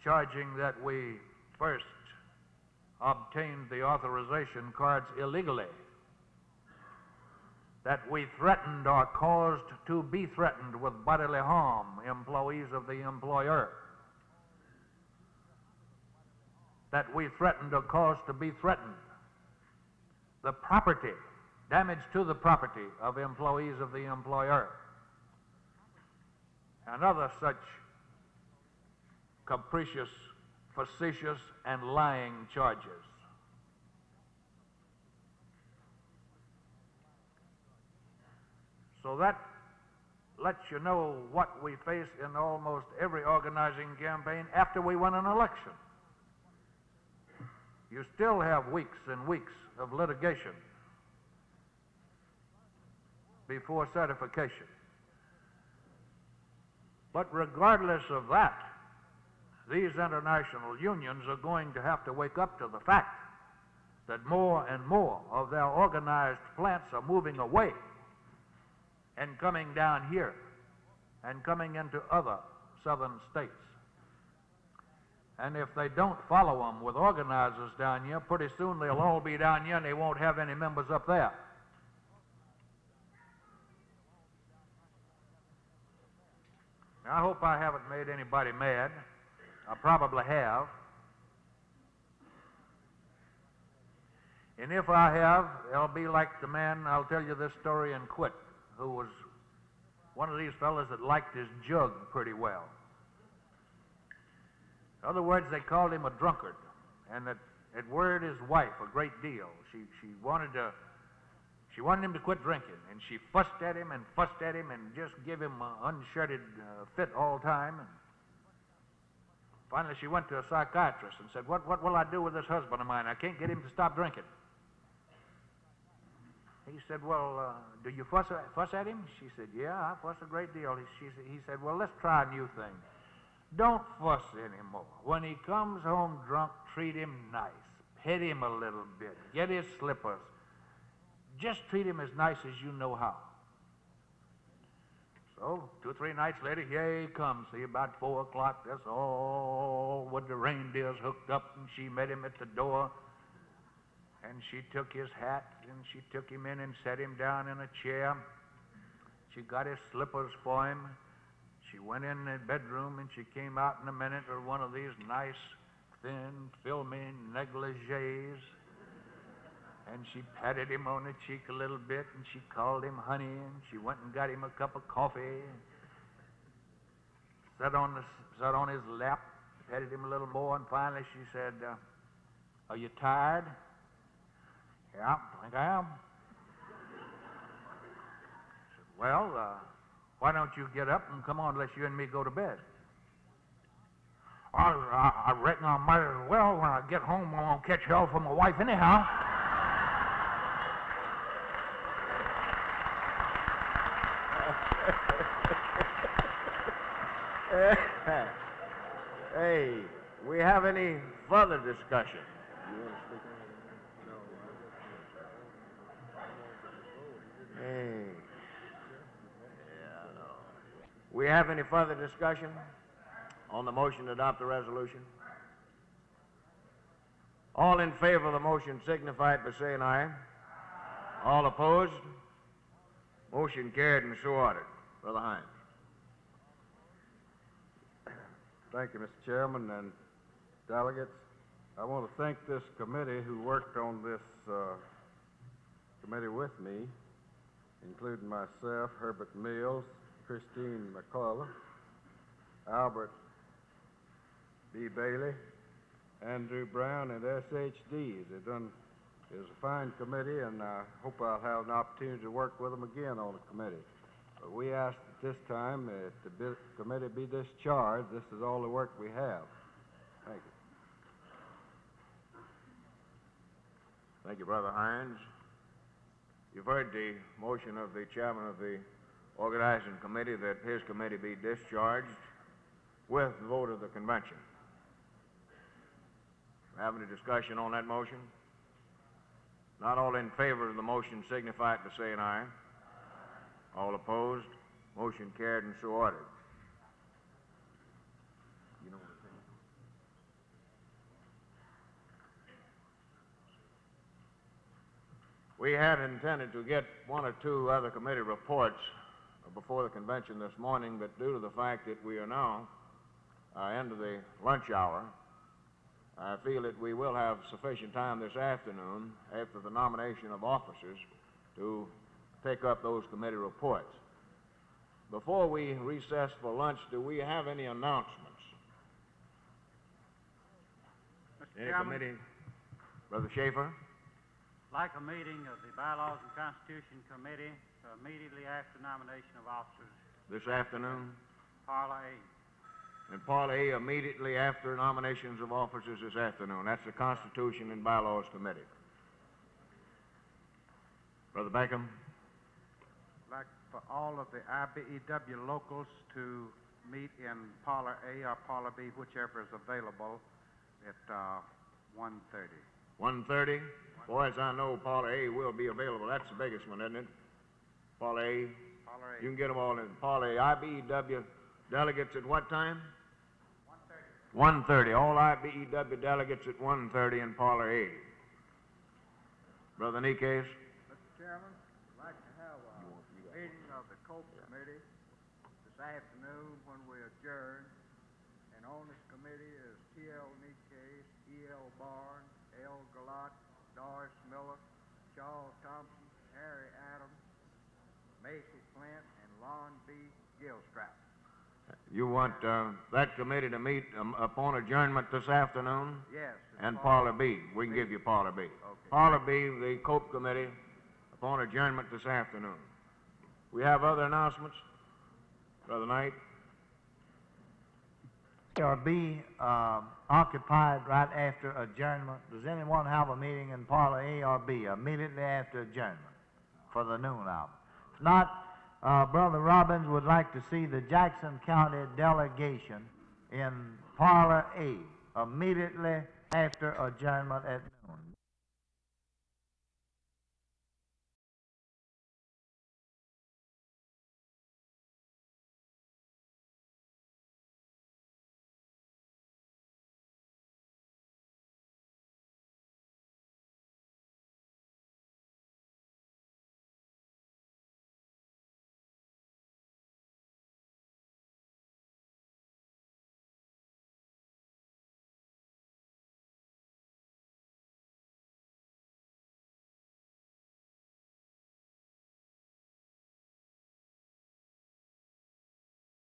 charging that we first obtained the authorization cards illegally, that we threatened or caused to be threatened with bodily harm employees of the employer, that we threatened or caused to be threatened the property, damage to the property of employees of the employer, and other such capricious, facetious, and lying charges. So that lets you know what we face in almost every organizing campaign after we win an election. You still have weeks and weeks of litigation before certification. But regardless of that, these international unions are going to have to wake up to the fact that more and more of their organized plants are moving away and coming down here and coming into other southern states. And if they don't follow them with organizers down here, pretty soon they'll all be down here and they won't have any members up there. Now, I hope I haven't made anybody mad. I probably have. And if I have, it'll be like the man, I'll tell you this story and quit, who was one of these fellas that liked his jug pretty well. In other words, they called him a drunkard, and it worried his wife a great deal. She wanted him to quit drinking, and she fussed at him and just give him an unshirted fit all the time. And finally, she went to a psychiatrist and said, what will I do with this husband of mine? I can't get him to stop drinking. He said, well, do you fuss at him? She said, yeah, I fuss a great deal. He said, well, let's try a new thing. Don't fuss anymore. When he comes home drunk, treat him nice. Pet him a little bit. Get his slippers. Just treat him as nice as you know how. So, 2 or 3 nights later, here he comes. See, about 4 o'clock, that's all with the reindeers hooked up, and she met him at the door. And she took his hat, and she took him in and set him down in a chair. She got his slippers for him. She went in the bedroom, and she came out in a minute with one of these nice, thin, filmy negligees. And she patted him on the cheek a little bit, and she called him honey, and she went and got him a cup of coffee, sat on his lap, patted him a little more, and finally she said, are you tired? Yeah, I think I am. I said, well, why don't you get up and come on, let you and me go to bed? I reckon I might as well. When I get home, I'm going to catch hell from my wife anyhow. Hey, we have any further discussion? Hey. Yeah, no. We have any further discussion on the motion to adopt the resolution? All in favor of the motion signify it by saying aye. All opposed? Motion carried and so ordered. Brother Hines. Thank you, Mr. Chairman and delegates. I want to thank this committee who worked on this committee with me, including myself, Herbert Mills, Christine McCullough, Albert B. Bailey, Andrew Brown, and SHD. It's a fine committee, and I hope I'll have an opportunity to work with them again on the committee. But we asked at this time that the committee be discharged. This is all the work we have. Thank you. Thank you, Brother Hines. You've heard the motion of the chairman of the organizing committee that his committee be discharged with the vote of the convention. Have any discussion on that motion? Not all in favor of the motion signify it by saying aye. All opposed? Motion carried and so ordered. You know what we had intended to get one or two other committee reports before the convention this morning, but due to the fact that we are now into the lunch hour, I feel that we will have sufficient time this afternoon after the nomination of officers to take up those committee reports. Before we recess for lunch, do we have any announcements? Mr. Any Chairman, committee? Brother Schaefer? like a meeting of the Bylaws and Constitution Committee immediately after nomination of officers. This afternoon? Parlor A. And Parlor A immediately after nominations of officers this afternoon. That's the Constitution and Bylaws Committee. Brother Beckham? I'd like for all of the IBEW locals to meet in Parlor A or Parlor B, whichever is available, at 1:30. 1:30? Boy, as I know, Parlor A will be available. That's the biggest one, isn't it? Parlor A? Parlor A. You can get them all in Parlor A. IBEW delegates at what time? 1:30. All IBEW delegates at 1:30 in Parlor A. Brother Nikes? Mr. Chairman, I'd like to have a meeting of the COPE Committee this afternoon when we adjourn. And on this committee is T.L. Nikes, E.L. Barnes, L. Galat, Doris Miller, Charles Thompson, Harry Adams, Macy Flint, and Lon B. Gilstrap. You want that committee to meet upon adjournment this afternoon? Yes. And Parlor B. We can give you Parlor B. Okay. Parlor B, the COPE Committee, upon adjournment this afternoon. We have other announcements? Brother Knight? Or be occupied right after adjournment. Does anyone have a meeting in Parlor A or B immediately after adjournment for the noon hour? If not, Brother Robbins would like to see the Jackson County delegation in Parlor A immediately after adjournment at